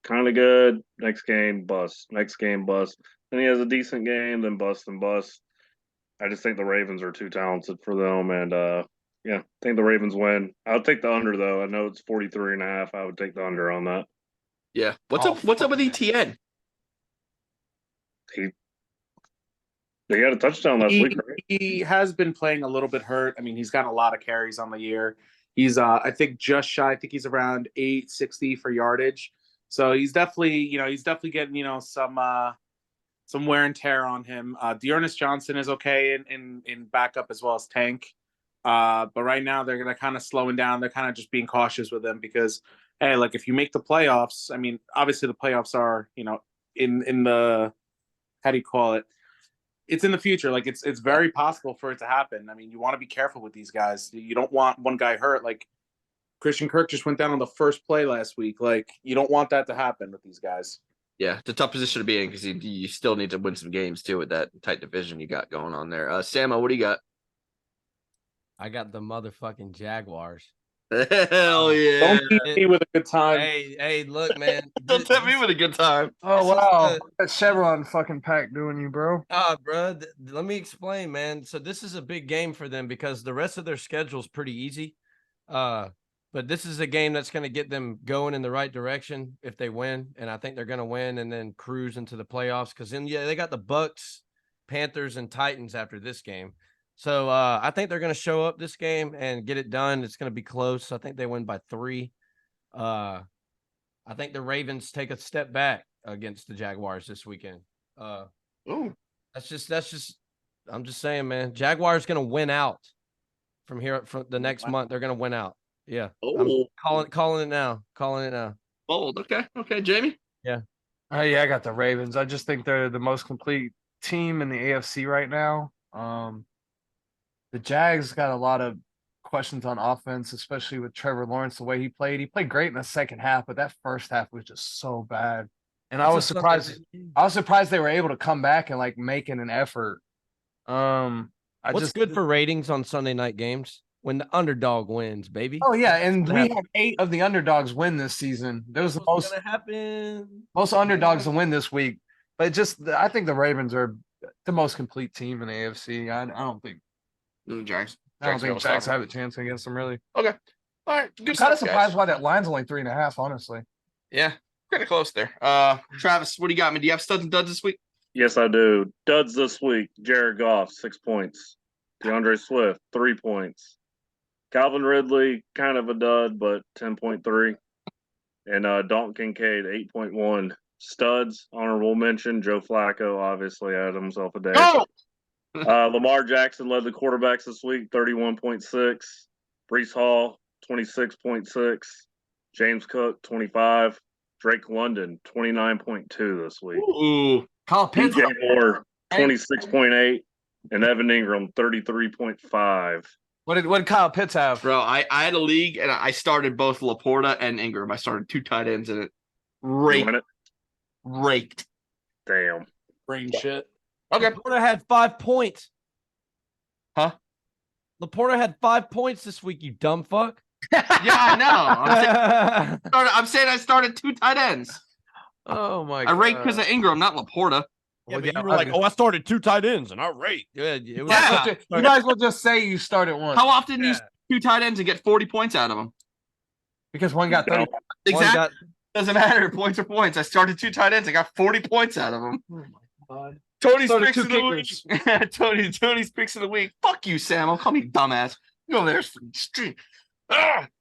kind of good. Next game, bust. Next game, bust. Then he has a decent game, then bust and bust. I just think the Ravens are too talented for them. And, yeah, I think the Ravens win. I'll take the under, though. I know it's 43.5. I would take the under on that. Yeah. What's up with ETN? They got a touchdown last week, right? He has been playing a little bit hurt. I mean, he's got a lot of carries on the year. He's I think just shy. I think he's around 860 for yardage. So he's definitely getting, some wear and tear on him. Dearness Johnson is okay in backup as well as Tank. But right now they're gonna kind of slowing down. They're kind of just being cautious with him because, hey, like if you make the playoffs, I mean, obviously the playoffs are, in the, how do you call it? It's in the future. Like it's very possible for it to happen. I mean, you want to be careful with these guys. You don't want one guy hurt. Like Christian Kirk just went down on the first play last week. Like you don't want that to happen with these guys. Yeah, it's a tough position to be in because you still need to win some games too with that tight division you got going on there. Samo, what do you got? I got the motherfucking Jaguars. Hell yeah! Don't beat me with a good time. Hey, look, man. Don't tempt me with a good time. Oh wow, that Chevron fucking pack doing you, bro. Bro, let me explain, man. So this is a big game for them because the rest of their schedule is pretty easy. But this is a game that's going to get them going in the right direction if they win, and I think they're going to win and then cruise into the playoffs. Because then, they got the Bucks, Panthers, and Titans after this game. So I think they're going to show up this game and get it done. It's going to be close. I think they win by 3. I think the Ravens take a step back against the Jaguars this weekend. That's just. I'm just saying, man. Jaguars going to win out from here from the next month. They're going to win out. Yeah. I'm calling it now. Calling it now. Bold. Okay, Jamie. Yeah. Yeah, I got the Ravens. I just think they're the most complete team in the AFC right now. The Jags got a lot of questions on offense, especially with Trevor Lawrence, the way he played. He played great in the second half, but that first half was just so bad. And I was surprised they were able to come back and like making an effort. What's good for ratings on Sunday night games? When the underdog wins, baby. Oh yeah, and we had 8 of the underdogs win this season. There was the most underdogs to win this week. But I think the Ravens are the most complete team in the AFC. I don't think Jags. I don't think Jags have a chance against them, really. Okay. All right. I'm kind of surprised why that line's only 3.5, honestly. Yeah, kind of close there. Travis, what do you got, man? Do you have studs and duds this week? Yes, I do. Duds this week. Jared Goff, 6 points. DeAndre Swift, 3 points. Calvin Ridley, kind of a dud, but 10.3. And Dalton Kincaid, 8.1. Studs, honorable mention. Joe Flacco obviously had himself a day. Oh! Lamar Jackson led the quarterbacks this week, 31.6. Breece Hall, 26.6. James Cook, 25. Drake London, 29.2 this week. Ooh. Kyle Pitts, DJ Moore, 26.8. And Evan Ingram, 33.5. What did Kyle Pitts have? Bro, I had a league and I started both Laporta and Ingram. I started 2 tight ends in it. Raked. Damn. Brain shit. Okay. Laporta had 5 points. Huh? Laporta had 5 points this week, you dumb fuck. Yeah, I know. I'm saying I started 2 tight ends. Oh my God. I raked because of Ingram, not Laporta. Yeah, but you were like, I started 2 tight ends and I raked. Yeah, it was you might as well just say you started one. How often do you start 2 tight ends and get 40 points out of them? Because one got 30. Exactly. Doesn't matter. Points are points. I started 2 tight ends. I got 40 points out of them. Oh my God. Tony's picks of the week. Tony's picks of the week. Fuck you, Sam. Call me dumbass. You over there, street.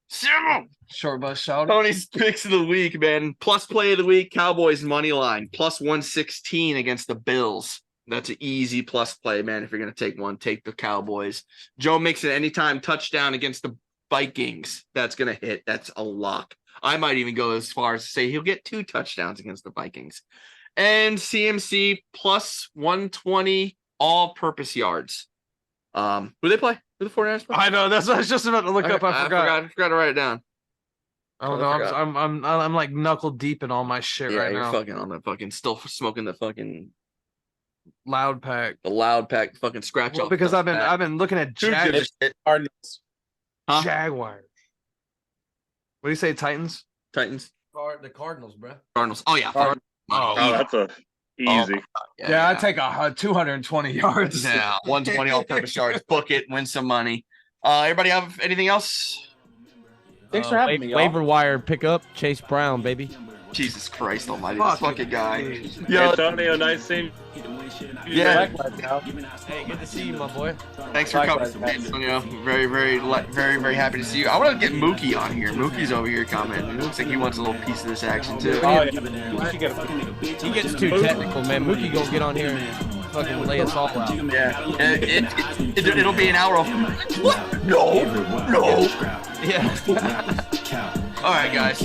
Sam. Short bus shout. Tony's picks of the week, man. Plus play of the week. Cowboys money line plus 116 against the Bills. That's an easy plus play, man. If you're gonna take one, take the Cowboys. Joe Mixon anytime touchdown against the Vikings. That's gonna hit. That's a lock. I might even go as far as to say he'll get 2 touchdowns against the Vikings. And CMC plus 120 all-purpose yards. Who they play? Who the 49ers play? I know. That's what I was just about to look up. I forgot. I forgot to write it down. Oh no, I'm like knuckle deep in all my shit right you're now. fucking on the fucking still smoking the fucking Loud pack. the loud pack fucking scratch off. Because I've been looking at Cardinals. Huh? Jaguars. What do you say, Titans? Titans, The Cardinals, bro. Cardinals. Oh yeah, Cardinals. Oh, that's a easy. Yeah, I take 220 yards. Yeah, 120 all-purpose yards. Book it, win some money. Everybody have anything else? Thanks for having me, y'all. Waiver wire pickup, Chase Brown, baby. Jesus Christ Almighty, this fucking guy. Yo, Antonio, nice seeing Yeah, Hey, good to see you, my boy. thanks for coming, Antonio. Very, very happy to see you. I want to get Mookie on here. Mookie's over here commenting. It looks like he wants a little piece of this action too. Oh, yeah. He gets too technical, man. Mookie gonna get on here and fucking lay us all out. Yeah, it'll be an hour of what? No. Yeah. All right, guys.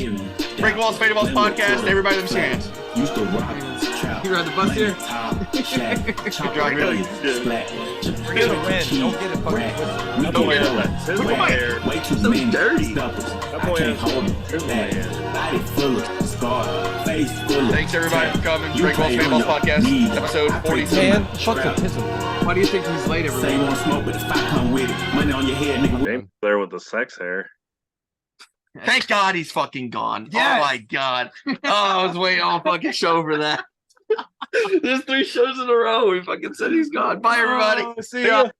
Break Walls, Fade Balls podcast. Everybody, let me see your hands. You ride the bus here? Good job, really. We're gonna win. Don't get it fucking twisted. Don't wear that. His hair. Way too So many dirty. That boy has body full of scar, face full of Thanks everybody for coming. You Break Walls, play Fade on Balls your podcast, knees. episode I 42. Man, fuck the tism. Why do you think he's late, Say you everybody? want smoke, but if I come with it, money on your head, nigga. James there with the sex hair. Thank God he's fucking gone. Yes. Oh my God. Oh, I was waiting all fucking show for that. There's 3 shows in a row. We fucking said he's gone. Bye, everybody. See ya.